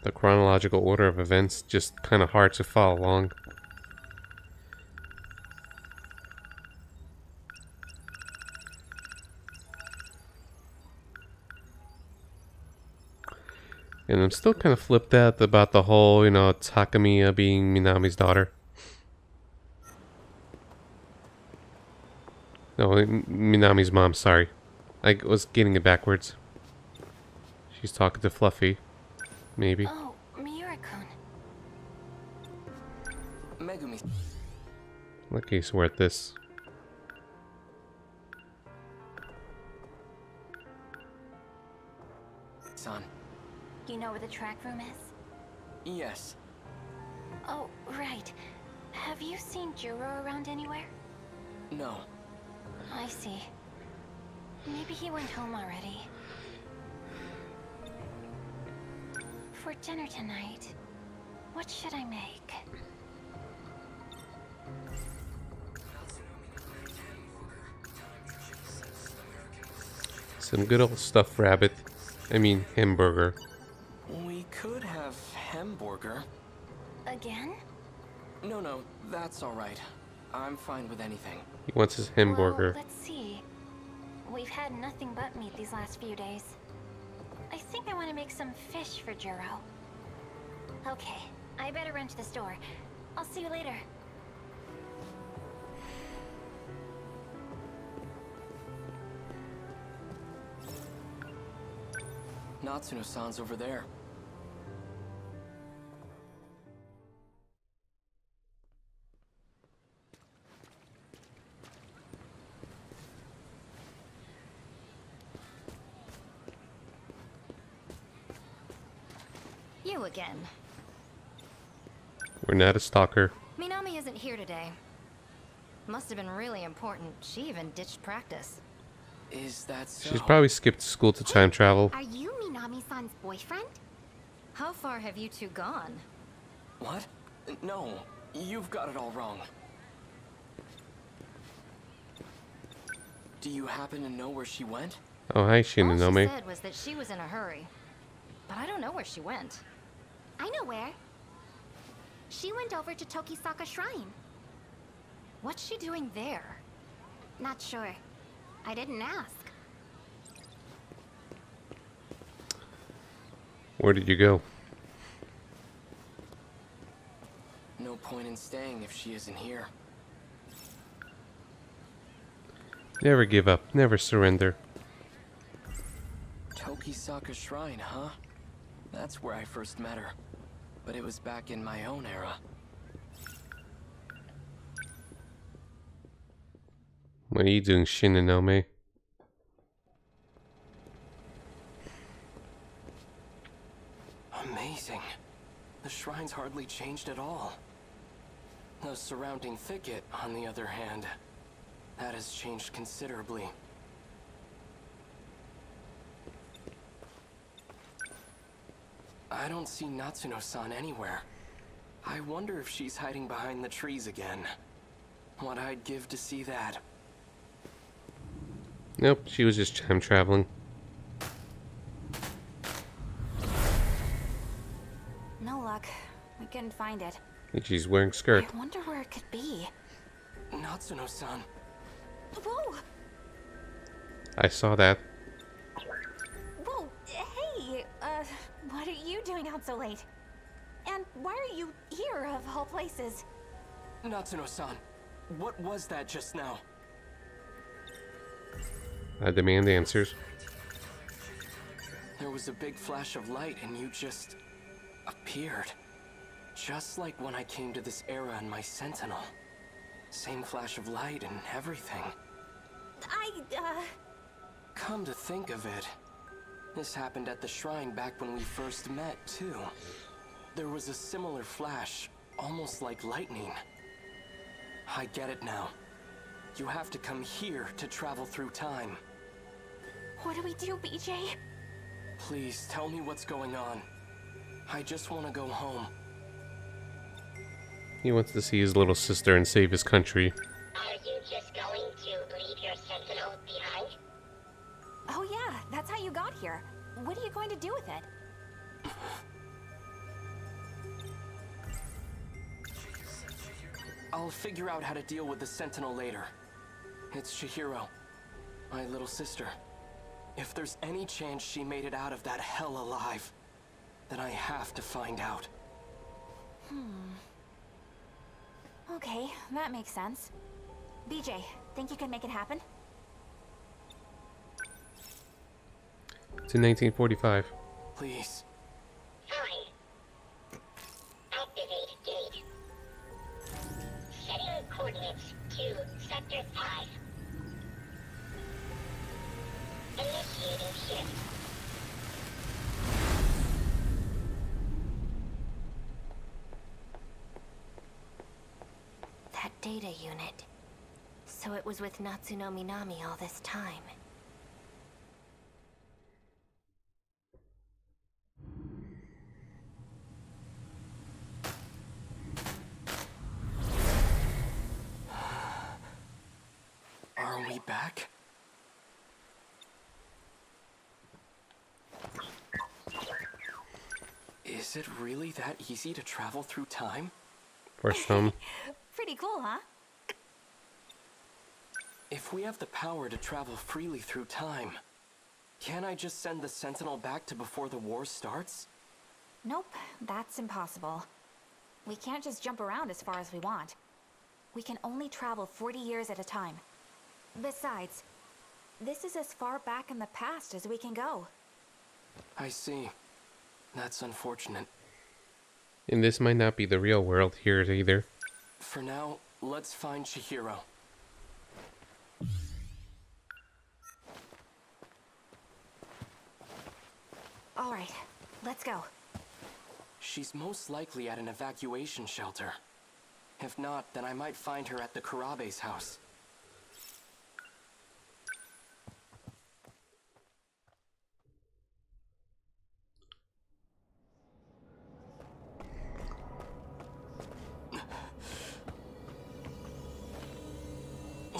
the chronological order of events. Just kind of hard to follow along. And I'm still kind of flipped out about the whole, Takamiya being Minami's daughter. No, Minami's mom, sorry. I was getting it backwards. She's talking to Fluffy. Maybe. Oh, Miura-kun. Megumi. Okay, so we're at this. Son. You know where the track room is? Yes. Oh, right. Have you seen Juro around anywhere? No. I see. Maybe he went home already. For dinner tonight, what should I make? Some good old stuffed rabbit. I mean, hamburger. We could have hamburger. Again? No, that's alright. I'm fine with anything. He wants his hamburger. Well, let's see. We've had nothing but meat these last few days. I think I want to make some fish for Juro. Okay, I better run to the store. I'll see you later. Natsuno-san's over there. You again. We're not a stalker. Minami isn't here today. Must have been really important. She even ditched practice. Is that so? She's probably skipped school to time travel. Are you Minami-san's boyfriend? How far have you two gone? What? No. You've got it all wrong. Do you happen to know where she went? Oh, hi, All she Shinonome. said was that she was in a hurry. But I don't know where she went. I know where. She went over to Tokisaka Shrine. What's she doing there? Not sure. I didn't ask. Where did you go? No point in staying if she isn't here. Never give up. Never surrender. Tokisaka Shrine, huh? That's where I first met her. But it was back in my own era. What are you doing, Shinonome? Amazing. The shrine's hardly changed at all. The surrounding thicket, on the other hand, that has changed considerably. I don't see Natsuno-san anywhere. I wonder if she's hiding behind the trees again. What I'd give to see that. Nope, she was just time traveling. No luck. We couldn't find it. And she's wearing a skirt. I wonder where it could be. Natsuno-san. Whoa! I saw that. Whoa! Hey! What are you doing out so late? And why are you here, of all places? Natsuno-san, what was that just now? I demand answers. There was a big flash of light and you just appeared. Just like when I came to this era in my Sentinel. Same flash of light and everything. Come to think of it, this happened at the shrine back when we first met, too. There was a similar flash, almost like lightning. I get it now. You have to come here to travel through time. What do we do, BJ? Please, tell me what's going on. I just want to go home. He wants to see his little sister and save his country. Are you just going to leave your Sentinel behind? Oh yeah, that's how you got here. What are you going to do with it? I'll figure out how to deal with the Sentinel later. It's Chihiro, my little sister. If there's any chance she made it out of that hell alive, then I have to find out. Okay, that makes sense. BJ, think you can make it happen? It's in 1945. Please. Fine. Activate gate. Setting coordinates to Sector 5. Initiating shift. That data unit. So it was with Natsuno Minami all this time. Are we back? Is it really that easy to travel through time? For some. Pretty cool, huh? If we have the power to travel freely through time, can't I just send the Sentinel back to before the war starts? Nope, that's impossible. We can't just jump around as far as we want. We can only travel 40 years at a time. Besides, this is as far back in the past as we can go. I see. That's unfortunate. And this might not be the real world here either. For now, let's find Chihiro. All right, let's go. She's most likely at an evacuation shelter. If not, then I might find her at the Kurabe's house.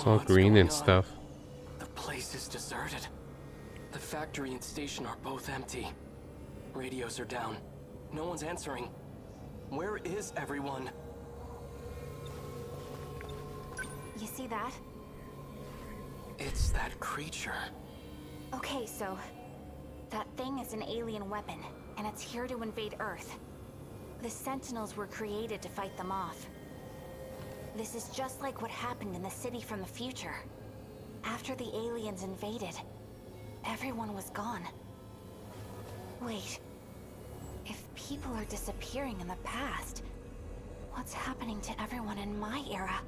It's all green and stuff. The place is deserted. The factory and station are both empty. Radios are down. No one's answering. Where is everyone? You see that? It's that creature. Okay, so that thing is an alien weapon, and it's here to invade Earth. The Sentinels were created to fight them off. This is just like what happened in the city from the future. After the aliens invaded, everyone was gone. Wait, if people are disappearing in the past, what's happening to everyone in my era?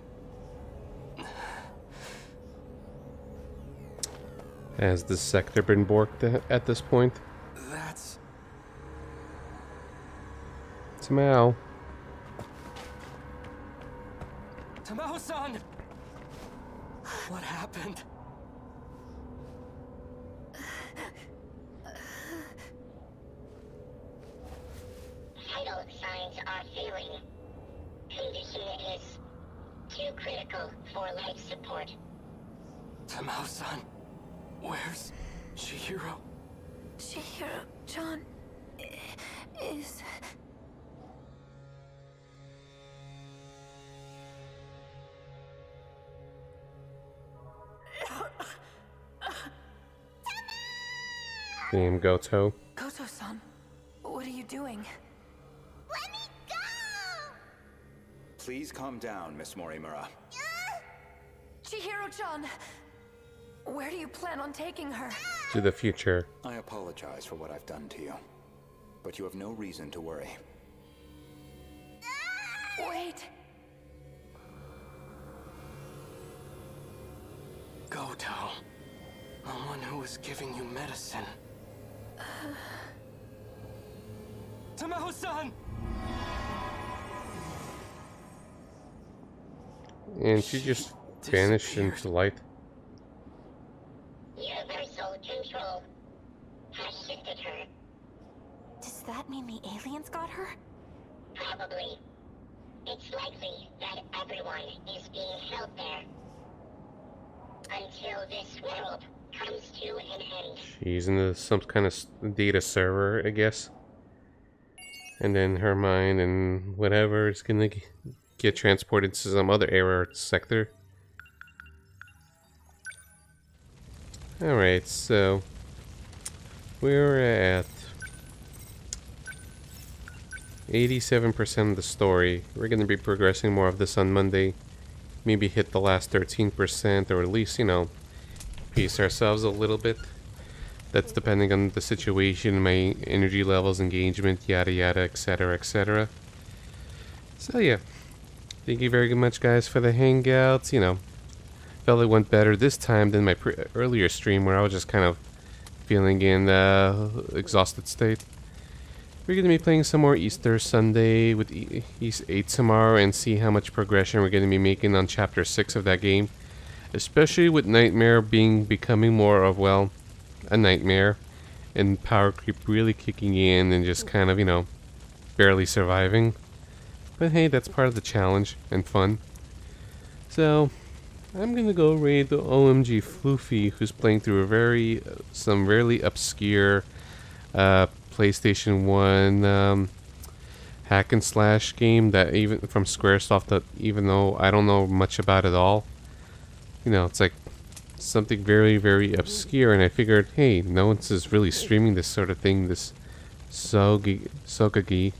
Has the sector been borked at this point? That's... Tamao. Tamao-san! What happened? Vital signs are failing. Condition is too critical for life support. Tamao-san, where's Chihiro? Chihiro-chan is... Damn, Goto. Goto-san, what are you doing? Please calm down, Miss Morimura. Chihiro-chan! Where do you plan on taking her? To the future. I apologize for what I've done to you, but you have no reason to worry. Wait! Goto. The one who was giving you medicine. Tamao-san! And she just vanished into light. Universal control has shifted her. Does that mean the aliens got her? Probably. It's likely that everyone is being held there. Until this world comes to an end. She's in some kind of data server, I guess. And then her mind and whatever is gonna get transported to some other era sector. Alright, so we're at 87% of the story. We're going to be progressing more of this on Monday. Maybe hit the last 13%, or at least, you know, pace ourselves a little bit. That's depending on the situation, my energy levels, engagement, yada yada, etc, etc. So yeah, thank you very much guys for the hangouts. You know, felt it went better this time than my earlier stream where I was just kind of feeling in exhausted state. We're going to be playing some more Easter Sunday with East 8 tomorrow and see how much progression we're going to be making on Chapter 6 of that game. Especially with Nightmare becoming more of, well, a nightmare. And power creep really kicking in and just kind of, you know, barely surviving. But hey, that's part of the challenge and fun. So, I'm going to go raid the OMG Floofy, who's playing through some really obscure PlayStation 1 hack and slash game that even from Squaresoft, that even though I don't know much about it all, you know, it's like something very, very obscure, and I figured, hey, no one's really streaming this sort of thing, this Sogagi.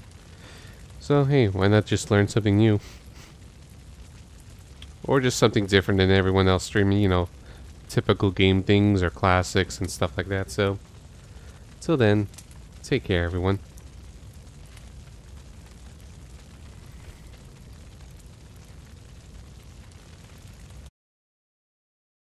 So hey, why not just learn something new? Or just something different than everyone else streaming, you know, typical game things or classics and stuff like that. So, till then, take care everyone.